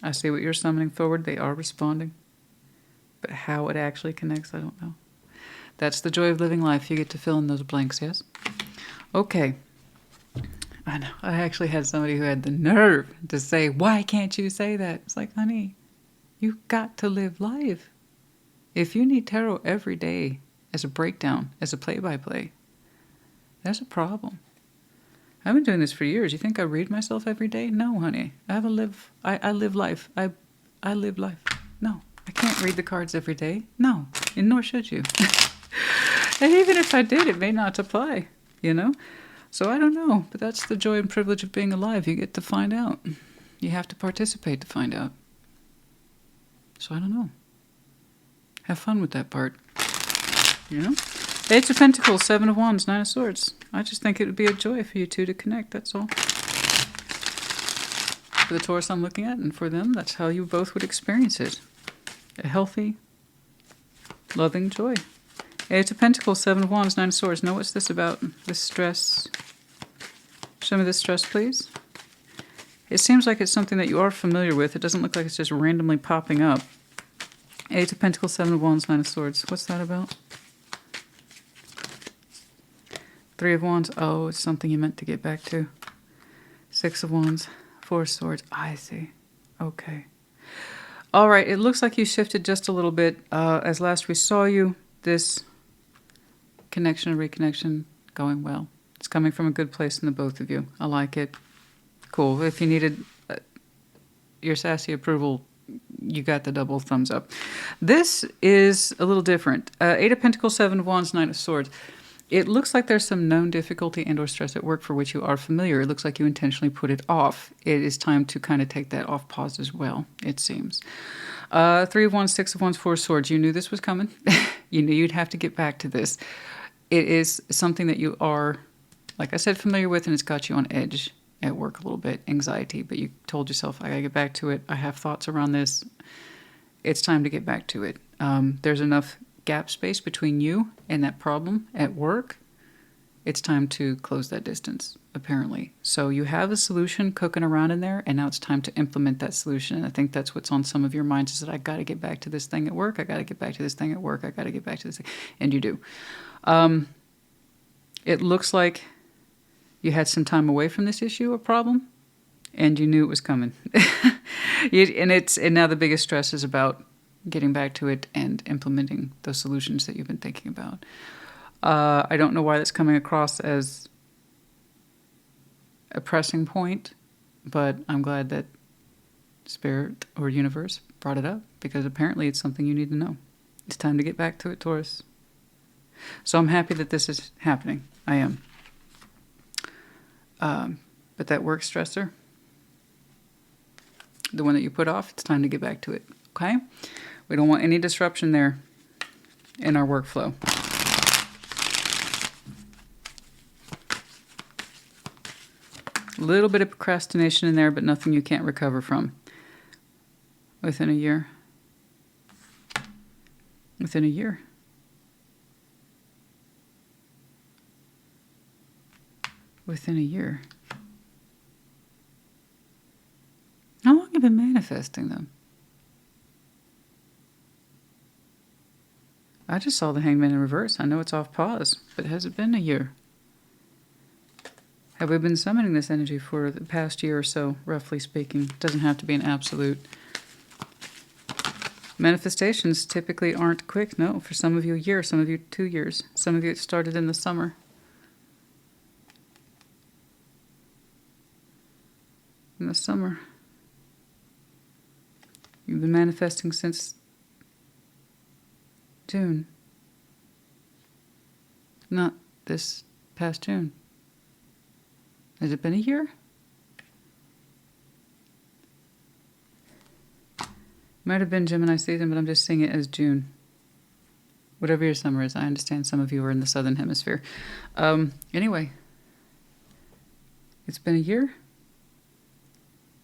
Speaker 1: I see what you're summoning forward. They are responding. But how it actually connects, I don't know. That's the joy of living life. You get to fill in those blanks, yes? Okay. I know. I actually had somebody who had the nerve to say, why can't you say that? It's like, honey, you've got to live life. If you need tarot every day as a breakdown, as a play-by-play, there's a problem. I've been doing this for years. You think I read myself every day? No, honey. I live life. I live life. No, I can't read the cards every day. No, and nor should you. And even if I did, it may not apply, you know? So I don't know, but that's the joy and privilege of being alive. You get to find out. You have to participate to find out. So I don't know. Have fun with that part. You know? 8 of Pentacles, 7 of Wands, 9 of Swords. I just think it would be a joy for you two to connect, that's all. For the Taurus I'm looking at, and for them, that's how you both would experience it. A healthy, loving joy. 8 of Pentacles, 7 of Wands, 9 of Swords. Now what's this about? This stress. Show me this stress, please. It seems like it's something that you are familiar with. It doesn't look like it's just randomly popping up. 8 of Pentacles, 7 of Wands, 9 of Swords. What's that about? 3 of Wands. Oh, it's something you meant to get back to. 6 of Wands, 4 of Swords. I see. Okay. All right. It looks like you shifted just a little bit. As last we saw you, this connection and reconnection going well. It's coming from a good place in the both of you. I like it. Cool. If you needed your sassy approval, you got the double thumbs up. This is a little different. 8 of Pentacles, 7 of Wands, 9 of Swords. It looks like there's some known difficulty and or stress at work for which you are familiar. It looks like you intentionally put it off. It is time to kind of take that off pause as well, it seems. 3 of Wands, 6 of Wands, 4 of Swords. You knew this was coming. You knew you'd have to get back to this. It is something that you are, like I said, familiar with, and it's got you on edge at work a little bit, anxiety. But you told yourself, I gotta get back to it. I have thoughts around this. It's time to get back to it. There's enough gap space between you and that problem at work. It's time to close that distance, apparently. So you have a solution cooking around in there, and now it's time to implement that solution. And I think that's what's on some of your minds, is that I got to get back to this thing at work. I got to get back to this thing at work. I got to get back to this thing. And you do. It looks like you had some time away from this issue or problem, and you knew it was coming. And now the biggest stress is about getting back to it and implementing those solutions that you've been thinking about. I don't know why that's coming across as a pressing point, but I'm glad that Spirit or Universe brought it up, because apparently it's something you need to know. It's time to get back to it, Taurus. So I'm happy that this is happening. I am. But that work stressor, the one that you put off, it's time to get back to it. Okay? We don't want any disruption there in our workflow. A little bit of procrastination in there, but nothing you can't recover from within a year. Within a year. Within a year. How long have you been manifesting them? I just saw the Hangman in reverse. I know it's off pause, but has it been a year? Have we been summoning this energy for the past year or so, roughly speaking? It doesn't have to be an absolute. Manifestations typically aren't quick. No, for some of you a year, some of you 2 years. Some of you it started in the summer. In the summer. You've been manifesting since June. Not this past June. Has it been a year? Might have been Gemini season, but I'm just seeing it as June. Whatever your summer is. I understand some of you are in the southern hemisphere. Anyway. It's been a year?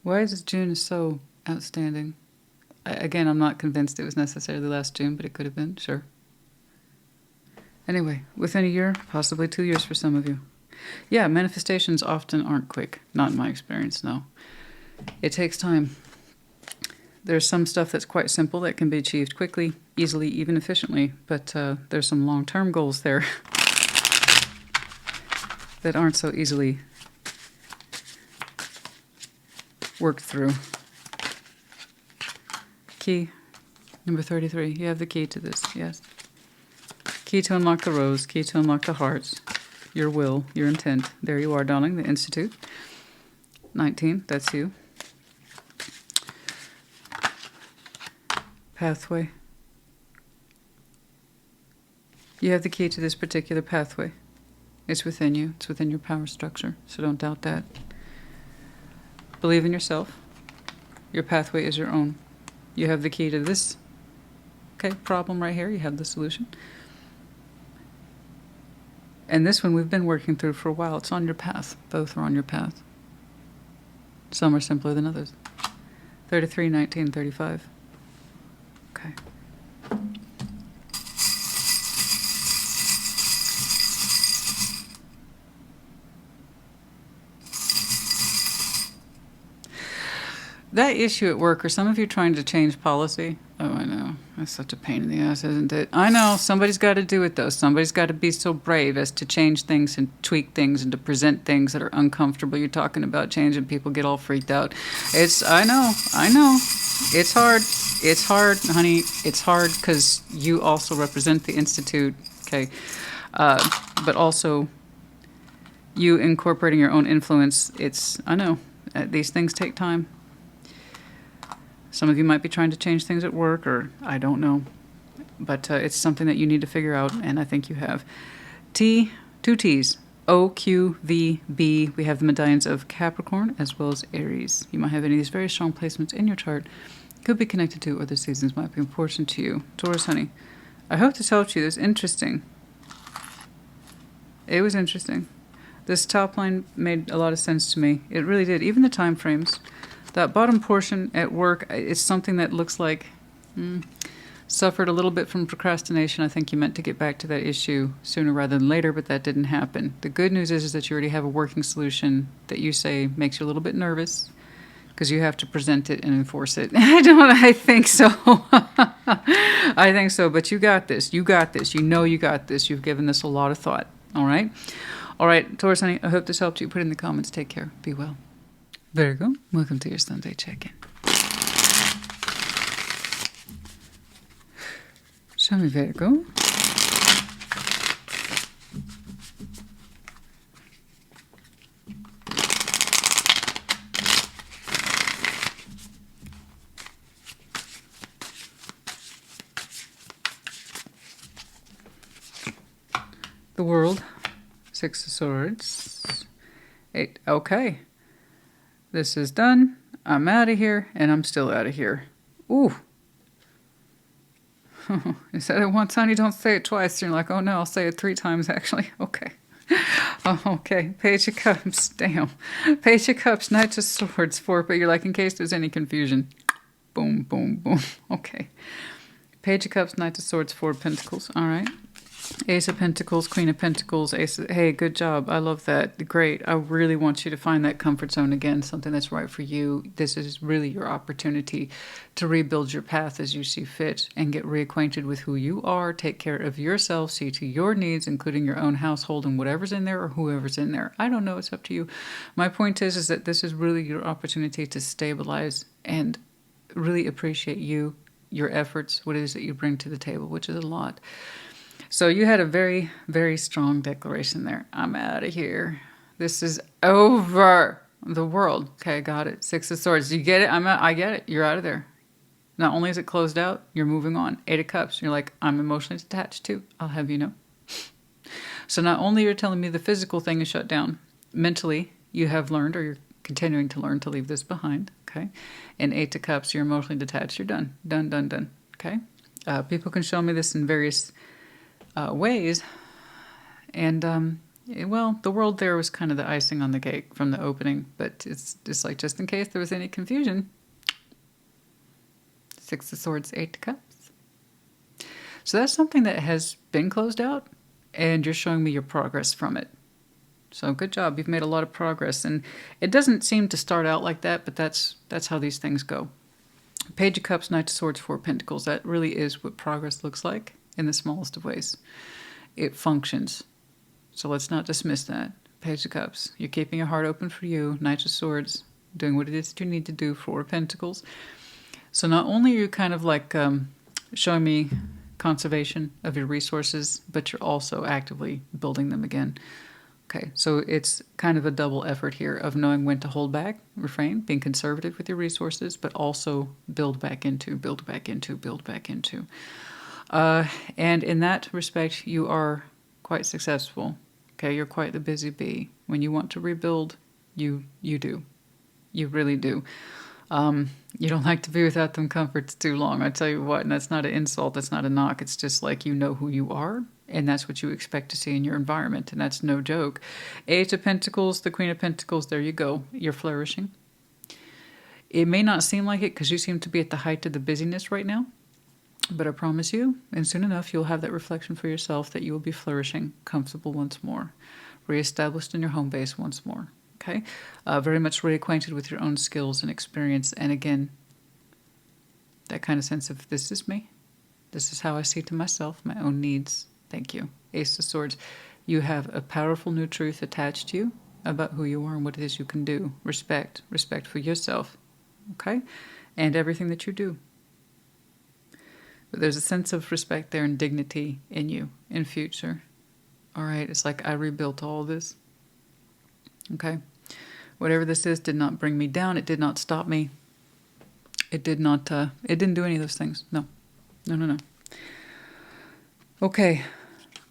Speaker 1: Why is this June so outstanding? Again, I'm not convinced it was necessarily last June, but it could have been, sure. Anyway, within a year, possibly 2 years for some of you. Yeah, manifestations often aren't quick. Not in my experience, no. It takes time. There's some stuff that's quite simple that can be achieved quickly, easily, even efficiently, but there's some long-term goals there that aren't so easily worked through. Key, number 33. You have the key to this, yes. Key to unlock the rose, key to unlock the hearts, your will, your intent. There you are, darling, the Institute. 19, that's you. Pathway. You have the key to this particular pathway. It's within you. It's within your power structure, so don't doubt that. Believe in yourself. Your pathway is your own. You have the key to this problem right here. You have the solution. And this one we've been working through for a while. It's on your path. Both are on your path. Some are simpler than others. 33, 19, 35. Okay. That issue at work, or some of you trying to change policy. Oh, I know. That's such a pain in the ass, isn't it? I know. Somebody's got to do it, though. Somebody's got to be so brave as to change things and tweak things and to present things that are uncomfortable. You're talking about changing, people get all freaked out. I know. It's hard. It's hard, honey. It's hard because you also represent the Institute, okay? But also, you incorporating your own influence. I know. These things take time. Some of you might be trying to change things at work, or I don't know. But it's something that you need to figure out, and I think you have. T, two T's. O, Q, V, B. We have the medallions of Capricorn as well as Aries. You might have any of these very strong placements in your chart. Could be connected to, or the seasons might be important to you. Taurus, honey. I hope this helped you. This is interesting. It was interesting. This top line made a lot of sense to me. It really did. Even the time frames. That bottom portion at work is something that looks like suffered a little bit from procrastination. I think you meant to get back to that issue sooner rather than later, but that didn't happen. The good news is that you already have a working solution that you say makes you a little bit nervous because you have to present it and enforce it. I think so. I think so, but you got this. You got this. You know you got this. You've given this a lot of thought. All right? All right, Taurus, honey, I hope this helped you. Put it in the comments. Take care. Be well. Virgo, welcome to your Sunday check-in. Show me, Virgo. The World, Six of Swords, 8. Okay. This is done. I'm out of here, and I'm still out of here. Ooh. You said it once, honey, don't say it twice. You're like, oh no, I'll say it 3 times, actually. Okay. Oh, okay. Page of Cups. Damn. Page of Cups, Knight of Swords, 4. But you're like, in case there's any confusion. Boom, boom, boom. Okay. Page of Cups, Knight of Swords, 4 of Pentacles. All right. Ace of Pentacles, Queen of Pentacles, Ace of, hey, good job. I love that. Great. I really want you to find that comfort zone again, something that's right for you. This is really your opportunity to rebuild your path as you see fit and get reacquainted with who you are, take care of yourself, see to your needs, including your own household and whatever's in there or whoever's in there. I don't know. It's up to you. My point is that this is really your opportunity to stabilize and really appreciate you, your efforts, what it is that you bring to the table, which is a lot. So you had a very, very strong declaration there. I'm out of here. This is over. The World. Okay, I got it. 6 of Swords. You get it? I get it. You're out of there. Not only is it closed out, you're moving on. 8 of Cups. You're like, I'm emotionally detached too. I'll have you know. So not only you're telling me the physical thing is shut down, mentally you have learned, or you're continuing to learn, to leave this behind. Okay. And 8 of Cups, you're emotionally detached. You're done. Done, done, done. Okay. People can show me this in various ways, and well, the World there was kind of the icing on the cake from the opening, but it's just like, just in case there was any confusion, 6 of Swords, 8 of Cups. So that's something that has been closed out, and you're showing me your progress from it. So good job. You've made a lot of progress, and it doesn't seem to start out like that, but that's how these things go. Page of Cups, Knight of Swords, 4 of Pentacles. That really is what progress looks like. In the smallest of ways. It functions. So let's not dismiss that. Page of Cups. You're keeping your heart open for you. Knight of Swords. Doing what it is that you need to do. 4 of Pentacles. So not only are you kind of like showing me conservation of your resources, but you're also actively building them again. Okay, so it's kind of a double effort here of knowing when to hold back, refrain, being conservative with your resources, but also build back into, build back into, build back into. And in that respect, you are quite successful. Okay, you're quite the busy bee. When you want to rebuild, you do. You really do. You don't like to be without them comforts too long. I tell you what, and that's not an insult, that's not a knock. It's just like, you know who you are, and that's what you expect to see in your environment, and that's no joke. 8 of Pentacles, the Queen of Pentacles, there you go. You're flourishing. It may not seem like it because you seem to be at the height of the busyness right now. But I promise you, and soon enough, you'll have that reflection for yourself that you will be flourishing, comfortable once more, reestablished in your home base once more. Okay? Very much reacquainted with your own skills and experience. And again, that kind of sense of, this is me. This is how I see to myself, my own needs. Thank you. Ace of Swords. You have a powerful new truth attached to you about who you are and what it is you can do. Respect. Respect for yourself. Okay? And everything that you do. But there's a sense of respect there and dignity in you in future. All right, it's like I rebuilt all this. Okay? Whatever this is did not bring me down. It did not stop me. It did not, it didn't do any of those things. No. No, no, no. Okay.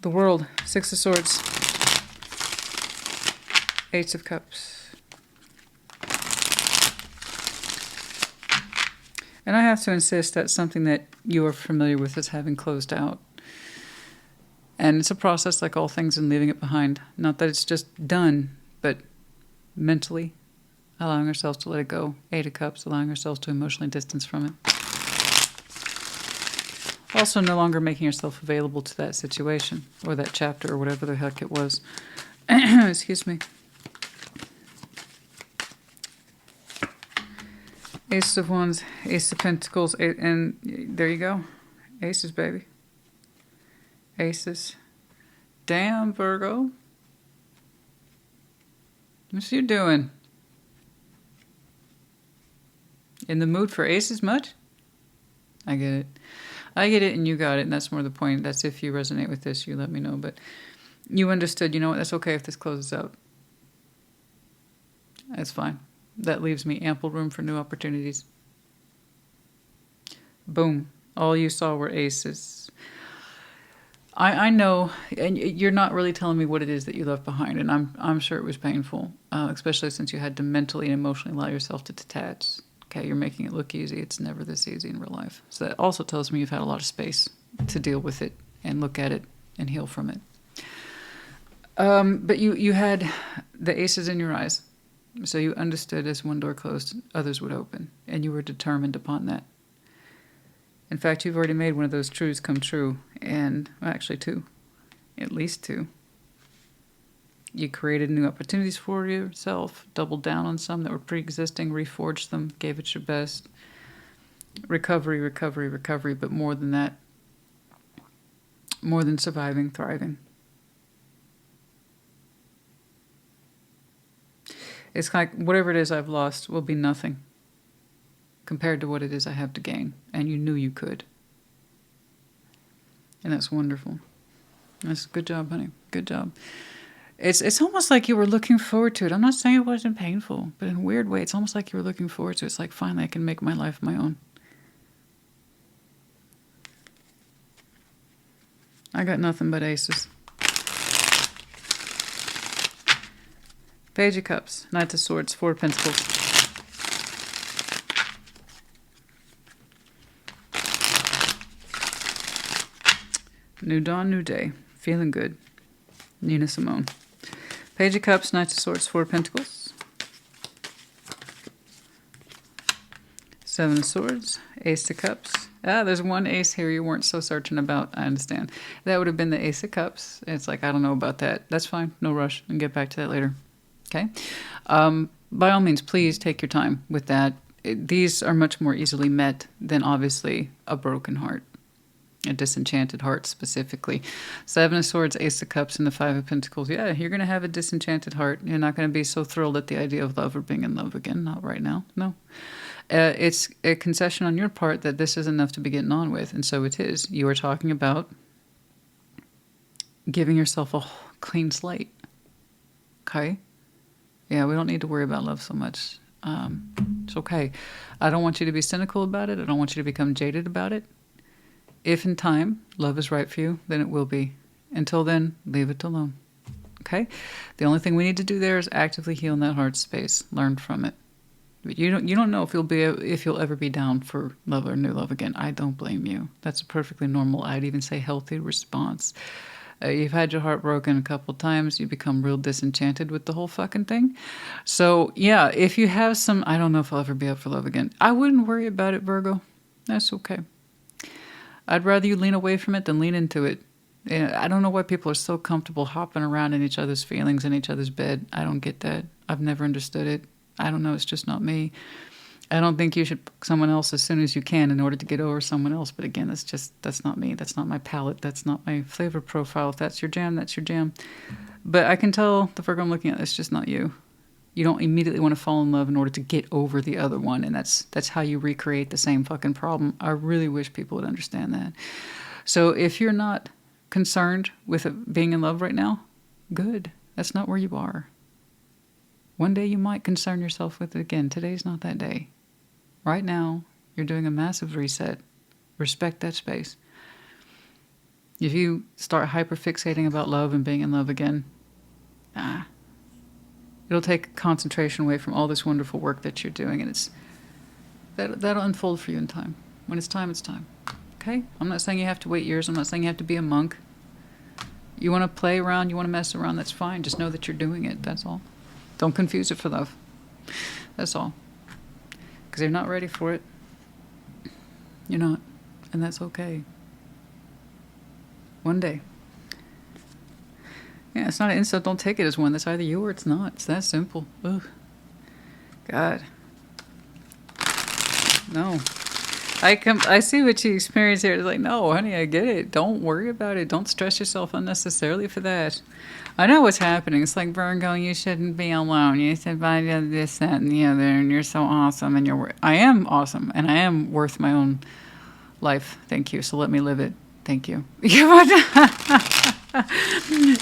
Speaker 1: The World, Six of Swords, Ace of Cups. And I have to insist that's something that you are familiar with as having closed out. And it's a process like all things in leaving it behind. Not that it's just done, but mentally allowing ourselves to let it go. Eight of Cups, allowing ourselves to emotionally distance from it. Also, no longer making yourself available to that situation or that chapter or whatever the heck it was. Excuse me. Ace of Wands, Ace of Pentacles, and there you go. Aces, baby. Aces. Damn, Virgo. What's you doing? In the mood for aces much? I get it. I get it and you got it, and that's more the point. That's if you resonate with this, you let me know. But you understood, you know what, that's okay if this closes out. That's fine. That leaves me ample room for new opportunities. Boom. All you saw were aces. I know, and you're not really telling me what it is that you left behind, and I'm sure it was painful, especially since you had to mentally and emotionally allow yourself to detach. Okay, you're making it look easy. It's never this easy in real life. So that also tells me you've had a lot of space to deal with it and look at it and heal from it. But you had the aces in your eyes. So you understood as one door closed, others would open. And you were determined upon that. In fact, you've already made one of those truths come true. And, well, actually two. At least two. You created new opportunities for yourself, doubled down on some that were pre-existing, reforged them, gave it your best. Recovery, recovery, recovery, but more than that. More than surviving, thriving. It's like whatever it is I've lost will be nothing compared to what it is I have to gain. And you knew you could. And that's wonderful. That's good job, honey. Good job. It's almost like you were looking forward to it. I'm not saying it wasn't painful, but in a weird way, it's almost like you were looking forward to it. It's like, finally, I can make my life my own. I got nothing but aces. Page of Cups, Knight of Swords, Four of Pentacles. New dawn, new day. Feeling good. Nina Simone. Page of Cups, Knight of Swords, Four of Pentacles. Seven of Swords, Ace of Cups. Ah, there's one ace here you weren't so certain about. I understand. That would have been the Ace of Cups. It's like, I don't know about that. That's fine. No rush. And get back to that later. Okay? By all means, please take your time with that. These are much more easily met than, obviously, a broken heart. A disenchanted heart, specifically. Seven of Swords, Ace of Cups, and the Five of Pentacles. Yeah, you're going to have a disenchanted heart. You're not going to be so thrilled at the idea of love or being in love again. Not right now. No. It's a concession on your part that this is enough to be getting on with, and so it is. You are talking about giving yourself a clean slate. Okay? Yeah, we don't need to worry about love so much. It's okay. I don't want you to be cynical about it. I don't want you to become jaded about it. If in time love is right for you, then it will be. Until then, leave it alone. Okay? The only thing we need to do there is actively heal in that heart space. Learn from it. But you don't know if you'll ever be down for love or new love again. I don't blame you. That's a perfectly normal, I'd even say healthy response. You've had your heart broken a couple times. You become real disenchanted with the whole fucking thing. So, yeah, if you have some, I don't know if I'll ever be up for love again. I wouldn't worry about it, Virgo. That's okay. I'd rather you lean away from it than lean into it. I don't know why people are so comfortable hopping around in each other's feelings in each other's bed. I don't get that. I've never understood it. I don't know. It's just not me. I don't think you should pick someone else as soon as you can in order to get over someone else. But again, that's not me. That's not my palate. That's not my flavor profile. If that's your jam, that's your jam. But I can tell the Virgo I'm looking at, it's just not you. You don't immediately want to fall in love in order to get over the other one. And that's how you recreate the same fucking problem. I really wish people would understand that. So if you're not concerned with being in love right now, good. That's not where you are. One day you might concern yourself with it again. Today's not that day. Right now, you're doing a massive reset. Respect that space. If you start hyperfixating about love and being in love again, it'll take concentration away from all this wonderful work that you're doing, and that'll unfold for you in time. When it's time, it's time. Okay? I'm not saying you have to wait years. I'm not saying you have to be a monk. You want to play around, you want to mess around, that's fine. Just know that you're doing it, that's all. Don't confuse it for love. That's all. Because you're not ready for it. You're not. And that's okay. One day. Yeah, it's not an insult. Don't take it as one. That's either you or it's not. It's that simple. Ugh. God. No. I see what you experience here. It's like, no, honey, I get it. Don't worry about it. Don't stress yourself unnecessarily for that. I know what's happening. It's like, Virgo, you shouldn't be alone. You should buy this, that, and the other, and you're so awesome. And I am awesome, and I am worth my own life. Thank you. So let me live it. Thank you.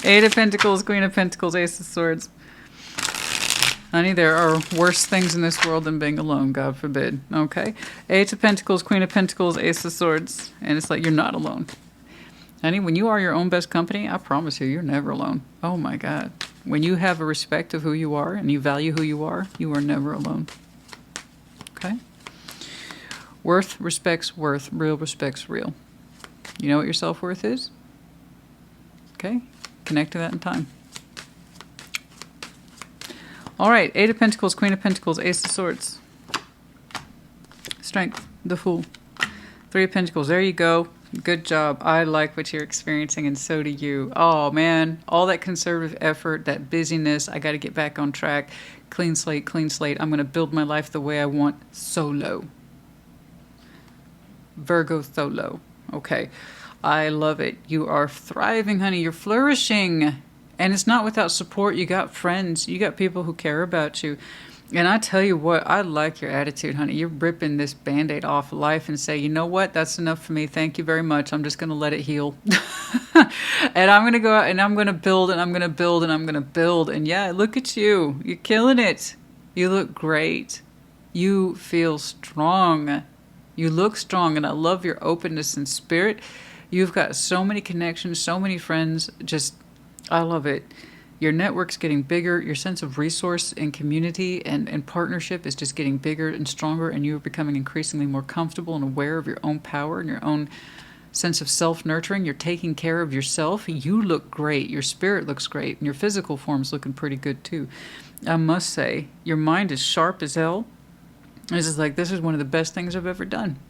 Speaker 1: Eight of Pentacles, Queen of Pentacles, Ace of Swords. Honey, there are worse things in this world than being alone, God forbid. Okay? Eight of Pentacles, Queen of Pentacles, Ace of Swords. And it's like, you're not alone. Honey, when you are your own best company, I promise you, you're never alone. Oh my God. When you have a respect of who you are and you value who you are never alone. Okay? Worth respects worth. Real respects real. You know what your self-worth is? Okay? Connect to that in time. All right, Eight of Pentacles, Queen of Pentacles, Ace of Swords. Strength, the Fool. Three of Pentacles, there you go. Good job. I like what you're experiencing, and so do you. Oh, man, all that conservative effort, that busyness, I got to get back on track. Clean slate, clean slate. I'm going to build my life the way I want. Solo. Virgo solo. Okay, I love it. You are thriving, honey. You're flourishing. And it's not without support. You got friends. You got people who care about you. And I tell you what, I like your attitude, honey. You're ripping this Band-Aid off life and say, you know what? That's enough for me. Thank you very much. I'm just going to let it heal. And I'm going to go out and I'm going to build and I'm going to build and I'm going to build. And yeah, look at you. You're killing it. You look great. You feel strong. You look strong. And I love your openness and spirit. You've got so many connections, so many friends. Just, I love it. Your network's getting bigger. Your sense of resource and community and partnership is just getting bigger and stronger, and you're becoming increasingly more comfortable and aware of your own power and your own sense of self-nurturing. You're taking care of yourself. You look great. Your spirit looks great, and your physical form's looking pretty good too. I must say, your mind is sharp as hell. This is one of the best things I've ever done.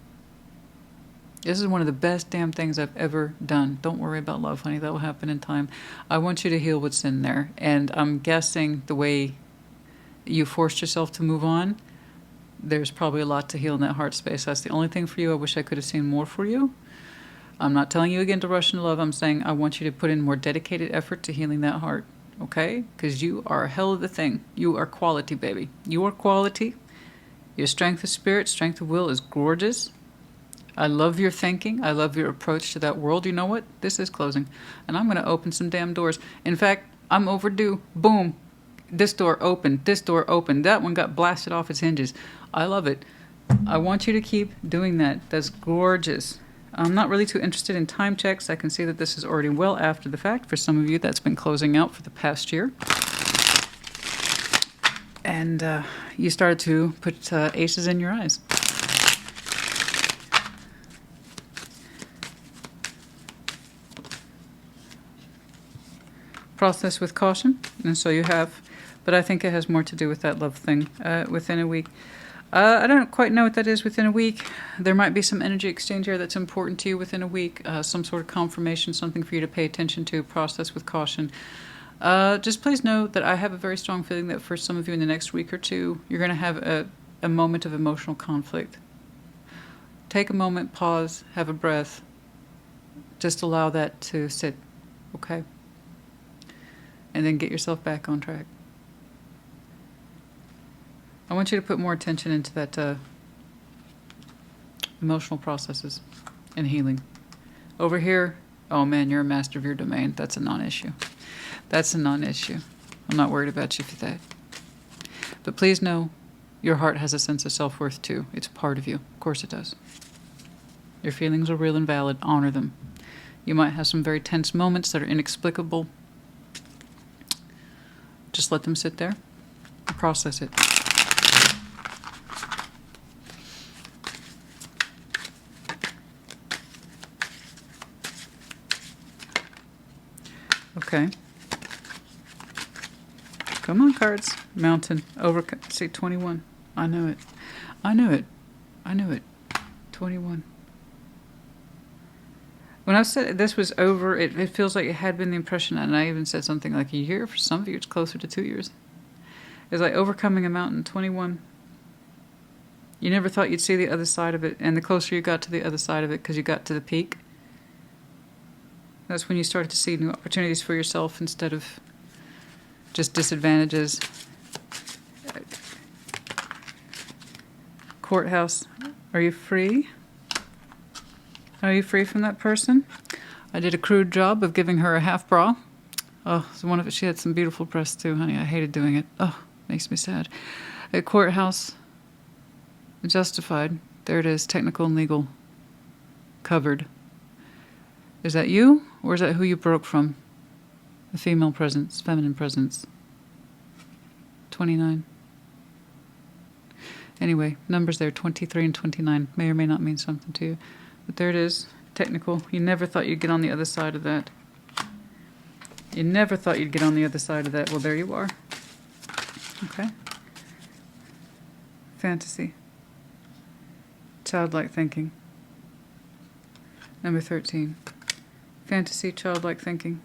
Speaker 1: This is one of the best damn things I've ever done. Don't worry about love, honey. That will happen in time. I want you to heal what's in there. And I'm guessing the way you forced yourself to move on, there's probably a lot to heal in that heart space. That's the only thing for you. I wish I could have seen more for you. I'm not telling you again to rush into love. I'm saying I want you to put in more dedicated effort to healing that heart. Okay? Because you are a hell of the thing. You are quality, baby. You are quality. Your strength of spirit, strength of will is gorgeous. I love your thinking. I love your approach to that world. You know what? This is closing. And I'm going to open some damn doors. In fact, I'm overdue. Boom. This door opened. This door opened. That one got blasted off its hinges. I love it. I want you to keep doing that. That's gorgeous. I'm not really too interested in time checks. I can see that this is already well after the fact. For some of you, that's been closing out for the past year. And you started to put aces in your eyes. Process with caution, and so you have, but I think it has more to do with that love thing within a week. I don't quite know what that is within a week. There might be some energy exchange here that's important to you within a week, some sort of confirmation, something for you to pay attention to. Process with caution. Just please know that I have a very strong feeling that for some of you in the next week or two, you're going to have a moment of emotional conflict. Take a moment, pause, have a breath. Just allow that to sit, okay? And then get yourself back on track. I want you to put more attention into that emotional processes and healing. Over here, oh man, you're a master of your domain. That's a non-issue. That's a non-issue. I'm not worried about you for that. But please know, your heart has a sense of self-worth too. It's a part of you. Of course it does. Your feelings are real and valid. Honor them. You might have some very tense moments that are inexplicable. Just let them sit there and process it. Okay. Come on, cards. Mountain. Overcome. See, 21. I knew it. I knew it. I knew it. 21. When I said this was over, it feels like it had been the impression, and I even said something like a year. For some of you, it's closer to 2 years. It's like overcoming a mountain. 21. You never thought you'd see the other side of it, and the closer you got to the other side of it, because you got to the peak, that's when you started to see new opportunities for yourself instead of just disadvantages. Courthouse. Are you free? Are you free from that person? I did a crude job of giving her a half bra. Oh, so one of it, she had some beautiful breasts too, honey. I hated doing it. Oh, makes me sad. A courthouse. Justified. There it is. Technical and legal. Covered. Is that you? Or is that who you broke from? The female presence, feminine presence. 29. Anyway, numbers there, 23 and 29. May or may not mean something to you. But there it is. Technical. You never thought you'd get on the other side of that. You never thought you'd get on the other side of that. Well, there you are. Okay. Fantasy. Childlike thinking. Number 13. Fantasy, childlike thinking.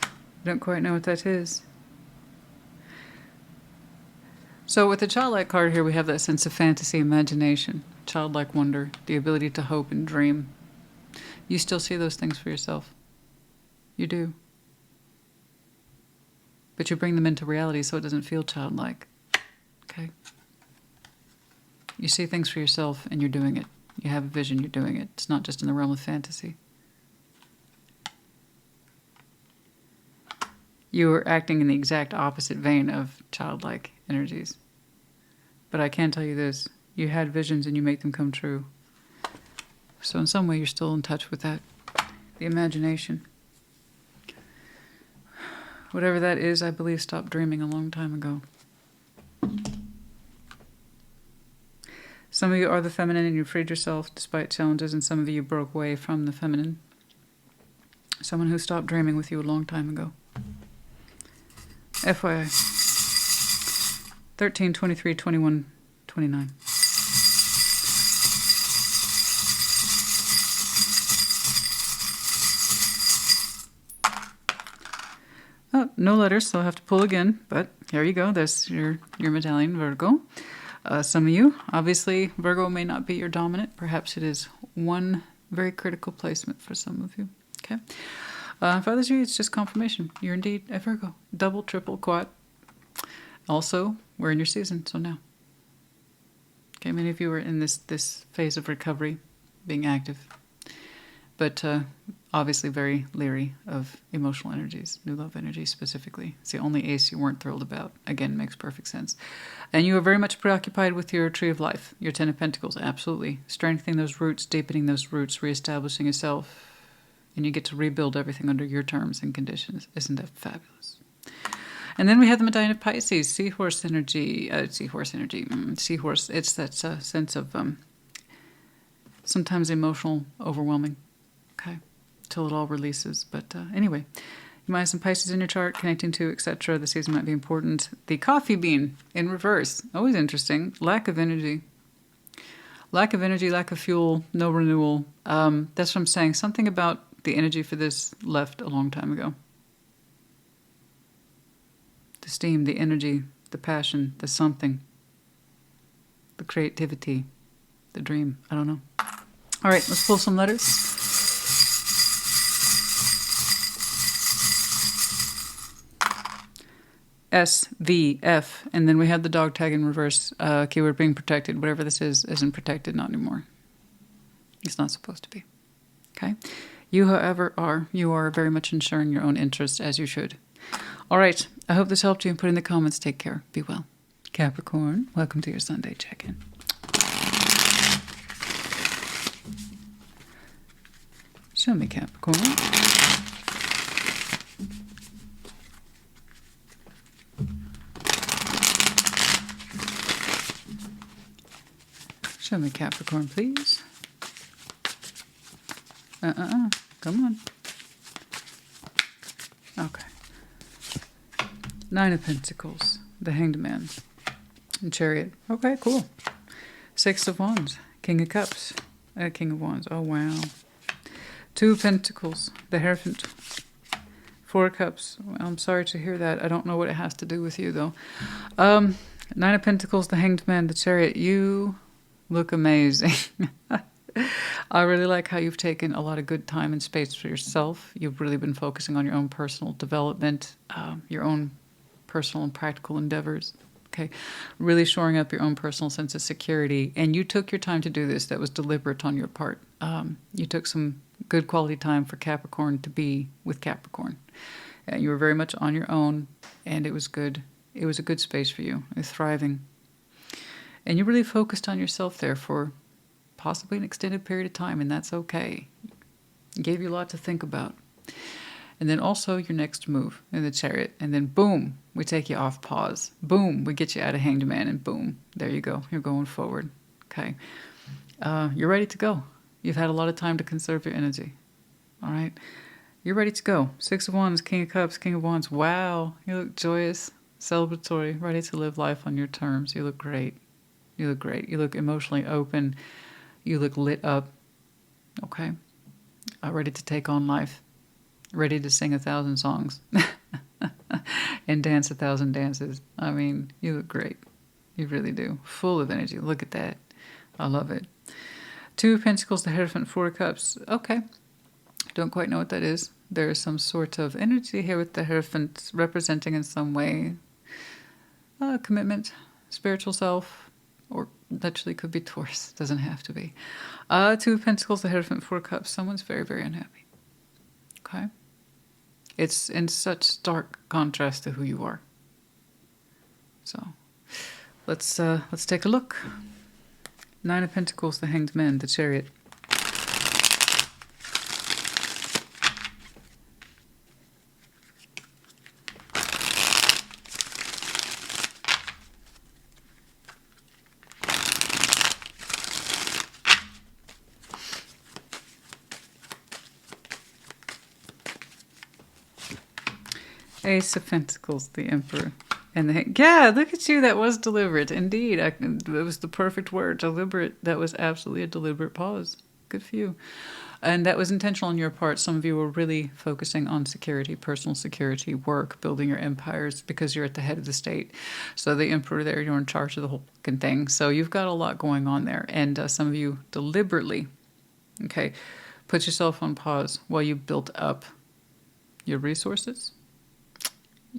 Speaker 1: I don't quite know what that is. So with the childlike card here, we have that sense of fantasy, imagination, childlike wonder, the ability to hope and dream. You still see those things for yourself. You do. But you bring them into reality so it doesn't feel childlike. Okay? You see things for yourself and you're doing it. You have a vision, you're doing it. It's not just in the realm of fantasy. You are acting in the exact opposite vein of childlike energies. But I can tell you this, you had visions and you make them come true. So in some way you're still in touch with that, the imagination. Whatever that is, I believe stopped dreaming a long time ago. Some of you are the feminine and you freed yourself despite challenges, and some of you broke away from the feminine. Someone who stopped dreaming with you a long time ago. FYI. 13, 23, 21, 29. Oh, no letters, so I'll have to pull again, but here you go. There's your medallion, Virgo. Some of you, obviously, Virgo may not be your dominant. Perhaps it is one very critical placement for some of you. Okay. For others of you, it's just confirmation. You're indeed a Virgo. Double, triple, quad. Also, we're in your season, so now. Okay, many of you are in this phase of recovery, being active. But obviously very leery of emotional energies, new love energies specifically. It's the only ace you weren't thrilled about. Again, makes perfect sense. And you are very much preoccupied with your tree of life, your Ten of Pentacles, absolutely. Strengthening those roots, deepening those roots, reestablishing yourself. And you get to rebuild everything under your terms and conditions. Isn't that fabulous? And then we have the Medallion of Pisces, seahorse energy. Seahorse, it's that sense of sometimes emotional, overwhelming. Okay, till it all releases. But anyway, you might have some Pisces in your chart, connecting to, etc. The season might be important. The coffee bean in reverse, always interesting. Lack of energy. Lack of energy, lack of fuel, no renewal. That's what I'm saying. Something about the energy for this left a long time ago. The steam, the energy, the passion, the something. The creativity, the dream. I don't know. All right, let's pull some letters. S, V, F, and then we have the dog tag in reverse. Keyword being protected. Whatever this is, isn't protected, not anymore. It's not supposed to be. Okay? You, however, you are very much ensuring your own interest, as you should. All right. I hope this helped you. Put in the comments. Take care. Be well. Capricorn, welcome to your Sunday check-in. Show me Capricorn. Show me Capricorn, please. Come on. Okay. Nine of Pentacles, the Hanged Man, and Chariot. Okay, cool. Six of Wands, King of Cups, King of Wands. Oh, wow. Two of Pentacles, the Hierophant. Four of Cups. Well, I'm sorry to hear that. I don't know what it has to do with you, though. Nine of Pentacles, the Hanged Man, the Chariot. You look amazing. I really like how you've taken a lot of good time and space for yourself. You've really been focusing on your own personal development, your own personal and practical endeavors. Okay, really shoring up your own personal sense of security. And you took your time to do this. That was deliberate on your part. You took some good quality time for Capricorn to be with Capricorn. And you were very much on your own, and it was good. It was a good space for you. It was thriving. And you really focused on yourself there for possibly an extended period of time, and that's okay. It gave you a lot to think about. And then also your next move in the Chariot, and then boom, we take you off pause. Boom, we get you out of Hanged Man, and boom, there you go. You're going forward. Okay. You're ready to go. You've had a lot of time to conserve your energy. All right. You're ready to go. Six of Wands, King of Cups, King of Wands. Wow. You look joyous, celebratory, ready to live life on your terms. You look great. You look great. You look emotionally open. You look lit up. Okay. Ready to take on life. Ready to sing 1,000 songs. And dance 1,000 dances. I mean, you look great. You really do. Full of energy. Look at that. I love it. Two of Pentacles, the Hierophant, Four of Cups. Okay. Don't quite know what that is. There is some sort of energy here with the Hierophant representing in some way commitment, spiritual self, or literally could be Taurus. Doesn't have to be. Two of Pentacles, the Hierophant, Four of Cups. Someone's very, very unhappy. Okay. It's in such stark contrast to who you are. So let's take a look. Nine of Pentacles, the Hanged Man, the Chariot. Ace of Pentacles, the Emperor. And yeah, look at you. That was deliberate. Indeed. It was the perfect word. Deliberate. That was absolutely a deliberate pause. Good for you. And that was intentional on your part. Some of you were really focusing on security, personal security, work, building your empires, because you're at the head of the state. So the Emperor there, you're in charge of the whole fucking thing. So you've got a lot going on there. And some of you deliberately, okay, put yourself on pause while you built up your resources,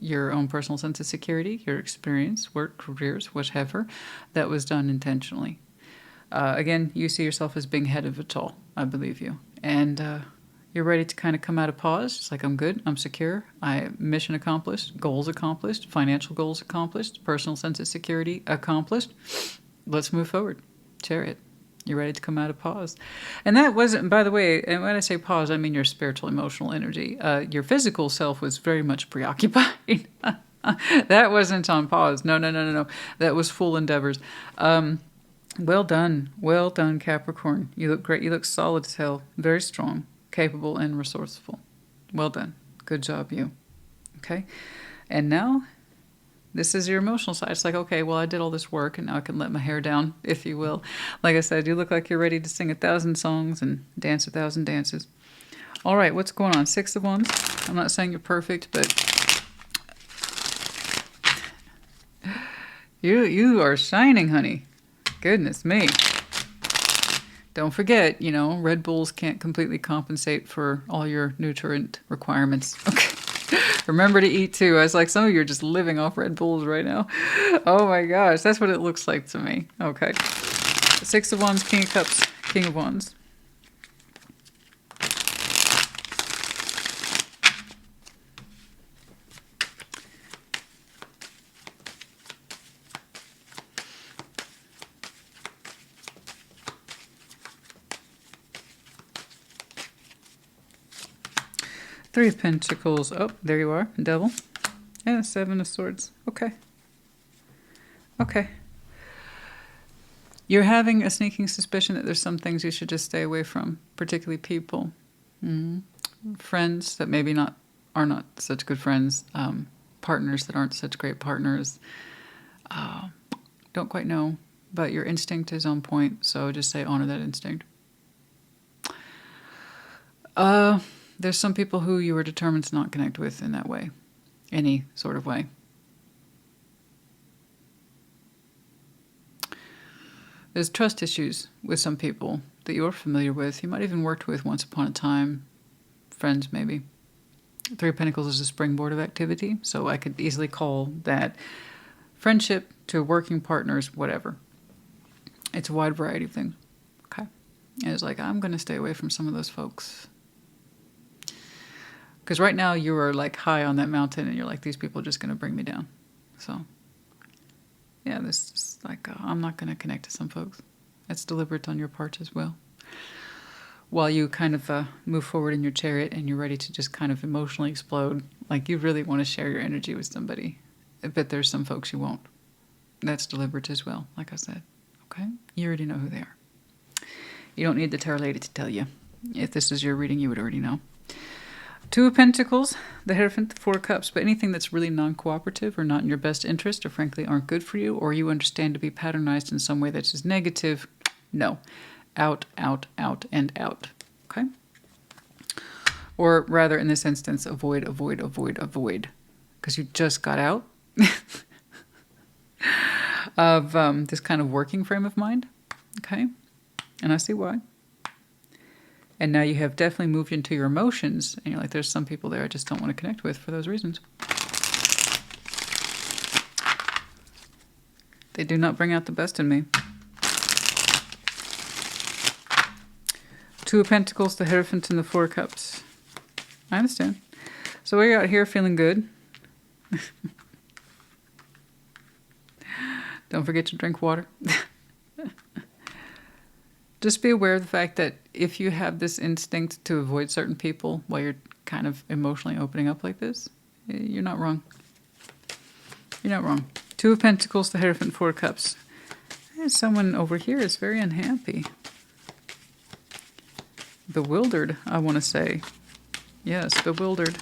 Speaker 1: your own personal sense of security, your experience, work, careers, whatever. That was done intentionally. Again, you see yourself as being head of it all. I believe you. And you're ready to kind of come out of pause. It's like, I'm good, I'm secure, mission accomplished, goals accomplished, financial goals accomplished, personal sense of security accomplished. Let's move forward. Chariot. You're ready to come out of pause. And that wasn't, by the way, and when I say pause, I mean your spiritual, emotional energy. Your physical self was very much preoccupied. That wasn't on pause. No. That was full endeavors. Well done. Well done, Capricorn. You look great. You look solid as hell. Very strong, capable, and resourceful. Well done. Good job, you. Okay? And now, this is your emotional side. It's like, okay, well, I did all this work, and now I can let my hair down, if you will. Like I said, you look like you're ready to sing 1,000 songs and dance 1,000 dances. All right, what's going on? Six of Wands. I'm not saying you're perfect, but you are shining, honey. Goodness me. Don't forget, Red Bulls can't completely compensate for all your nutrient requirements. Okay. Remember to eat too. I was like, some of you are just living off Red Bulls right now. Oh my gosh, that's what it looks like to me. Okay. Six of Wands, King of Cups, King of Wands. Three of Pentacles. Oh, there you are, Devil. Yeah, Seven of Swords. Okay. Okay. You're having a sneaking suspicion that there's some things you should just stay away from, particularly people. Friends that maybe are not such good friends. Partners that aren't such great partners. Don't quite know, but your instinct is on point, so just say honor that instinct. There's some people who you are determined to not connect with in that way. Any sort of way. There's trust issues with some people that you're familiar with. You might even worked with once upon a time. Friends, maybe. Three of Pentacles is a springboard of activity, so I could easily call that friendship to working partners, whatever. It's a wide variety of things. Okay. And it's like, I'm going to stay away from some of those folks. Because right now you are like high on that mountain and you're like, these people are just going to bring me down. So, yeah, this is like, I'm not going to connect to some folks. That's deliberate on your part as well. While you kind of move forward in your chariot and you're ready to just kind of emotionally explode, like you really want to share your energy with somebody. But there's some folks you won't. That's deliberate as well, like I said. Okay? You already know who they are. You don't need the tarot lady to tell you. If this is your reading, you would already know. Two of Pentacles, the Hierophant, the Four of Cups, but anything that's really non-cooperative or not in your best interest or frankly aren't good for you or you understand to be patternized in some way that's just negative, no. Out, out, out, and out. Okay? Or rather, in this instance, avoid, avoid, avoid, avoid. Because you just got out of this kind of working frame of mind. Okay? And I see why. And now you have definitely moved into your emotions. And you're like, there's some people there I just don't want to connect with for those reasons. They do not bring out the best in me. Two of Pentacles, the Hierophant, and the Four of Cups. I understand. So we're out here feeling good. Don't forget to drink water. Just be aware of the fact that if you have this instinct to avoid certain people while you're kind of emotionally opening up like this, you're not wrong. You're not wrong. Two of Pentacles, the Hierophant, Four of Cups. Someone over here is very unhappy. Bewildered, I want to say. Yes, bewildered.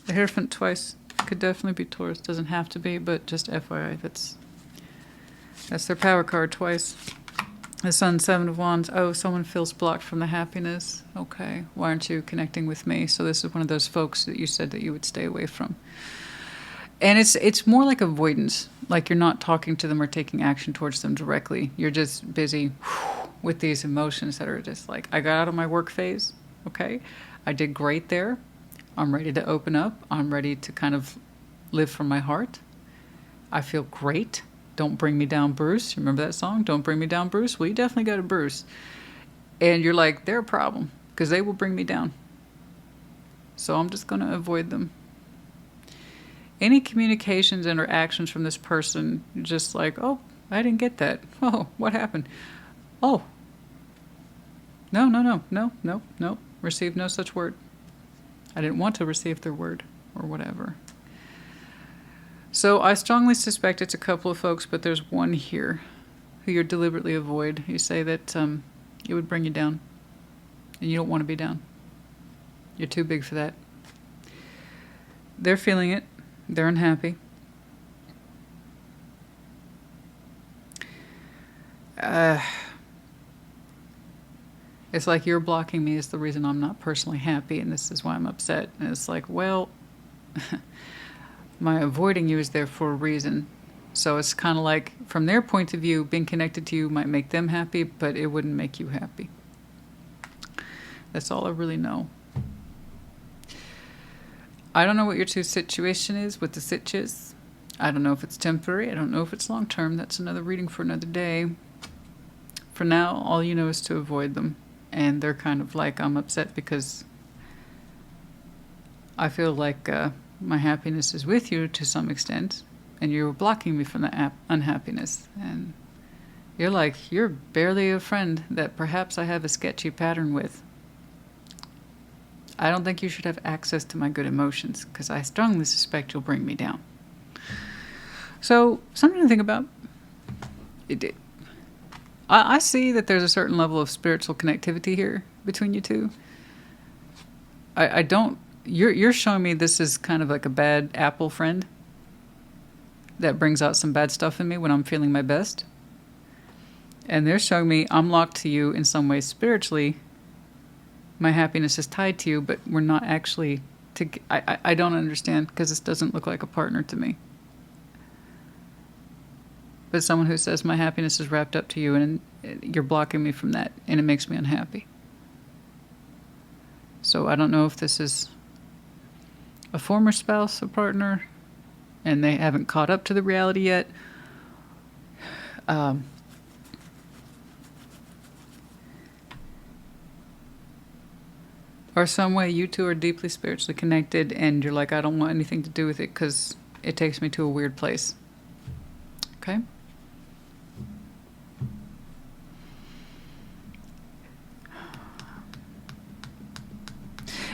Speaker 1: The Hierophant twice. Could definitely be Taurus. Doesn't have to be, but just FYI, that's their power card twice. The Sun, Seven of Wands. Oh, someone feels blocked from the happiness. Okay, why aren't you connecting with me? So this is one of those folks that you said that you would stay away from. And it's more like avoidance. Like you're not talking to them or taking action towards them directly. You're just busy with these emotions that are just like, I got out of my work phase. Okay, I did great there. I'm ready to open up. I'm ready to kind of live from my heart. I feel great. Don't bring me down, Bruce. Remember that song? Don't bring me down, Bruce? Well, you definitely got a Bruce. And you're like, they're a problem because they will bring me down. So I'm just going to avoid them. Any communications, interactions from this person, just like, oh, I didn't get that. Oh, what happened? Oh. No. Received no such word. I didn't want to receive their word or whatever. So I strongly suspect it's a couple of folks, but there's one here who you deliberately avoid. You say that it would bring you down, and you don't want to be down. You're too big for that. They're feeling it. They're unhappy. It's like you're blocking me is the reason I'm not personally happy, and this is why I'm upset. And it's like, well... my avoiding you is there for a reason. So it's kind of like, from their point of view, being connected to you might make them happy, but it wouldn't make you happy. That's all I really know. I don't know what your true situation is, what the sitch is. I don't know if it's temporary. I don't know if it's long-term. That's another reading for another day. For now, all you know is to avoid them. And they're kind of like, I'm upset because I feel like... my happiness is with you to some extent, and you're blocking me from the unhappiness. And you're like, you're barely a friend that perhaps I have a sketchy pattern with. I don't think you should have access to my good emotions, because I strongly suspect you'll bring me down. So, something to think about. I see that there's a certain level of spiritual connectivity here between you two. I don't... You're showing me this is kind of like a bad apple friend that brings out some bad stuff in me when I'm feeling my best. And they're showing me I'm locked to you in some way spiritually. My happiness is tied to you, but we're not actually... I don't understand, because this doesn't look like a partner to me. But someone who says my happiness is wrapped up to you and you're blocking me from that, and it makes me unhappy. So I don't know if this is a former spouse, a partner, and they haven't caught up to the reality yet. Or some way you two are deeply spiritually connected and you're like, I don't want anything to do with it because it takes me to a weird place. Okay?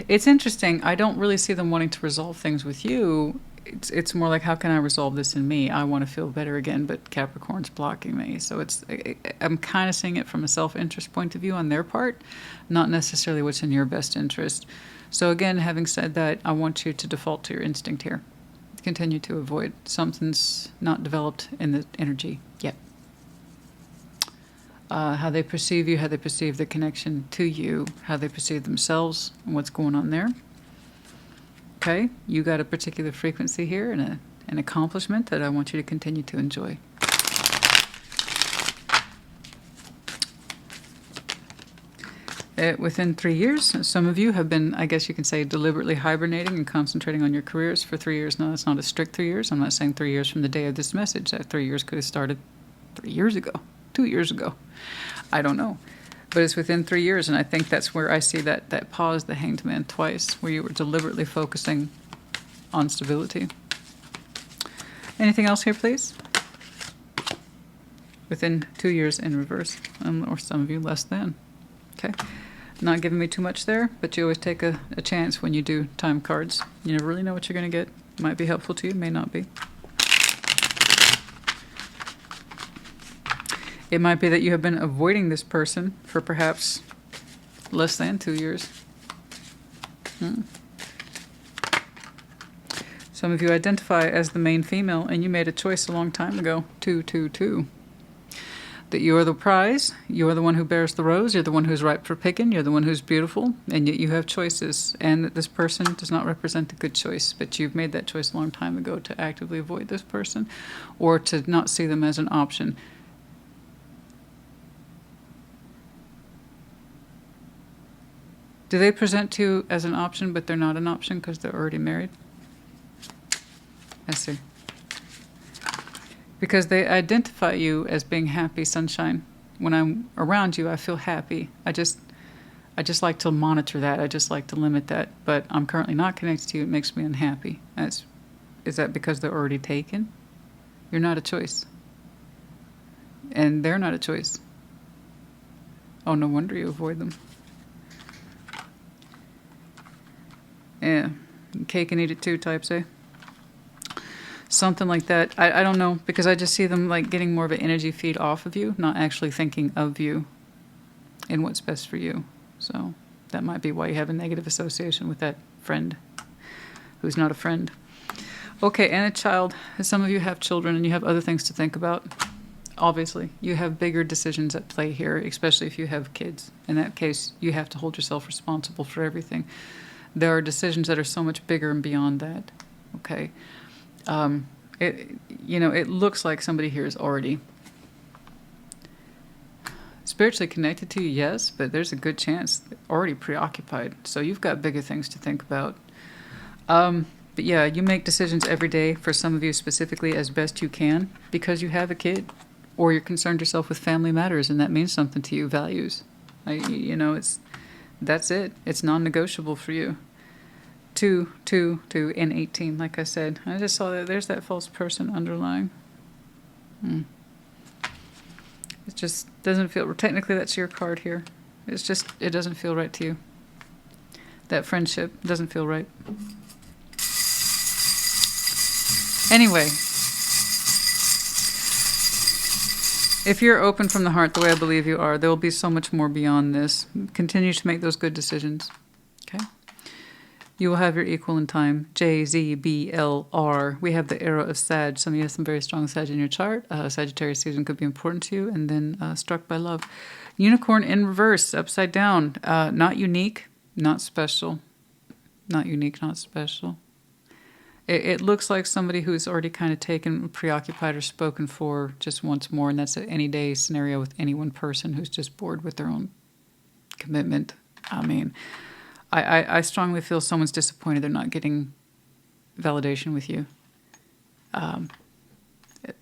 Speaker 1: It's interesting. I don't really see them wanting to resolve things with you. It's more like, how can I resolve this in me? I want to feel better again, but Capricorn's blocking me. So I'm kind of seeing it from a self-interest point of view on their part, not necessarily what's in your best interest. So again, having said that, I want you to default to your instinct here. Continue to avoid. Something's not developed in the energy yet. How they perceive you, how they perceive the connection to you, how they perceive themselves, and what's going on there. Okay, you got a particular frequency here and an accomplishment that I want you to continue to enjoy. Within 3 years, some of you have been, I guess you can say, deliberately hibernating and concentrating on your careers for 3 years. Now, it's not a strict 3 years. I'm not saying 3 years from the day of this message. That 3 years could have started 3 years ago, 2 years ago. I don't know. But it's within 3 years, and I think that's where I see that pause, the Hanged Man twice, where you were deliberately focusing on stability. Anything else here, please? Within 2 years in reverse, or some of you less than. Okay. Not giving me too much there, but you always take a chance when you do time cards. You never really know what you're going to get. Might be helpful to you, may not be. It might be that you have been avoiding this person for perhaps less than 2 years. Some of you identify as the main female, and you made a choice a long time ago. 222. That you are the prize, you are the one who bears the rose, you're the one who's ripe for picking, you're the one who's beautiful, and yet you have choices, and that this person does not represent a good choice, but you've made that choice a long time ago to actively avoid this person, or to not see them as an option. Do they present you as an option, but they're not an option because they're already married? I see. Because they identify you as being happy, sunshine. When I'm around you, I feel happy. I just like to monitor that. I just like to limit that. But I'm currently not connected to you. It makes me unhappy. Is that because they're already taken? You're not a choice. And they're not a choice. Oh, no wonder you avoid them. Yeah. Cake and eat it too types, eh? Something like that. I don't know, because I just see them like getting more of an energy feed off of you, not actually thinking of you and what's best for you. So that might be why you have a negative association with that friend who's not a friend. Okay, and a child. Some of you have children and you have other things to think about. Obviously, you have bigger decisions at play here, especially if you have kids. In that case, you have to hold yourself responsible for everything. There are decisions that are so much bigger and beyond that. Okay. It looks like somebody here is already spiritually connected to you, yes, but there's a good chance they're already preoccupied. So you've got bigger things to think about. But yeah, you make decisions every day, for some of you specifically, as best you can, because you have a kid, or you're concerned yourself with family matters, and that means something to you, values. That's it. It's non-negotiable for you. 2, 2, 2, and 18, like I said. I just saw that there's that false person underlying. It just doesn't feel... Technically, that's your card here. It doesn't feel right to you. That friendship doesn't feel right. Anyway, if you're open from the heart the way I believe you are, there will be so much more beyond this. Continue to make those good decisions. Okay? You will have your equal in time. JZBLR. We have the arrow of Sag. Some of you have some very strong Sag in your chart. Sagittarius season could be important to you. And then struck by love. Unicorn in reverse, upside down. Not unique, not special. Not unique, not special. It looks like somebody who's already kind of taken, preoccupied, or spoken for just once more, and that's an any day scenario with any one person who's just bored with their own commitment. I mean, I strongly feel someone's disappointed they're not getting validation with you.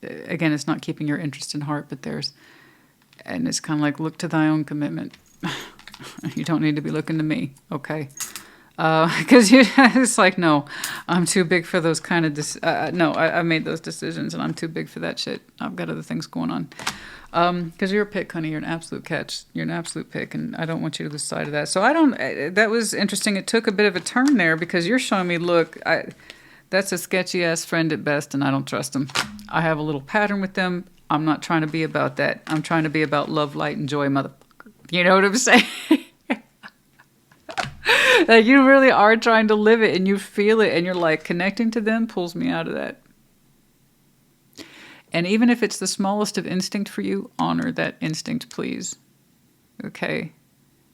Speaker 1: Again, it's not keeping your interest in heart, but theirs. And it's kind of like, look to thy own commitment. You don't need to be looking to me, okay? Because it's like, no, I'm too big for those kind of no, I made those decisions and I'm too big for that shit. I've got other things going on. Because you're a pick, honey. You're an absolute catch. You're an absolute pick, and I don't want you to lose sight of that. So that was interesting. It took a bit of a turn there because you're showing me, look, that's a sketchy ass friend at best, and I don't trust them. I have a little pattern with them. I'm not trying to be about that. I'm trying to be about love, light, and joy, motherfucker. You know what I'm saying? Like, you really are trying to live it and you feel it and you're like, connecting to them pulls me out of that. And even if it's the smallest of instinct for you, honor that instinct, please. Okay?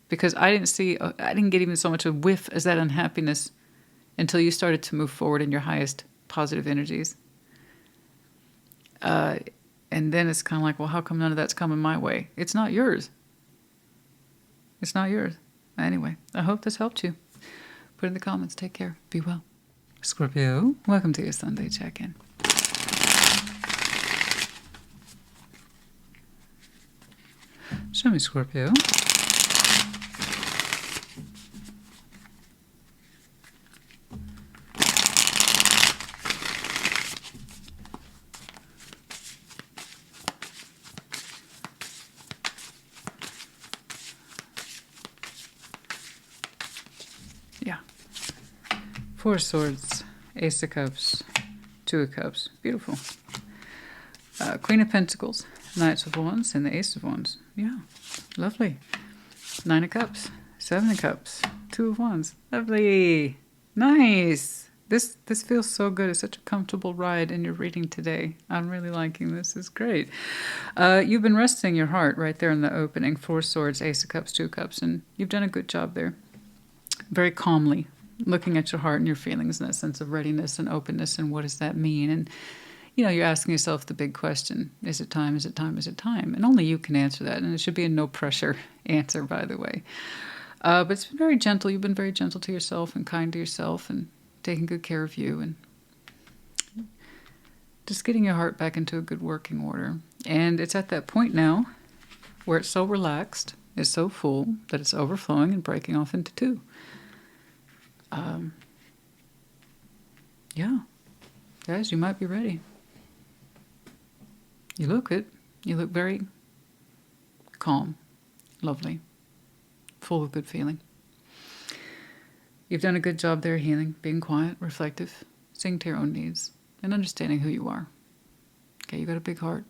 Speaker 1: Because I didn't get even so much a whiff as that unhappiness until you started to move forward in your highest positive energies. And then it's kind of like, well, how come none of that's coming my way? It's not yours. It's not yours. Anyway, I hope this helped you. Put in the comments. Take care. Be well. Scorpio, welcome to your Sunday check-in. Show me, Scorpio. Yeah. Four of Swords, Ace of Cups, Two of Cups. Beautiful. Queen of Pentacles, Knights of Wands, and the Ace of Wands. Yeah, lovely. Nine of Cups, Seven of Cups, Two of Wands. Lovely. Nice. This feels so good. It's such a comfortable ride in your reading today. I'm really liking this. It's great. You've been resting your heart right there in the opening. Four Swords, Ace of Cups, Two of Cups, and you've done a good job there. Very calmly looking at your heart and your feelings and that sense of readiness and openness and what does that mean? And, you know, you're asking yourself the big question, is it time, is it time, is it time? And only you can answer that, and it should be a no-pressure answer, by the way. But it's been very gentle. You've been very gentle to yourself and kind to yourself and taking good care of you and just getting your heart back into a good working order. And it's at that point now where it's so relaxed, it's so full, that it's overflowing and breaking off into two. Yeah. Guys, you might be ready. You look it. You look very calm, lovely, full of good feeling. You've done a good job there healing, being quiet, reflective, seeing to your own needs, and understanding who you are. Okay, you got a big heart.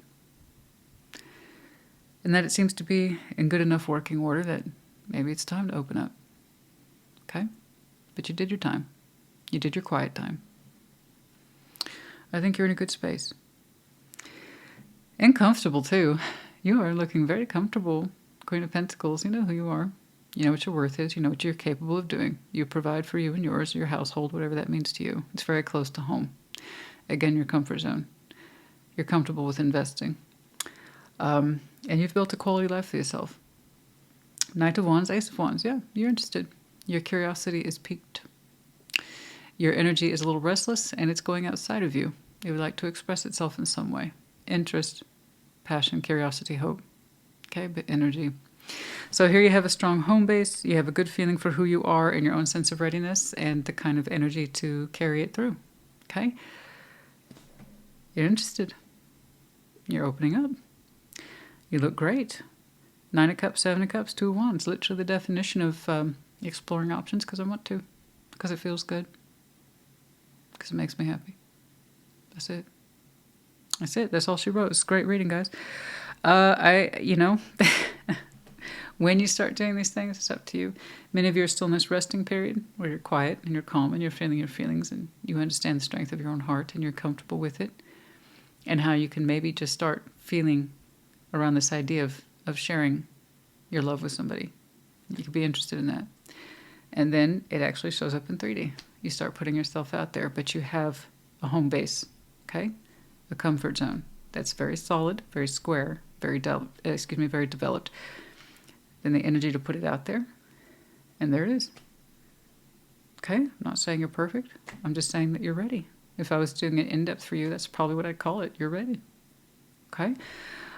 Speaker 1: And that it seems to be in good enough working order that maybe it's time to open up. Okay? But you did your time. You did your quiet time. I think you're in a good space. And comfortable, too. You are looking very comfortable. Queen of Pentacles, you know who you are. You know what your worth is. You know what you're capable of doing. You provide for you and yours, your household, whatever that means to you. It's very close to home. Again, your comfort zone. You're comfortable with investing. And you've built a quality life for yourself. Knight of Wands, Ace of Wands. Yeah, you're interested. Your curiosity is piqued. Your energy is a little restless, and it's going outside of you. It would like to express itself in some way. Interest, passion, curiosity, hope. Okay, but energy. So here you have a strong home base. You have a good feeling for who you are and your own sense of readiness and the kind of energy to carry it through. Okay? You're interested. You're opening up. You look great. Nine of Cups, Seven of Cups, Two of Wands. Literally the definition of Exploring options because I want to. Because it feels good. Because it makes me happy. That's it. That's it. That's all she wrote. It's great reading, guys. When you start doing these things, it's up to you. Many of you are still in this resting period where you're quiet and you're calm and you're feeling your feelings and you understand the strength of your own heart and you're comfortable with it. And how you can maybe just start feeling around this idea of sharing your love with somebody. You could be interested in that. And then it actually shows up in 3D. You start putting yourself out there, but you have a home base, okay? A comfort zone that's very solid, very square, very developed. Then the energy to put it out there, and there it is. Okay? I'm not saying you're perfect. I'm just saying that you're ready. If I was doing it in-depth for you, that's probably what I'd call it. You're ready. Okay?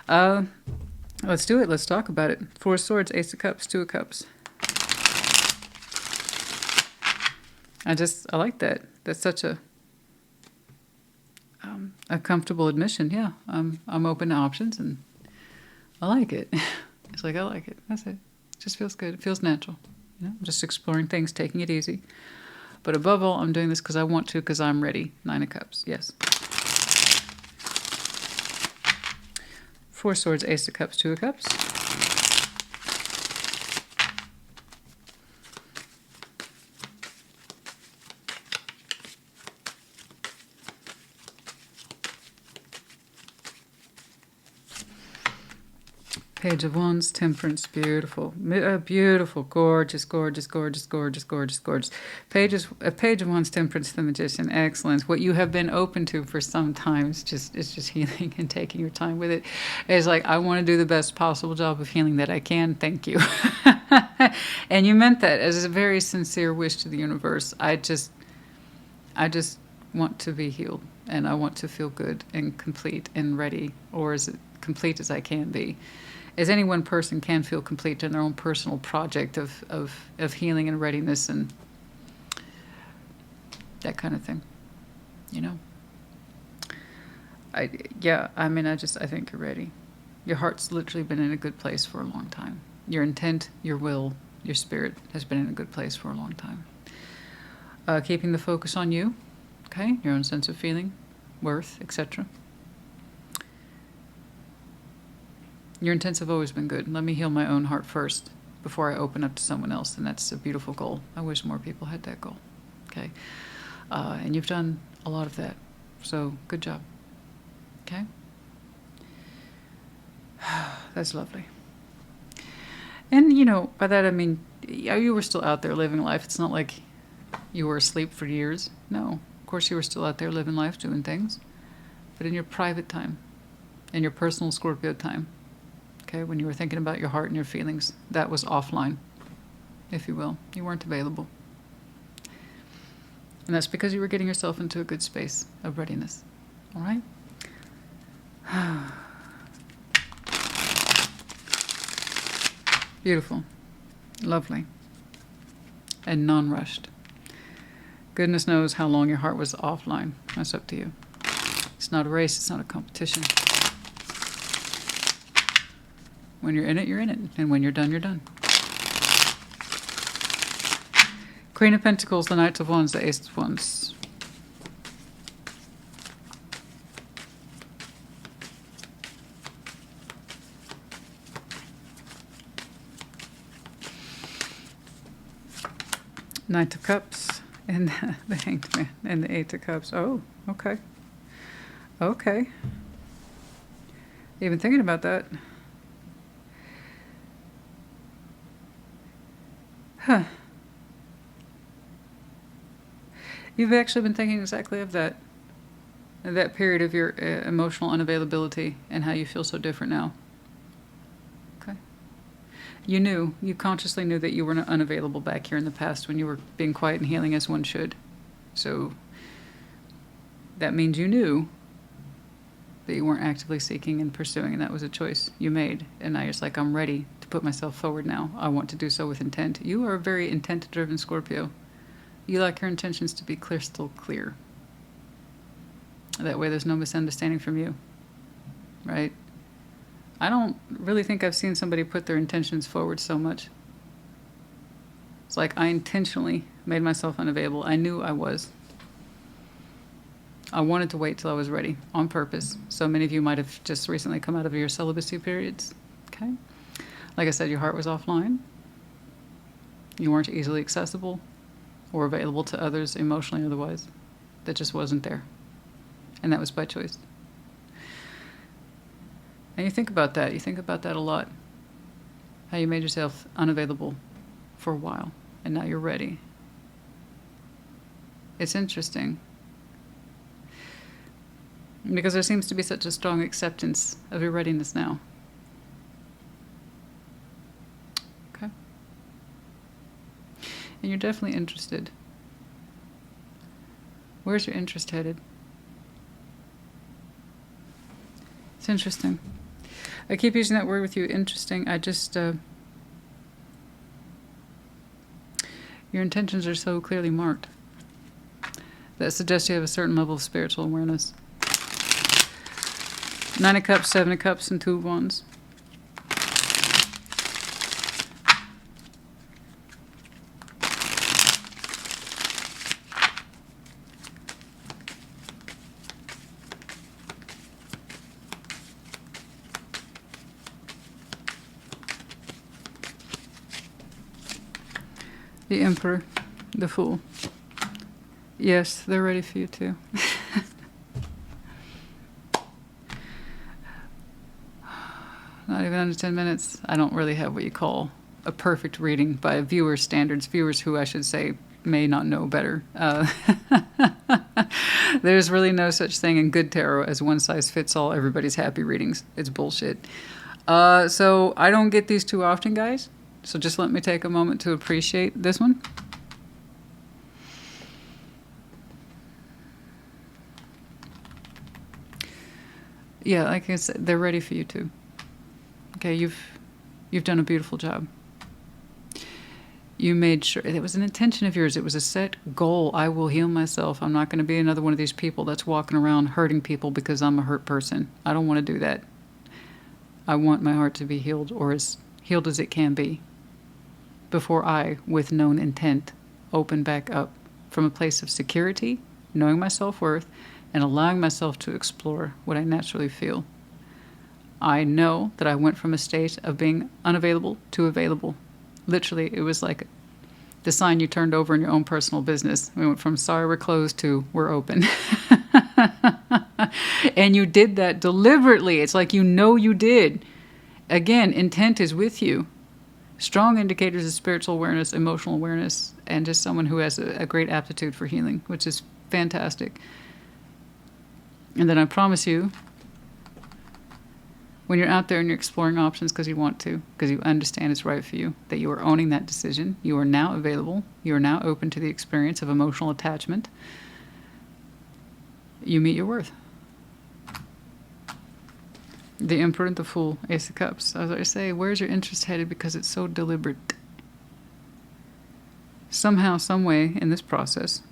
Speaker 1: Let's do it. Let's talk about it. 4 of Swords, Ace of Cups, 2 of Cups. I like that. That's such a comfortable admission. Yeah, I'm open to options, and I like it. It's like, I like it. That's it. It just feels good. It feels natural. You know, I'm just exploring things, taking it easy. But above all, I'm doing this because I want to, because I'm ready. 9 of Cups. Yes. 4 Swords, Ace of Cups, 2 of Cups. Page of Wands, Temperance, beautiful, beautiful, gorgeous, gorgeous, gorgeous, gorgeous, gorgeous, gorgeous. A Page of Wands, Temperance, the Magician, excellent. What you have been open to for some time is just healing and taking your time with it. It's like, I want to do the best possible job of healing that I can. Thank you. And you meant that as a very sincere wish to the universe. I just want to be healed, and I want to feel good and complete and ready, or as complete as I can be. As any one person can feel complete in their own personal project of healing and readiness and that kind of thing, you know. I think you're ready. Your heart's literally been in a good place for a long time. Your intent, your will, your spirit has been in a good place for a long time. Keeping the focus on you, okay, your own sense of feeling, worth, etc. Your intents have always been good. Let me heal my own heart first before I open up to someone else, and that's a beautiful goal. I wish more people had that goal. Okay, and you've done a lot of that, so good job. Okay, that's lovely. And you know, by that I mean, you were still out there living life. It's not like you were asleep for years. No, of course you were still out there living life, doing things, but in your private time, in your personal Scorpio time. Okay, when you were thinking about your heart and your feelings, that was offline, if you will. You weren't available. And that's because you were getting yourself into a good space of readiness. All right? Beautiful. Lovely. And non-rushed. Goodness knows how long your heart was offline. That's up to you. It's not a race. It's not a competition. When you're in it, you're in it. And when you're done, you're done. Queen of Pentacles, the Knight of Wands, the Ace of Wands. Knight of Cups and the Hanged Man and the Eight of Cups. Oh, okay. Okay. Even thinking about that. Huh. You've actually been thinking exactly of that period of your emotional unavailability and how you feel so different now. Okay. You consciously knew that you were unavailable back here in the past when you were being quiet and healing as one should. So that means you knew that you weren't actively seeking and pursuing, and that was a choice you made. And now you're just like, I'm ready to put myself forward now. I want to do so with intent. You are a very intent-driven Scorpio. You like your intentions to be crystal clear. That way there's no misunderstanding from you. Right? I don't really think I've seen somebody put their intentions forward so much. It's like I intentionally made myself unavailable. I knew I was. I wanted to wait till I was ready on purpose. So many of you might have just recently come out of your celibacy periods. Okay? Like I said, your heart was offline. You weren't easily accessible or available to others emotionally or otherwise. That just wasn't there. And that was by choice. And you think about that. You think about that a lot. How you made yourself unavailable for a while. And now you're ready. It's interesting. Because there seems to be such a strong acceptance of your readiness now. Okay? And you're definitely interested. Where's your interest headed? It's interesting. I keep using that word with you, interesting. I just... your intentions are so clearly marked. That suggests you have a certain level of spiritual awareness. 9 of Cups, 7 of Cups, and 2 of Wands. The Emperor, the Fool. Yes, they're ready for you too. Not even under 10 minutes. I don't really have what you call a perfect reading by viewer standards. Viewers who I should say may not know better. There's really no such thing in good tarot as one size fits all. Everybody's happy readings. It's bullshit. So I don't get these too often, guys. So just let me take a moment to appreciate this one. Yeah, like I said, they're ready for you too. Okay, you've done a beautiful job. You made sure, it was an intention of yours. It was a set goal. I will heal myself. I'm not going to be another one of these people that's walking around hurting people because I'm a hurt person. I don't want to do that. I want my heart to be healed, or as healed as it can be, before I, with known intent, open back up from a place of security, knowing my self-worth, and allowing myself to explore what I naturally feel. I know that I went from a state of being unavailable to available. Literally, it was like the sign you turned over in your own personal business. We went from sorry we're closed to we're open. And you did that deliberately. It's like you know you did. Again, intent is with you. Strong indicators of spiritual awareness, emotional awareness, and just someone who has a great aptitude for healing, which is fantastic. And then I promise you, when you're out there and you're exploring options because you want to, because you understand it's right for you, that you are owning that decision, you are now available, you are now open to the experience of emotional attachment, you meet your worth. The Emperor and the Fool, Ace of Cups. As I say, where's your interest headed? Because it's so deliberate. Somehow, some way in this process,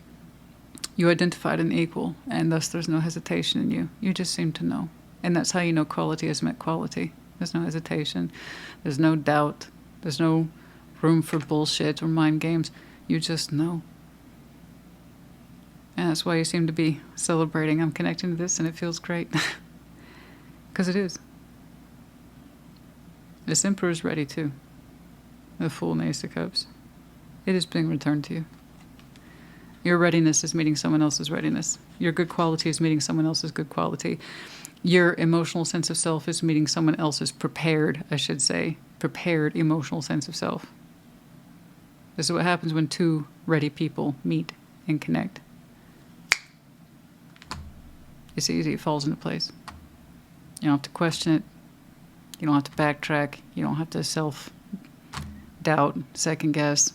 Speaker 1: you identified an equal, and thus there's no hesitation in you. You just seem to know. And that's how you know quality has met quality. There's no hesitation. There's no doubt. There's no room for bullshit or mind games. You just know. And that's why you seem to be celebrating. I'm connecting to this and it feels great. Because it is. This Emperor is ready too. The Fool and Ace of Cups. It is being returned to you. Your readiness is meeting someone else's readiness. Your good quality is meeting someone else's good quality. Your emotional sense of self is meeting someone else's prepared, I should say, prepared emotional sense of self. This is what happens when two ready people meet and connect. It's easy. It falls into place. You don't have to question it. You don't have to backtrack. You don't have to self-doubt, second-guess,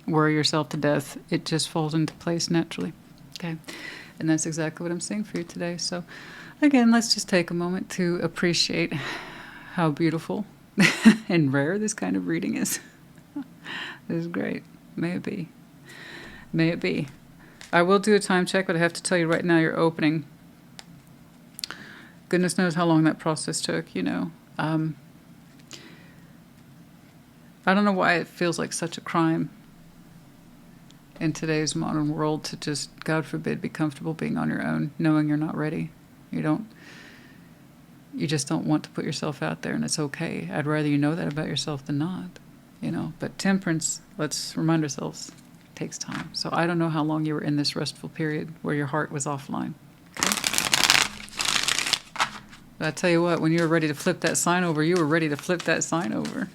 Speaker 1: worry yourself to death. It just falls into place naturally. Okay? And that's exactly what I'm seeing for you today. So, again, let's just take a moment to appreciate how beautiful and rare this kind of reading is. This is great. May it be. May it be. I will do a time check, but I have to tell you right now, you're opening. Goodness knows how long that process took, you know. I don't know why it feels like such a crime in today's modern world to just, God forbid, be comfortable being on your own, knowing you're not ready. You just don't want to put yourself out there, and it's okay. I'd rather you know that about yourself than not, But temperance, let's remind ourselves, takes time. So I don't know how long you were in this restful period where your heart was offline. Okay? But I tell you what, when you were ready to flip that sign over, you were ready to flip that sign over.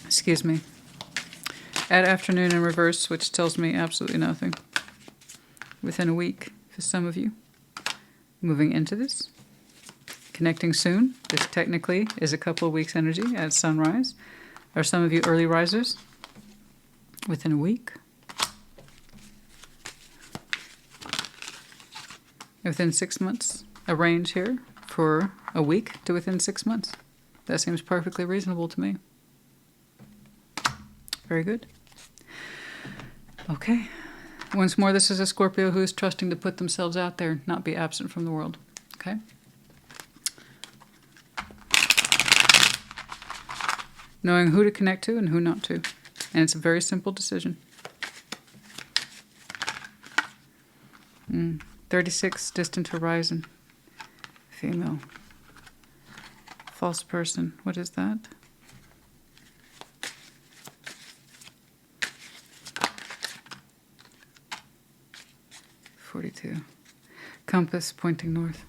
Speaker 1: Excuse me. Add afternoon in reverse, which tells me absolutely nothing. Within a week, for some of you. Moving into this. Connecting soon. This technically is a couple of weeks' energy at sunrise. Are some of you early risers? Within a week. Within 6 months. A range here for a week to within 6 months. That seems perfectly reasonable to me. Very good. Okay. Once more, this is a Scorpio who is trusting to put themselves out there, not be absent from the world. Okay? Knowing who to connect to and who not to. And it's a very simple decision. 36, distant horizon. Female. False person. What is that? Compass pointing north.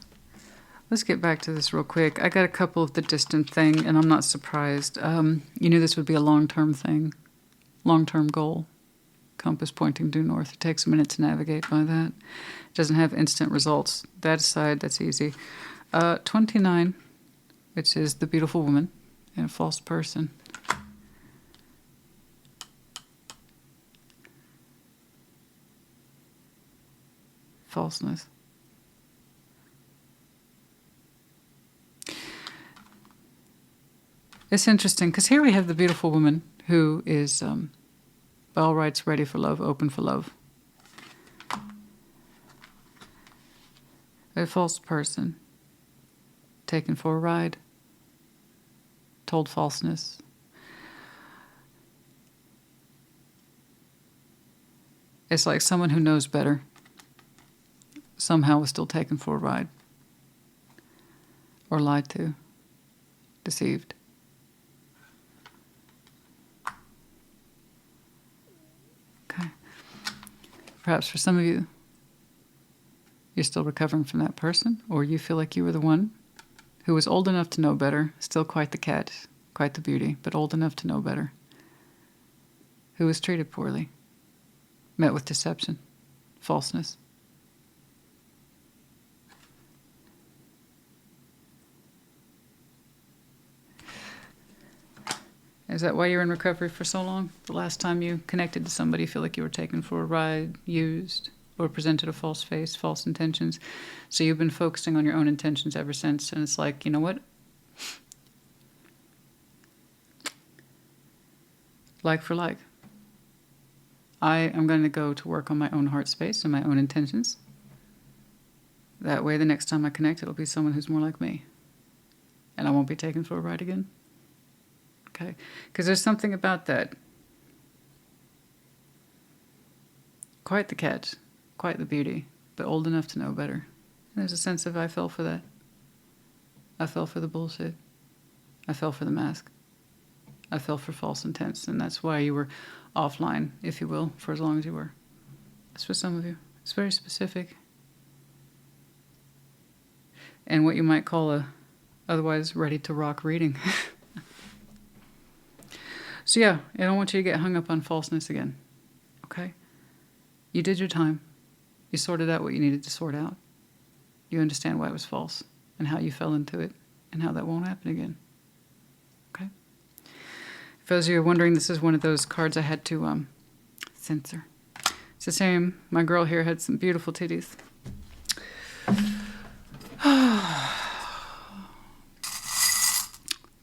Speaker 1: Let's get back to this real quick. I got a couple of the distant thing, and I'm not surprised. You knew this would be a long-term thing, long-term goal. Compass pointing due north. It takes a minute to navigate by that. It doesn't have instant results. That aside, that's easy. 29, which is the beautiful woman and a false person. Falseness. It's interesting because here we have the beautiful woman who is, by all rights, ready for love, open for love. A false person, taken for a ride, told falseness. It's like someone who knows better somehow was still taken for a ride, or lied to, deceived. Okay. Perhaps for some of you, you're still recovering from that person, or you feel like you were the one who was old enough to know better, still quite the cat, quite the beauty, but old enough to know better, who was treated poorly, met with deception, falseness. Is that why you're in recovery for so long? The last time you connected to somebody, you feel like you were taken for a ride, used, or presented a false face, false intentions. So you've been focusing on your own intentions ever since. And it's like, you know what? Like for like. I am going to go to work on my own heart space and my own intentions. That way, the next time I connect, it'll be someone who's more like me. And I won't be taken for a ride again. Okay? Because there's something about that. Quite the catch, quite the beauty, but old enough to know better. And there's a sense of I fell for that. I fell for the bullshit. I fell for the mask. I fell for false intents, and that's why you were offline, if you will, for as long as you were. That's for some of you. It's very specific. And what you might call a otherwise ready to rock reading. So yeah, I don't want you to get hung up on falseness again. Okay? You did your time. You sorted out what you needed to sort out. You understand why it was false and how you fell into it and how that won't happen again. Okay? For those of you who are wondering, this is one of those cards I had to censor. It's the same. My girl here had some beautiful titties.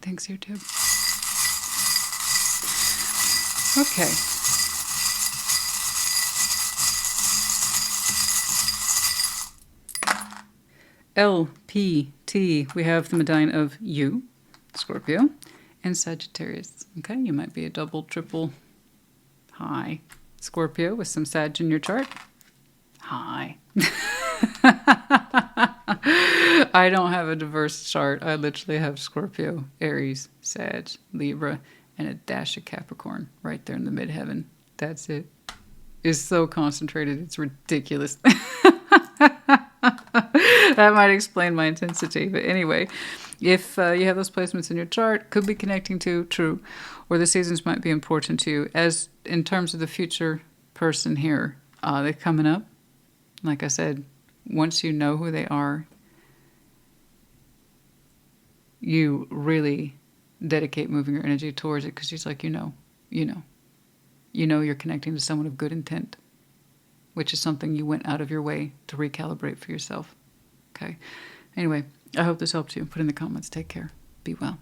Speaker 1: Thanks, YouTube. Okay. LPT, we have the medallion of you, Scorpio. and Sagittarius. Okay, you might be a double, triple high Scorpio with some Sag in your chart. Hi. I don't have a diverse chart. I literally have Scorpio, Aries, Sag, Libra, and a dash of Capricorn right there in the midheaven. That's it. It's so concentrated. It's ridiculous. That might explain my intensity. But anyway, if you have those placements in your chart, could be connecting to, true, or the seasons might be important to you. As in terms of the future person here, they're coming up. Like I said, once you know who they are, you really dedicate moving your energy towards it, because she's like, you know you're connecting to someone of good intent, which is something you went out of your way to recalibrate for yourself. Okay. Anyway, I hope this helped you. Put in the comments. Take care. Be well.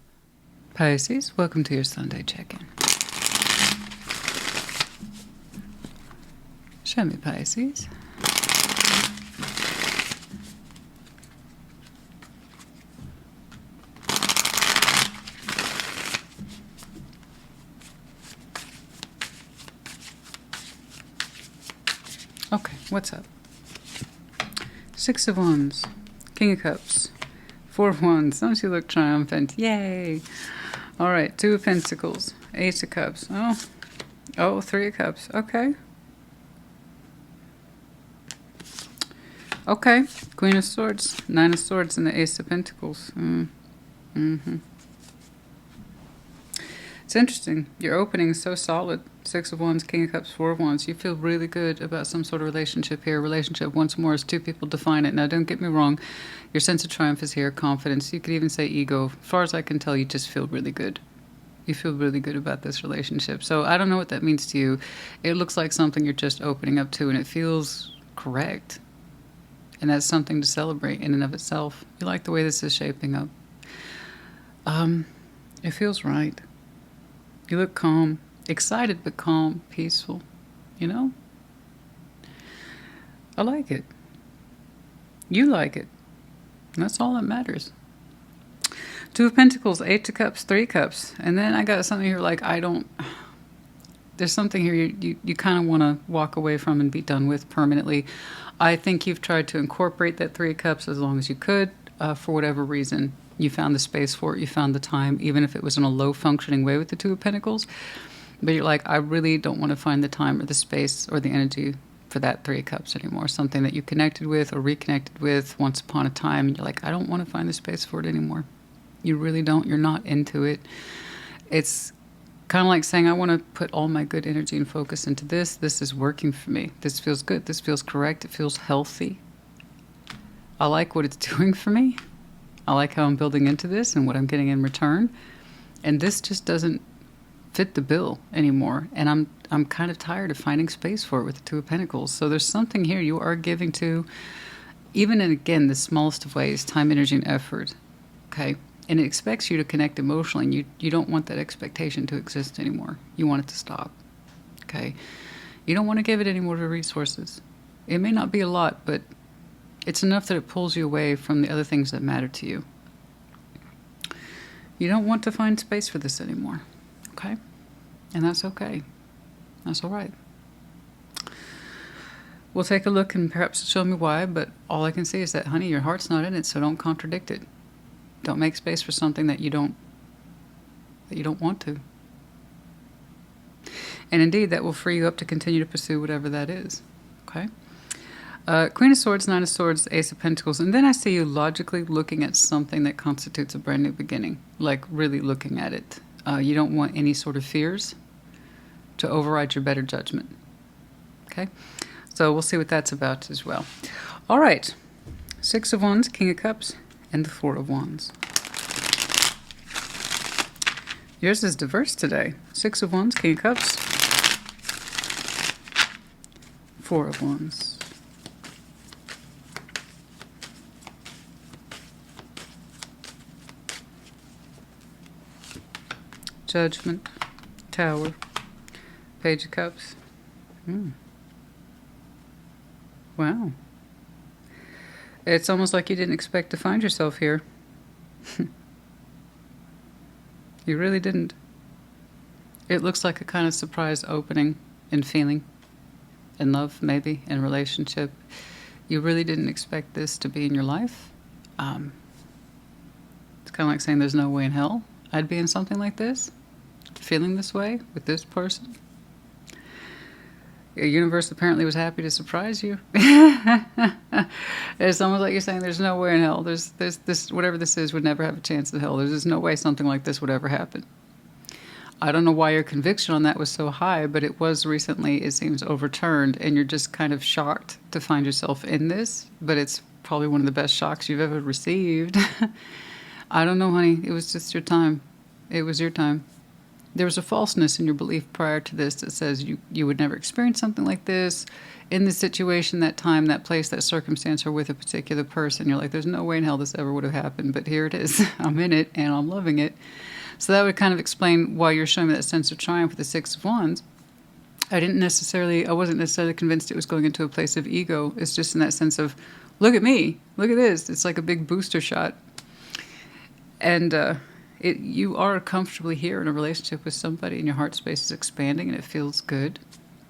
Speaker 1: Pisces, welcome to your Sunday check-in. Show me, Pisces. Okay, what's up? Six of Wands, King of Cups, Four of Wands. Don't you look triumphant? Yay! All right, Two of Pentacles, Ace of Cups. Oh, Three of Cups. Okay. Okay, Queen of Swords, Nine of Swords, and the Ace of Pentacles. It's interesting. Your opening is so solid. Six of Wands, King of Cups, Four of Wands. You feel really good about some sort of relationship here. Relationship, once more, as two people define it. Now, don't get me wrong. Your sense of triumph is here. Confidence. You could even say ego. As far as I can tell, you just feel really good. You feel really good about this relationship. So I don't know what that means to you. It looks like something you're just opening up to, and it feels correct. And that's something to celebrate in and of itself. You like the way this is shaping up. It feels right. You look calm, excited but calm, peaceful, you know? I like it. You like it. And that's all that matters. Two of Pentacles, Eight of Cups, Three of Cups. And then I got something here like there's something here you kind of want to walk away from and be done with permanently. I think you've tried to incorporate that Three of Cups as long as you could, for whatever reason. You found the space for it. You found the time, even if it was in a low-functioning way with the Two of Pentacles. But you're like, I really don't want to find the time or the space or the energy for that Three of Cups anymore. Something that you connected with or reconnected with once upon a time. And you're like, I don't want to find the space for it anymore. You really don't. You're not into it. It's kind of like saying, I want to put all my good energy and focus into this. This is working for me. This feels good. This feels correct. It feels healthy. I like what it's doing for me. I like how I'm building into this and what I'm getting in return. And this just doesn't fit the bill anymore. And I'm kind of tired of finding space for it with the Two of Pentacles. So there's something here you are giving to, even in, again, the smallest of ways, time, energy, and effort. Okay? And it expects you to connect emotionally. And you don't want that expectation to exist anymore. You want it to stop. Okay? You don't want to give it any more resources. It may not be a lot, but it's enough that it pulls you away from the other things that matter to you. You don't want to find space for this anymore. Okay? And that's okay. That's all right. We'll take a look and perhaps show me why, but all I can see is that, honey, your heart's not in it, so don't contradict it. Don't make space for something that you don't want to. And indeed, that will free you up to continue to pursue whatever that is. Okay? Queen of Swords, Nine of Swords, Ace of Pentacles. And then I see you logically looking at something that constitutes a brand new beginning. Like really looking at it. You don't want any sort of fears to override your better judgment. Okay? So we'll see what that's about as well. All right. Six of Wands, King of Cups, and the Four of Wands. Yours is diverse today. Six of Wands, King of Cups, Four of Wands. Judgment, Tower, Page of Cups. Wow. It's almost like you didn't expect to find yourself here. You really didn't. It looks like a kind of surprise opening in feeling, in love, maybe, in relationship. You really didn't expect this to be in your life. It's kind of like saying there's no way in hell I'd be in something like this, feeling this way with this person. The universe apparently was happy to surprise you. It's almost like you're saying there's no way in hell. There's this, whatever this is would never have a chance in hell. There's just no way something like this would ever happen. I don't know why your conviction on that was so high, but it was recently, it seems, overturned, and you're just kind of shocked to find yourself in this, but it's probably one of the best shocks you've ever received. I don't know, honey. It was just your time. It was your time. There was a falseness in your belief prior to this that says you would never experience something like this in this situation, that time, that place, that circumstance, or with a particular person. You're like, there's no way in hell this ever would have happened, but here it is. I'm in it, and I'm loving it. So that would kind of explain why you're showing me that sense of triumph with the Six of Wands. I wasn't necessarily convinced it was going into a place of ego. It's just in that sense of, look at me, look at this. It's like a big booster shot. And you are comfortably here in a relationship with somebody, and your heart space is expanding, and it feels good.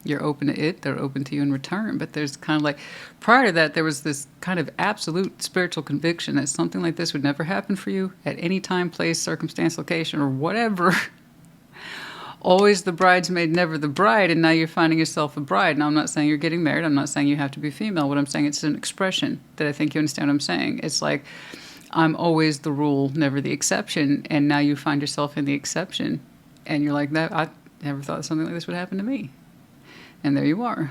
Speaker 1: You're open to it. They're open to you in return. But there's kind of like, prior to that, there was this kind of absolute spiritual conviction that something like this would never happen for you at any time, place, circumstance, location, or whatever. Always the bridesmaid, never the bride. And now you're finding yourself a bride. Now, I'm not saying you're getting married. I'm not saying you have to be female. What I'm saying, it's an expression that I think you understand what I'm saying. It's like, I'm always the rule, never the exception. And now you find yourself in the exception. And you're like, that I never thought something like this would happen to me. And there you are.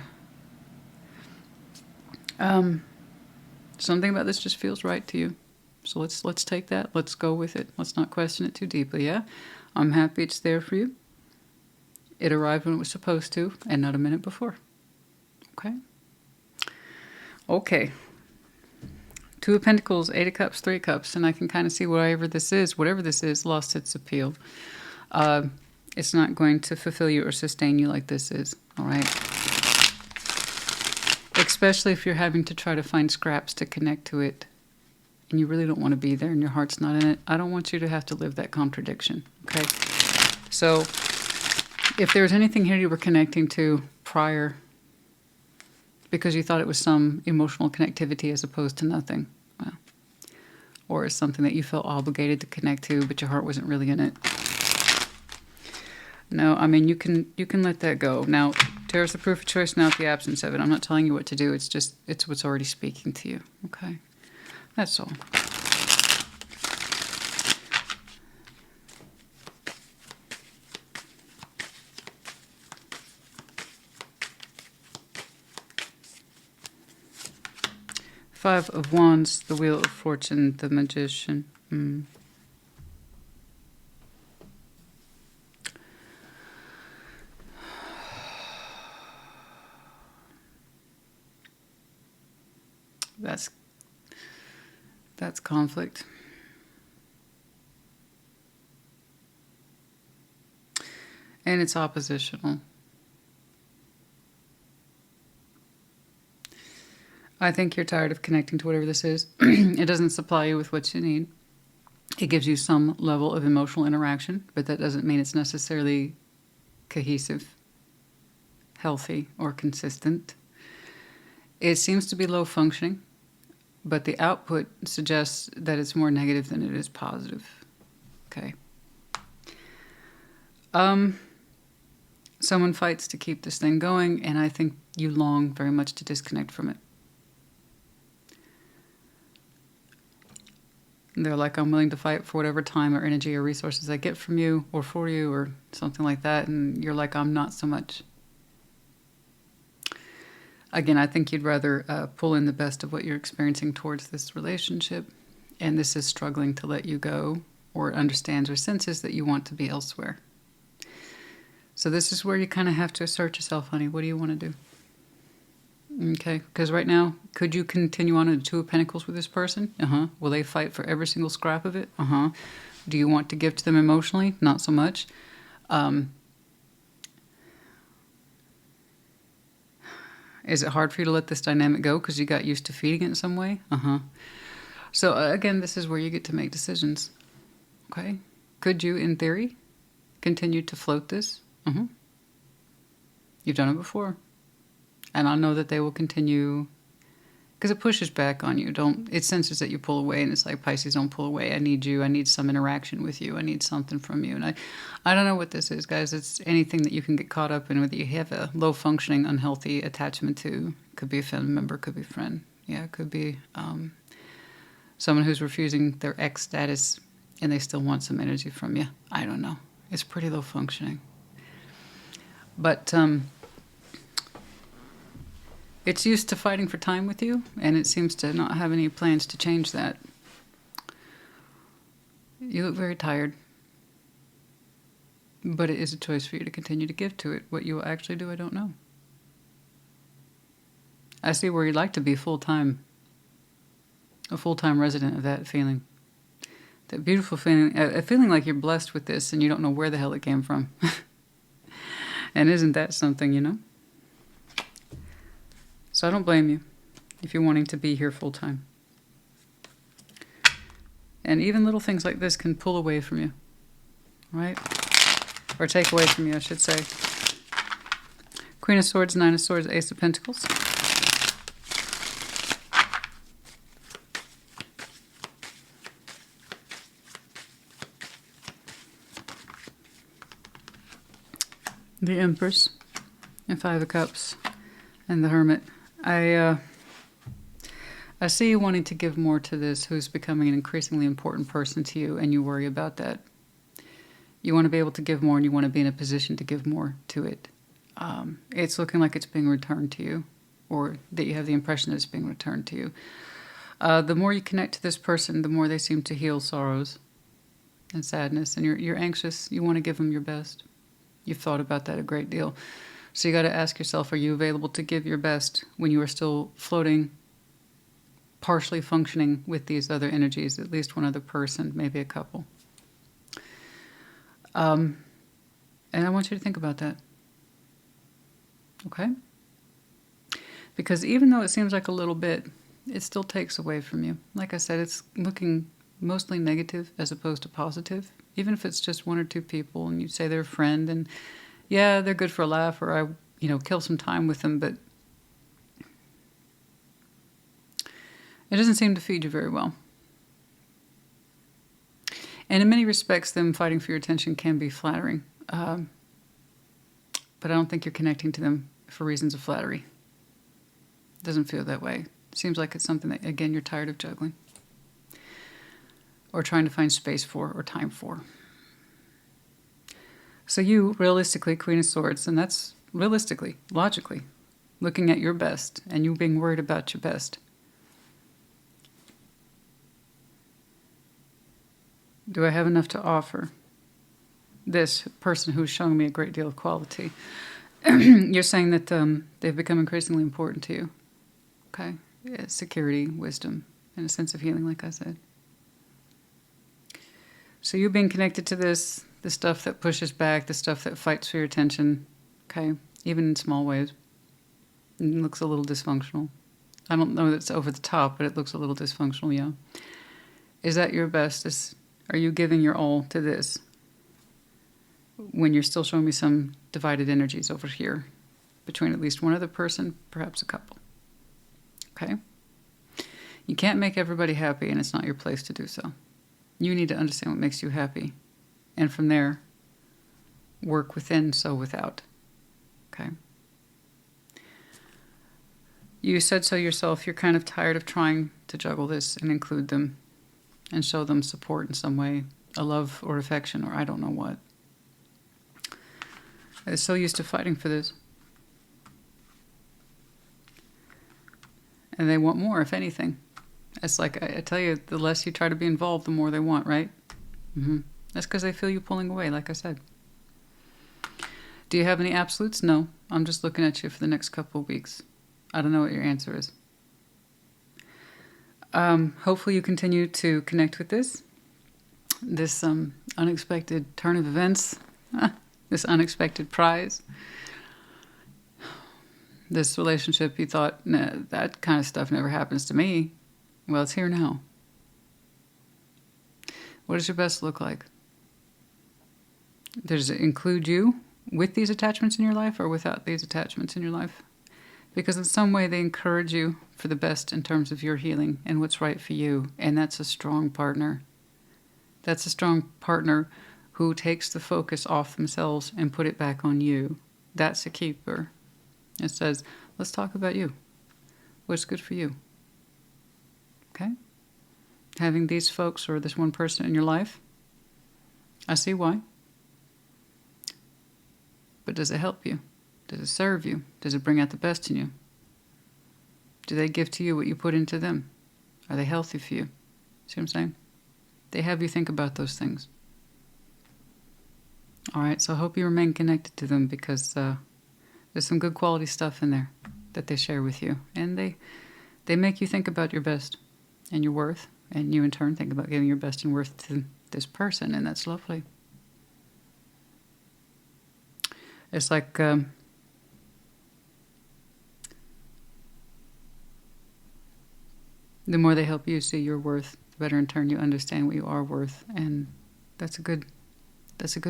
Speaker 1: Something about this just feels right to you. So let's take that. Let's go with it. Let's not question it too deeply, yeah? I'm happy it's there for you. It arrived when it was supposed to, and not a minute before. Okay? Okay. Two of Pentacles, Eight of Cups, Three of Cups, and I can kind of see whatever this is, lost its appeal. It's not going to fulfill you or sustain you like this is, all right? Especially if you're having to try to find scraps to connect to it, and you really don't want to be there and your heart's not in it. I don't want you to have to live that contradiction, okay? So if there's anything here you were connecting to prior because you thought it was some emotional connectivity as opposed to nothing, well, or it's something that you felt obligated to connect to, but your heart wasn't really in it. No, I mean, you can let that go. Now, Tarot's the proof of choice, not the absence of it. I'm not telling you what to do. It's just, it's what's already speaking to you. Okay? That's all. Five of Wands, the Wheel of Fortune, the Magician. That's conflict. And it's oppositional. I think you're tired of connecting to whatever this is. It doesn't supply you with what you need. It gives you some level of emotional interaction, but that doesn't mean it's necessarily cohesive, healthy, or consistent. It seems to be low functioning, but the output suggests that it's more negative than it is positive. Okay. Someone fights to keep this thing going, and I think you long very much to disconnect from it. They're like, I'm willing to fight for whatever time or energy or resources I get from you or for you or something like that. And you're like, I'm not so much. Again, I think you'd rather pull in the best of what you're experiencing towards this relationship. And this is struggling to let you go, or understands or senses that you want to be elsewhere. So this is where you kind of have to assert yourself, honey. What do you want to do? Okay, because right now, could you continue on in the Two of Pentacles with this person? Will they fight for every single scrap of it? Do you want to give to them emotionally? Not so much. Is it hard for you to let this dynamic go because you got used to feeding it in some way? So again, this is where you get to make decisions. Okay? Could you, in theory, continue to float this? You've done it before. And I know that they will continue, because it pushes back on you. It senses that you pull away, and it's like, Pisces, don't pull away. I need you. I need some interaction with you. I need something from you. And I don't know what this is, guys. It's anything that you can get caught up in, whether you have a low functioning, unhealthy attachment to. Could be a family member, could be a friend. Yeah, it could be someone who's refusing their ex status and they still want some energy from you. I don't know. It's pretty low functioning. But it's used to fighting for time with you, and it seems to not have any plans to change that. You look very tired. But it is a choice for you to continue to give to it. What you will actually do, I don't know. I see where you'd like to be full-time. A full-time resident of that feeling. That beautiful feeling. A feeling like you're blessed with this and you don't know where the hell it came from. And isn't that something, you know? So I don't blame you if you're wanting to be here full-time. And even little things like this can pull away from you. Right? Or take away from you, I should say. Queen of Swords, Nine of Swords, Ace of Pentacles. The Empress, and Five of Cups, and the Hermit. I see you wanting to give more to this who's becoming an increasingly important person to you, and you worry about that. You want to be able to give more, and you want to be in a position to give more to it. It's looking like it's being returned to you, or that you have the impression that it's being returned to you. The more you connect to this person, the more they seem to heal sorrows and sadness, and you're anxious. You want to give them your best. You've thought about that a great deal. So you got to ask yourself, are you available to give your best when you are still floating, partially functioning with these other energies, at least one other person, maybe a couple? And I want you to think about that. Okay? Because even though it seems like a little bit, it still takes away from you. Like I said, it's looking mostly negative as opposed to positive. Even if it's just one or two people and you say they're a friend and yeah, they're good for a laugh, or I, kill some time with them, but it doesn't seem to feed you very well. And in many respects, them fighting for your attention can be flattering. But I don't think you're connecting to them for reasons of flattery. It doesn't feel that way. It seems like it's something that, again, you're tired of juggling. Or trying to find space for, or time for. So you, realistically, Queen of Swords, and that's realistically, logically, looking at your best, and you being worried about your best. Do I have enough to offer this person who's showing me a great deal of quality? You're saying that they've become increasingly important to you. Okay? Yeah, security, wisdom, and a sense of healing, like I said. So you being connected to this, the stuff that pushes back, the stuff that fights for your attention, okay, even in small ways, it looks a little dysfunctional. I don't know that it's over the top, but it looks a little dysfunctional, yeah. Is that your best? Are you giving your all to this when you're still showing me some divided energies over here between at least one other person, perhaps a couple? Okay? You can't make everybody happy, and it's not your place to do so. You need to understand what makes you happy. And from there, work within, so without. Okay? You said so yourself. You're kind of tired of trying to juggle this and include them and show them support in some way, a love or affection or I don't know what. They're so used to fighting for this. And they want more, if anything. It's like, I tell you, the less you try to be involved, the more they want, right? Mm-hmm. That's because they feel you pulling away, like I said. Do you have any absolutes? No. I'm just looking at you for the next couple of weeks. I don't know what your answer is. Hopefully you continue to connect with this unexpected turn of events, this unexpected prize. This relationship you thought, nah, that kind of stuff never happens to me. Well, it's here now. What does your best look like? Does it include you with these attachments in your life or without these attachments in your life? Because in some way they encourage you for the best in terms of your healing and what's right for you. And that's a strong partner. That's a strong partner who takes the focus off themselves and put it back on you. That's a keeper. It says, let's talk about you. What's good for you? Okay? Having these folks or this one person in your life, I see why. But does it help you? Does it serve you? Does it bring out the best in you? Do they give to you what you put into them? Are they healthy for you? See what I'm saying? They have you think about those things. All right, so I hope you remain connected to them because there's some good quality stuff in there that they share with you. And they make you think about your best and your worth. And you in turn think about giving your best and worth to this person. And that's lovely. It's like the more they help you see your worth, the better in turn you understand what you are worth. And that's a good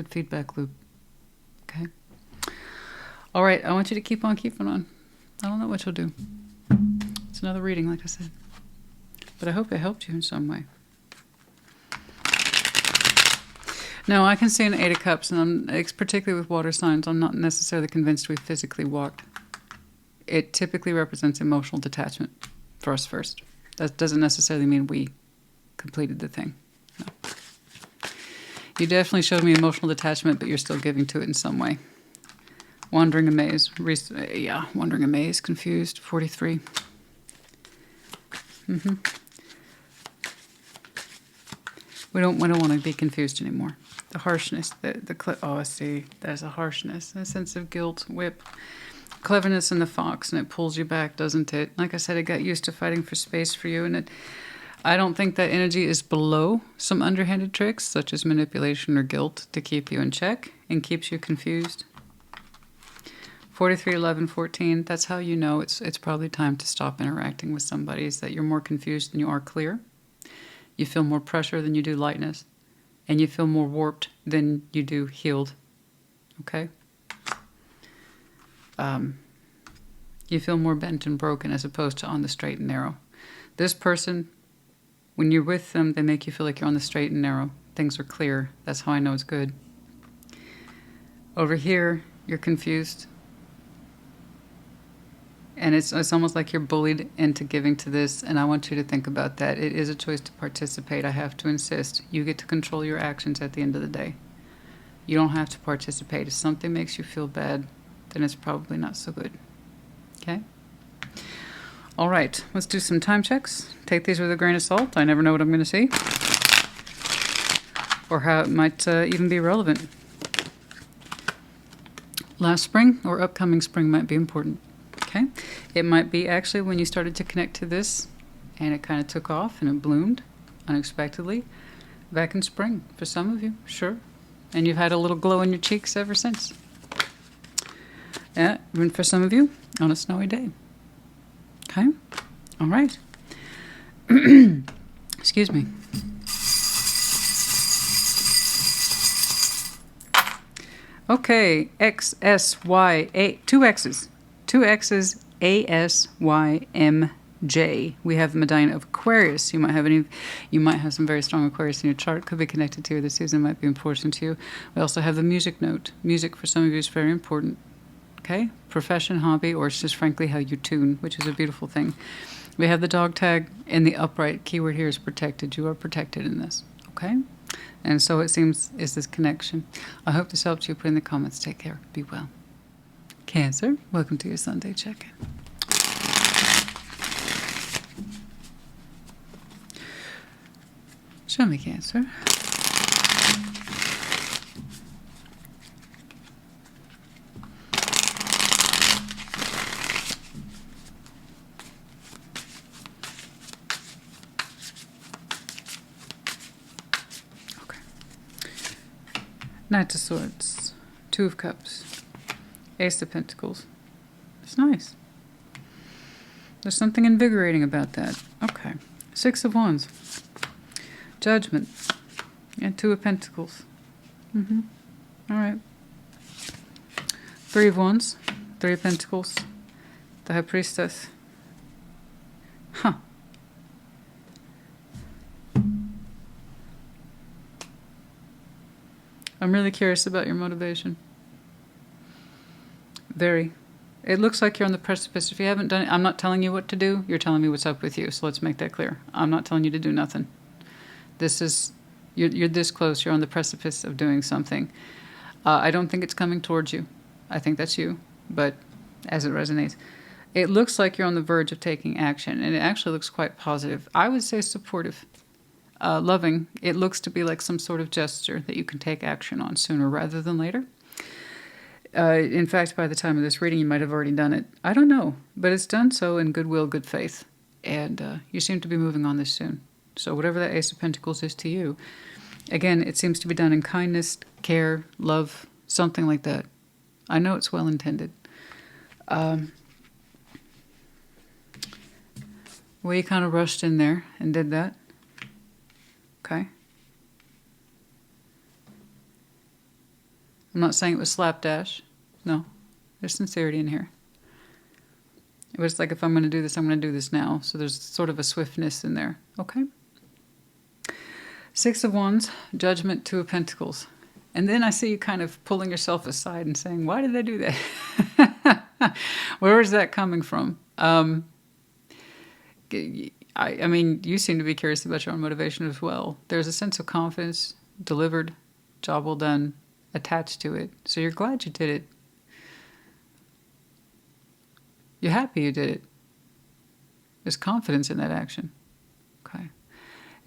Speaker 1: feedback loop. Okay? All right, I want you to keep on keeping on. I don't know what you'll do. It's another reading, like I said. But I hope it helped you in some way. Now, I can see an Eight of Cups, and particularly with water signs, I'm not necessarily convinced we physically walked. It typically represents emotional detachment for us first. That doesn't necessarily mean we completed the thing. No. You definitely showed me emotional detachment, but you're still giving to it in some way. Wandering amaze. Wandering amaze. Confused. 43. We don't want to be confused anymore. The harshness, I see. There's a harshness, a sense of guilt, whip, cleverness in the fox, and it pulls you back, doesn't it? Like I said, it got used to fighting for space for you, and I don't think that energy is below some underhanded tricks, such as manipulation or guilt, to keep you in check and keeps you confused. 43, 11, 14, that's how you know it's probably time to stop interacting with somebody, is that you're more confused than you are clear. You feel more pressure than you do lightness. And you feel more warped than you do healed. Okay? You feel more bent and broken as opposed to on the straight and narrow. This person, when you're with them, they make you feel like you're on the straight and narrow. Things are clear. That's how I know it's good. Over here, you're confused. And it's almost like you're bullied into giving to this, and I want you to think about that. It is a choice to participate. I have to insist. You get to control your actions at the end of the day. You don't have to participate. If something makes you feel bad, then it's probably not so good. Okay? All right, let's do some time checks. Take these with a grain of salt. I never know what I'm going to see. Or how it might even be relevant. Last spring or upcoming spring might be important. Okay, it might be actually when you started to connect to this and it kind of took off and it bloomed unexpectedly back in spring for some of you, sure. And you've had a little glow in your cheeks ever since. Yeah, even for some of you on a snowy day. Okay, all right. Excuse me. Okay, X, S, Y, A, two X's. Two X's, A, S, Y, M, J. We have the medallion of Aquarius. You might have some very strong Aquarius in your chart. Could be connected to you this season. Might be important to you. We also have the music note. Music for some of you is very important. Okay, profession, hobby, or it's just frankly how you tune, which is a beautiful thing. We have the dog tag, and the upright keyword here is protected. You are protected in this. Okay, and so it seems is this connection. I hope this helped you. Put in the comments. Take care. Be well. Cancer, welcome to your Sunday check-in. Show me, Cancer. Okay. Knight of Swords, Two of Cups. Ace of Pentacles. It's nice. There's something invigorating about that. Okay. Six of Wands. Judgment. And Two of Pentacles. All right. Three of Wands, Three of Pentacles, the High Priestess. Huh. I'm really curious about your motivation. Very. It looks like you're on the precipice. If you haven't done it, I'm not telling you what to do. You're telling me what's up with you. So let's make that clear. I'm not telling you to do nothing. This is, you're this close. You're on the precipice of doing something. I don't think it's coming towards you. I think that's you, but as it resonates. It looks like you're on the verge of taking action, and it actually looks quite positive. I would say supportive. Loving. It looks to be like some sort of gesture that you can take action on sooner rather than later. In fact, by the time of this reading, you might have already done it. I don't know, but it's done so in goodwill, good faith. And you seem to be moving on this soon. So whatever that Ace of Pentacles is to you, again, it seems to be done in kindness, care, love, something like that. I know it's well intended. Well, you kind of rushed in there and did that. Okay. I'm not saying it was slapdash. No. There's sincerity in here. It was like, if I'm going to do this, I'm going to do this now. So there's sort of a swiftness in there. Okay. Six of Wands, Judgment, Two of Pentacles. And then I see you kind of pulling yourself aside and saying, why did I do that? Where is that coming from? I mean, you seem to be curious about your own motivation as well. There's a sense of confidence, delivered, job well done, attached to it. So you're glad you did it. You're happy you did it. There's confidence in that action. Okay.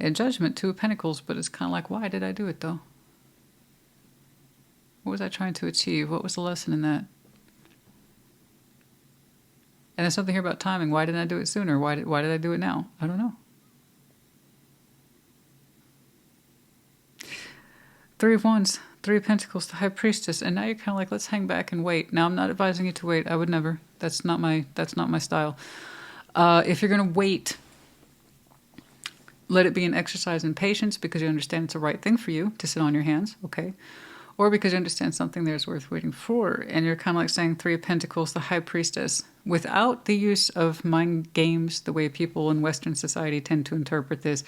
Speaker 1: And Judgment, Two of Pentacles, but it's kind of like, why did I do it though? What was I trying to achieve? What was the lesson in that? And there's something here about timing. Why didn't I do it sooner? Why did I do it now? I don't know. Three of Wands, Three of Pentacles, the High Priestess, and now you're kind of like, let's hang back and wait. Now, I'm not advising you to wait. I would never. That's not my style. If you're going to wait, let it be an exercise in patience because you understand it's the right thing for you to sit on your hands, okay? Or because you understand something there is worth waiting for, and you're kind of like saying Three of Pentacles, the High Priestess, without the use of mind games, the way people in Western society tend to interpret this.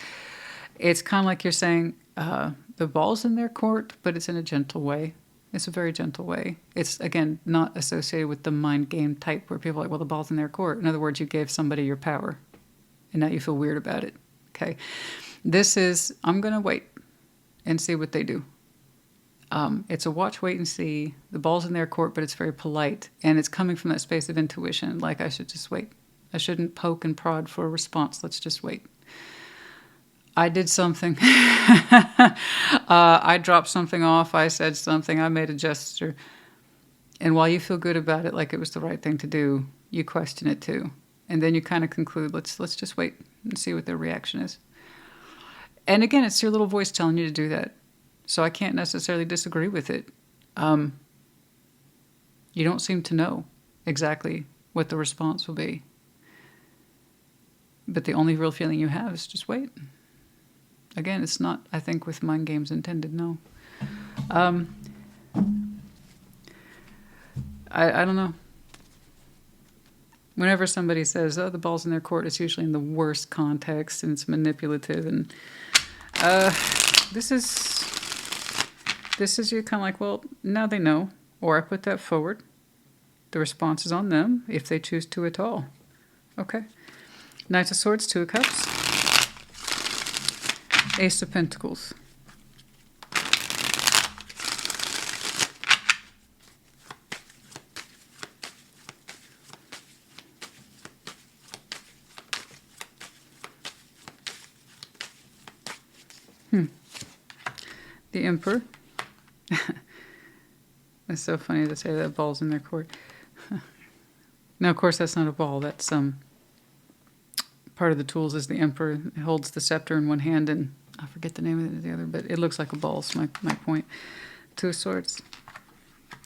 Speaker 1: It's kind of like you're saying the ball's in their court, but it's in a gentle way. It's a very gentle way. It's, again, not associated with the mind game type where people are like, well, the ball's in their court. In other words, you gave somebody your power, and now you feel weird about it. Okay. This is, I'm going to wait and see what they do. It's a watch, wait, and see. The ball's in their court, but it's very polite. And it's coming from that space of intuition. Like, I should just wait. I shouldn't poke and prod for a response. Let's just wait. I did something. I dropped something off. I said something. I made a gesture. And while you feel good about it, like it was the right thing to do, you question it too. And then you kind of conclude, let's just wait and see what their reaction is. And again, it's your little voice telling you to do that. So I can't necessarily disagree with it. You don't seem to know exactly what the response will be. But the only real feeling you have is just wait. Again, it's not, I think, with mind games intended, no. I don't know. Whenever somebody says, oh, the ball's in their court, it's usually in the worst context and it's manipulative. And this is you kind of like, well, now they know. Or I put that forward. The response is on them if they choose to at all. Okay. Knight of Swords, Two of Cups. Ace of Pentacles. The Emperor. It's so funny to say that ball's in their court. Now, of course, that's not a ball. That's part of the tools is the Emperor holds the scepter in one hand, and I forget the name of it in the other, but it looks like a ball, is my point. Two of Swords.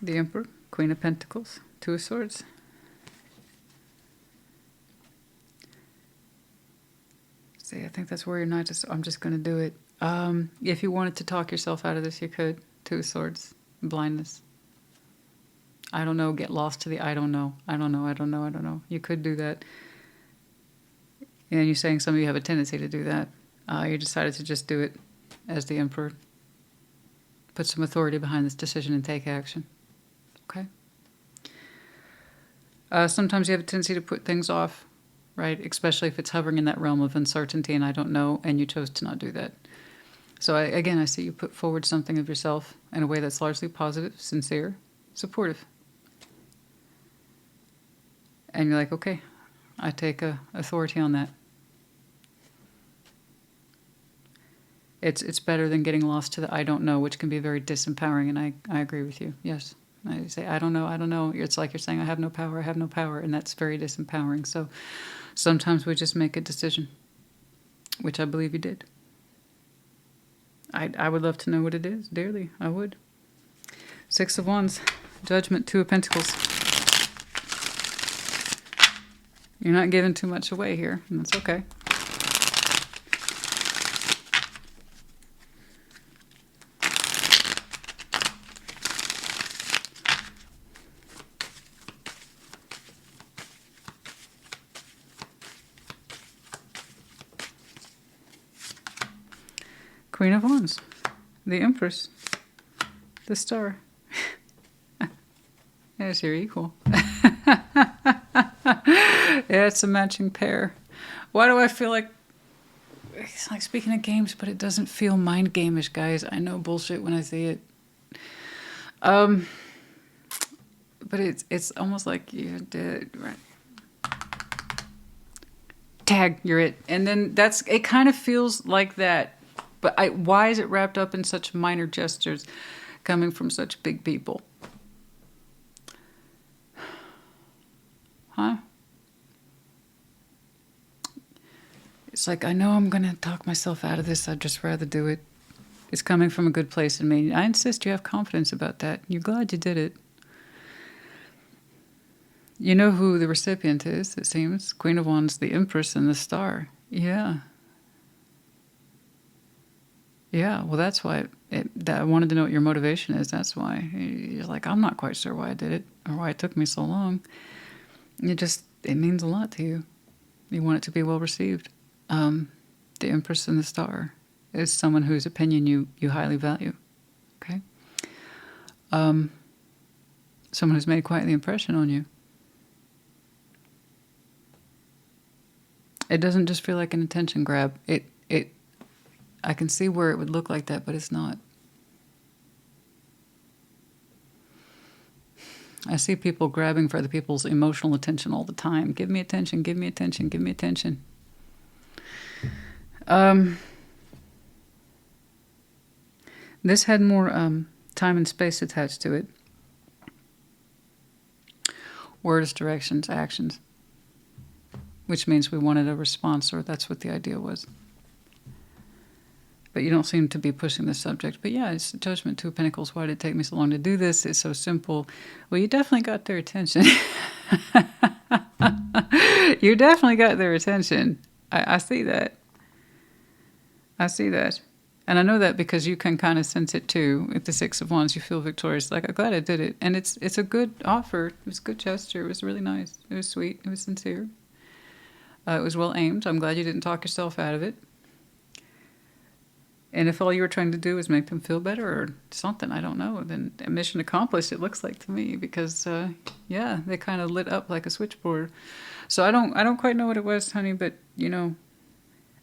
Speaker 1: The Emperor. Queen of Pentacles. Two of Swords. See, I think that's where you're not just, I'm just going to do it. If you wanted to talk yourself out of this, you could. Two of Swords. blindness. I don't know, get lost to the I don't know. I don't know, I don't know, I don't know. You could do that. And you're saying some of you have a tendency to do that. You decided to just do it as the Emperor. Put some authority behind this decision and take action. Okay? Sometimes you have a tendency to put things off, right? Especially if it's hovering in that realm of uncertainty and I don't know, and you chose to not do that. So again, I see you put forward something of yourself in a way that's largely positive, sincere, supportive. And you're like, okay, I take authority on that. It's better than getting lost to the I don't know, which can be very disempowering, and I agree with you. Yes. I say, I don't know, I don't know. It's like you're saying, I have no power, and that's very disempowering. So sometimes we just make a decision, which I believe you did. I would love to know what it is, dearly. I would. 6 of Wands, Judgment, 2 of Pentacles. You're not giving too much away here, and that's okay. Queen of Wands, the Empress, the Star. There's your equal. Yeah, it's a matching pair. Why do I feel like it's like speaking of games, but it doesn't feel mind game-ish, guys? I know bullshit when I see it. But it's almost like you did right. Tag, you're it, and then it kind of feels like that. But why is it wrapped up in such minor gestures coming from such big people? Huh? It's like, I know I'm going to talk myself out of this. I'd just rather do it. It's coming from a good place in me. I insist you have confidence about that. You're glad you did it. You know who the recipient is, it seems. Queen of Wands, the Empress, and the Star. Yeah. Yeah, well, that's why I wanted to know what your motivation is. That's why. You're like, I'm not quite sure why I did it or why it took me so long. It means a lot to you. You want it to be well received. The Empress and the Star is someone whose opinion you highly value. Okay? Someone who's made quite the impression on you. It doesn't just feel like an attention grab. I can see where it would look like that, but it's not. I see people grabbing for other people's emotional attention all the time. Give me attention, give me attention, give me attention. This had more time and space attached to it. Words, directions, actions. Which means we wanted a response, or that's what the idea was. But you don't seem to be pushing the subject. But yeah, it's Judgment, 2 of Pentacles. Why did it take me so long to do this? It's so simple. Well, you definitely got their attention. You definitely got their attention. I see that. I see that. And I know that because you can kind of sense it too. With the 6 of Wands, you feel victorious. Like, I'm glad I did it. And it's a good offer. It was a good gesture. It was really nice. It was sweet. It was sincere. It was well aimed. I'm glad you didn't talk yourself out of it. And if all you were trying to do was make them feel better or something, I don't know, then mission accomplished, it looks like to me, because, yeah, they kind of lit up like a switchboard. So I don't quite know what it was, honey, but, you know,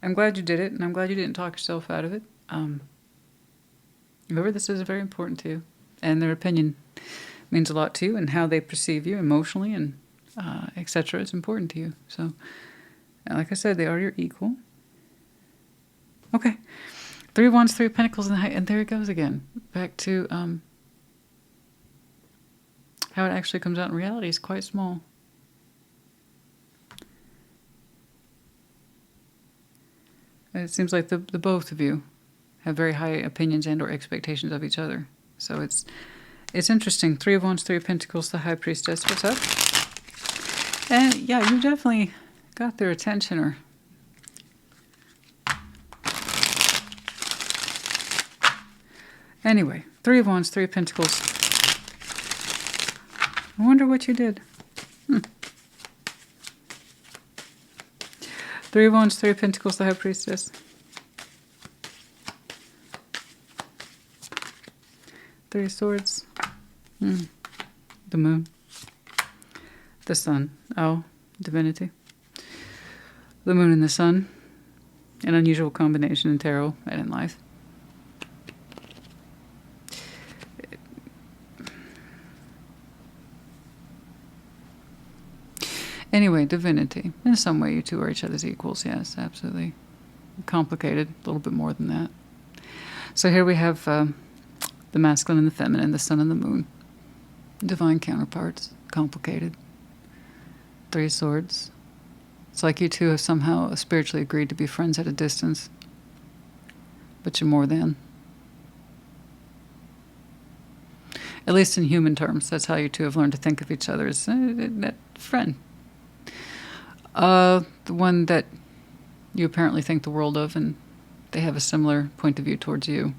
Speaker 1: I'm glad you did it, and I'm glad you didn't talk yourself out of it. Remember, this is very important to you, and their opinion means a lot to you, and how they perceive you emotionally and etc. is important to you. So, like I said, they are your equal. Okay. 3 of Wands, 3 of Pentacles, and there it goes again. Back to how it actually comes out in reality is quite small. And it seems like the both of you have very high opinions and or expectations of each other. So it's interesting. 3 of Wands, 3 of Pentacles, the High Priestess. What's up? And yeah, you definitely got their attention, or anyway, Three of Wands, Three of Pentacles. I wonder what you did. Three of Wands, Three of Pentacles, the High Priestess. Three of Swords. The Moon. The Sun. Oh, Divinity. The Moon and the Sun. An unusual combination in tarot and in life. Anyway, Divinity. In some way, you two are each other's equals. Yes, absolutely. Complicated. A little bit more than that. So here we have the masculine and the feminine, the sun and the moon. Divine counterparts. Complicated. Three of Swords. It's like you two have somehow spiritually agreed to be friends at a distance. But you're more than. At least in human terms. That's how you two have learned to think of each other as that friend. The one that you apparently think the world of, and they have a similar point of view towards you.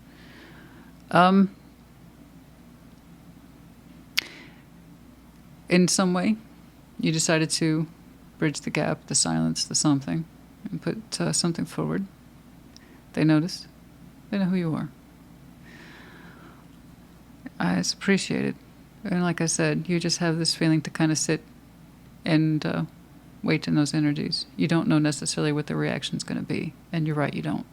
Speaker 1: In some way, you decided to bridge the gap, the silence, the something, and put something forward. They noticed. They know who you are. It's appreciated. And like I said, you just have this feeling to kind of sit and wait in those energies. You don't know necessarily what the reaction's going to be. And you're right, you don't.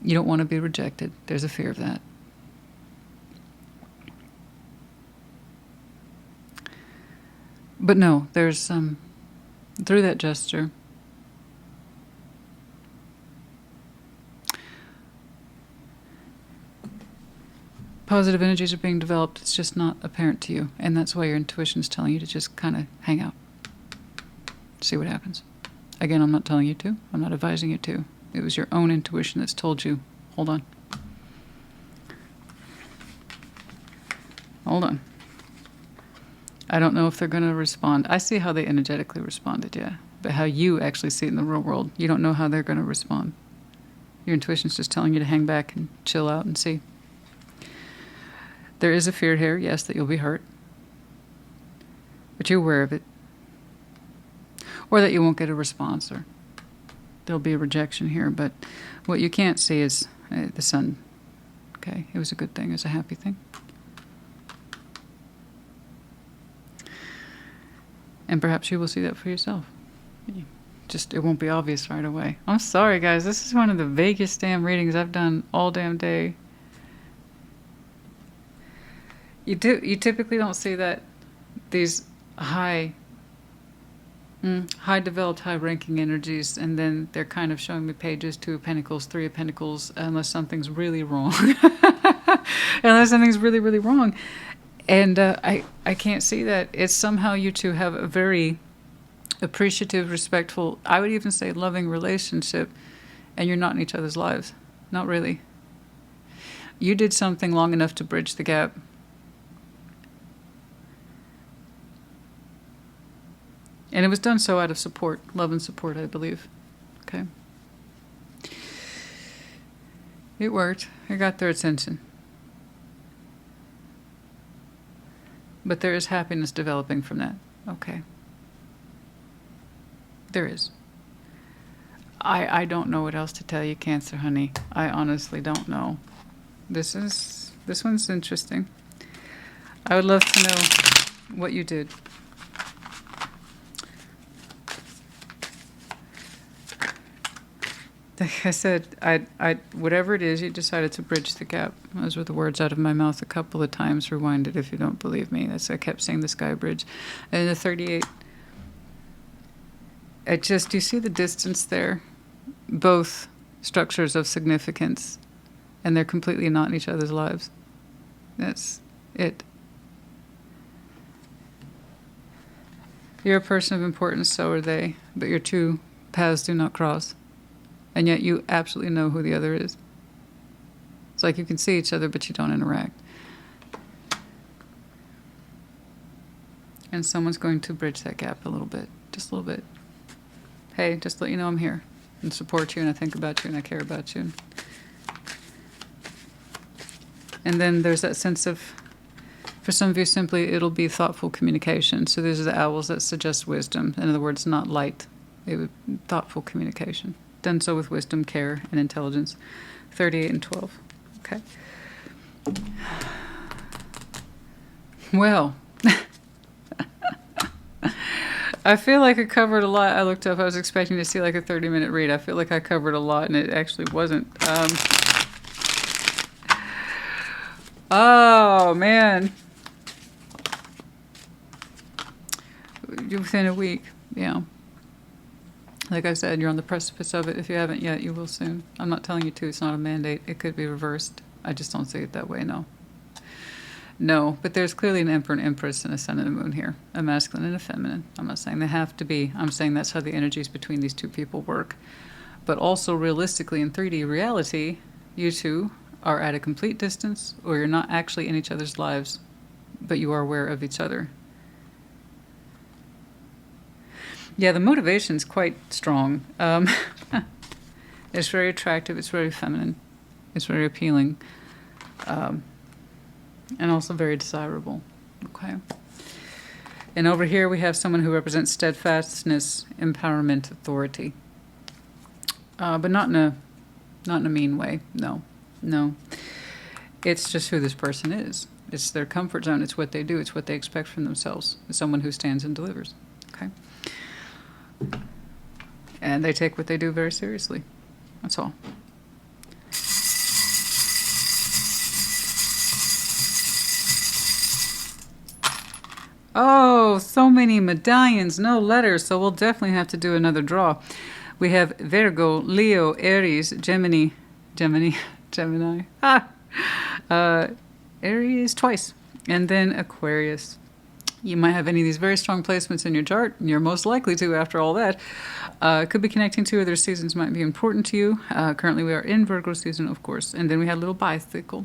Speaker 1: You don't want to be rejected. There's a fear of that. But no, there's, through that gesture, positive energies are being developed. It's just not apparent to you. And that's why your intuition is telling you to just kind of hang out. See what happens. Again, I'm not telling you to. I'm not advising you to. It was your own intuition that's told you, hold on. Hold on. I don't know if they're going to respond. I see how they energetically responded, yeah. But how you actually see it in the real world, you don't know how they're going to respond. Your intuition's just telling you to hang back and chill out and see. There is a fear here, yes, that you'll be hurt. But you're aware of it. Or that you won't get a response, or there'll be a rejection here. But what you can't see is the sun. Okay, it was a good thing. It was a happy thing. And perhaps you will see that for yourself. Just, it won't be obvious right away. I'm sorry, guys. This is one of the vaguest damn readings I've done all damn day. You typically don't see that these high developed, high ranking energies, and then they're kind of showing me pages, Two of Pentacles, Three of Pentacles, unless something's really wrong. Unless something's really, really wrong. And I can't see that. It's somehow you two have a very appreciative, respectful, I would even say loving relationship, and you're not in each other's lives. Not really. You did something long enough to bridge the gap. And it was done so out of support, love and support, I believe. Okay. It worked. It got their attention. But there is happiness developing from that. Okay. There is. I don't know what else to tell you, Cancer, honey. I honestly don't know. This one's interesting. I would love to know what you did. Like I said, whatever it is, you decided to bridge the gap. Those were the words out of my mouth a couple of times. Rewind it if you don't believe me. I kept saying the sky bridge. And the 38, you see the distance there? Both structures of significance, and they're completely not in each other's lives. That's it. You're a person of importance, so are they, but your two paths do not cross. And yet you absolutely know who the other is. It's like you can see each other, but you don't interact. And someone's going to bridge that gap a little bit. Just a little bit. Hey, just let you know I'm here. And support you, and I think about you, and I care about you. And then there's that sense of, for some of you, simply it'll be thoughtful communication. So these are the owls that suggest wisdom. In other words, not light. It would thoughtful communication. Done so with wisdom, care, and intelligence. 38 and 12. Okay. Well, I feel like I covered a lot. I looked up, I was expecting to see like a 30-minute read. I feel like I covered a lot, and it actually wasn't. Oh, man. Within a week, yeah. Like I said, you're on the precipice of it. If you haven't yet, you will soon. I'm not telling you to. It's not a mandate. It could be reversed. I just don't see it that way, no. No, but there's clearly an emperor and empress and a sun and a moon here. A masculine and a feminine. I'm not saying they have to be. I'm saying that's how the energies between these two people work. But also realistically in 3D reality, you two are at a complete distance, or you're not actually in each other's lives, but you are aware of each other. Yeah, the motivation's quite strong. It's very attractive. It's very feminine. It's very appealing. And also very desirable. Okay. And over here we have someone who represents steadfastness, empowerment, authority. But not in a mean way. No. No. It's just who this person is. It's their comfort zone. It's what they do. It's what they expect from themselves. It's someone who stands and delivers. Okay. And they take what they do very seriously. That's all. Oh, so many medallions, no letters, so we'll definitely have to do another draw. We have Virgo, Leo, Aries, Gemini. Aries twice. And then Aquarius. You might have any of these very strong placements in your chart. You're most likely to after all that. Could be connecting to other seasons might be important to you. Currently we are in Virgo season, of course. And then we had a little bicycle.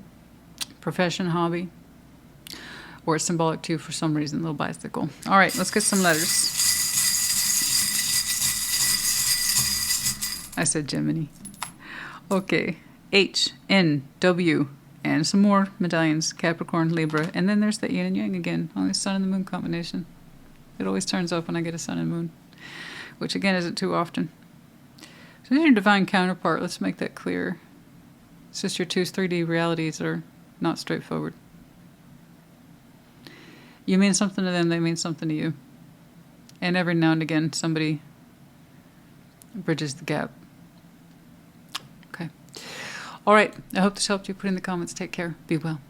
Speaker 1: Profession, hobby. Or it's symbolic to you for some reason, little bicycle. All right, let's get some letters. I said Gemini. Okay, H, N, W, and some more medallions. Capricorn, Libra, and then there's the yin and yang again on the sun and the moon combination. It always turns up when I get a sun and moon, which again isn't too often. So this is your divine counterpart. Let's make that clear. It's just your two 3D realities are not straightforward. You mean something to them, they mean something to you. And every now and again, somebody bridges the gap. Okay. All right. I hope this helped you. Put in the comments. Take care. Be well.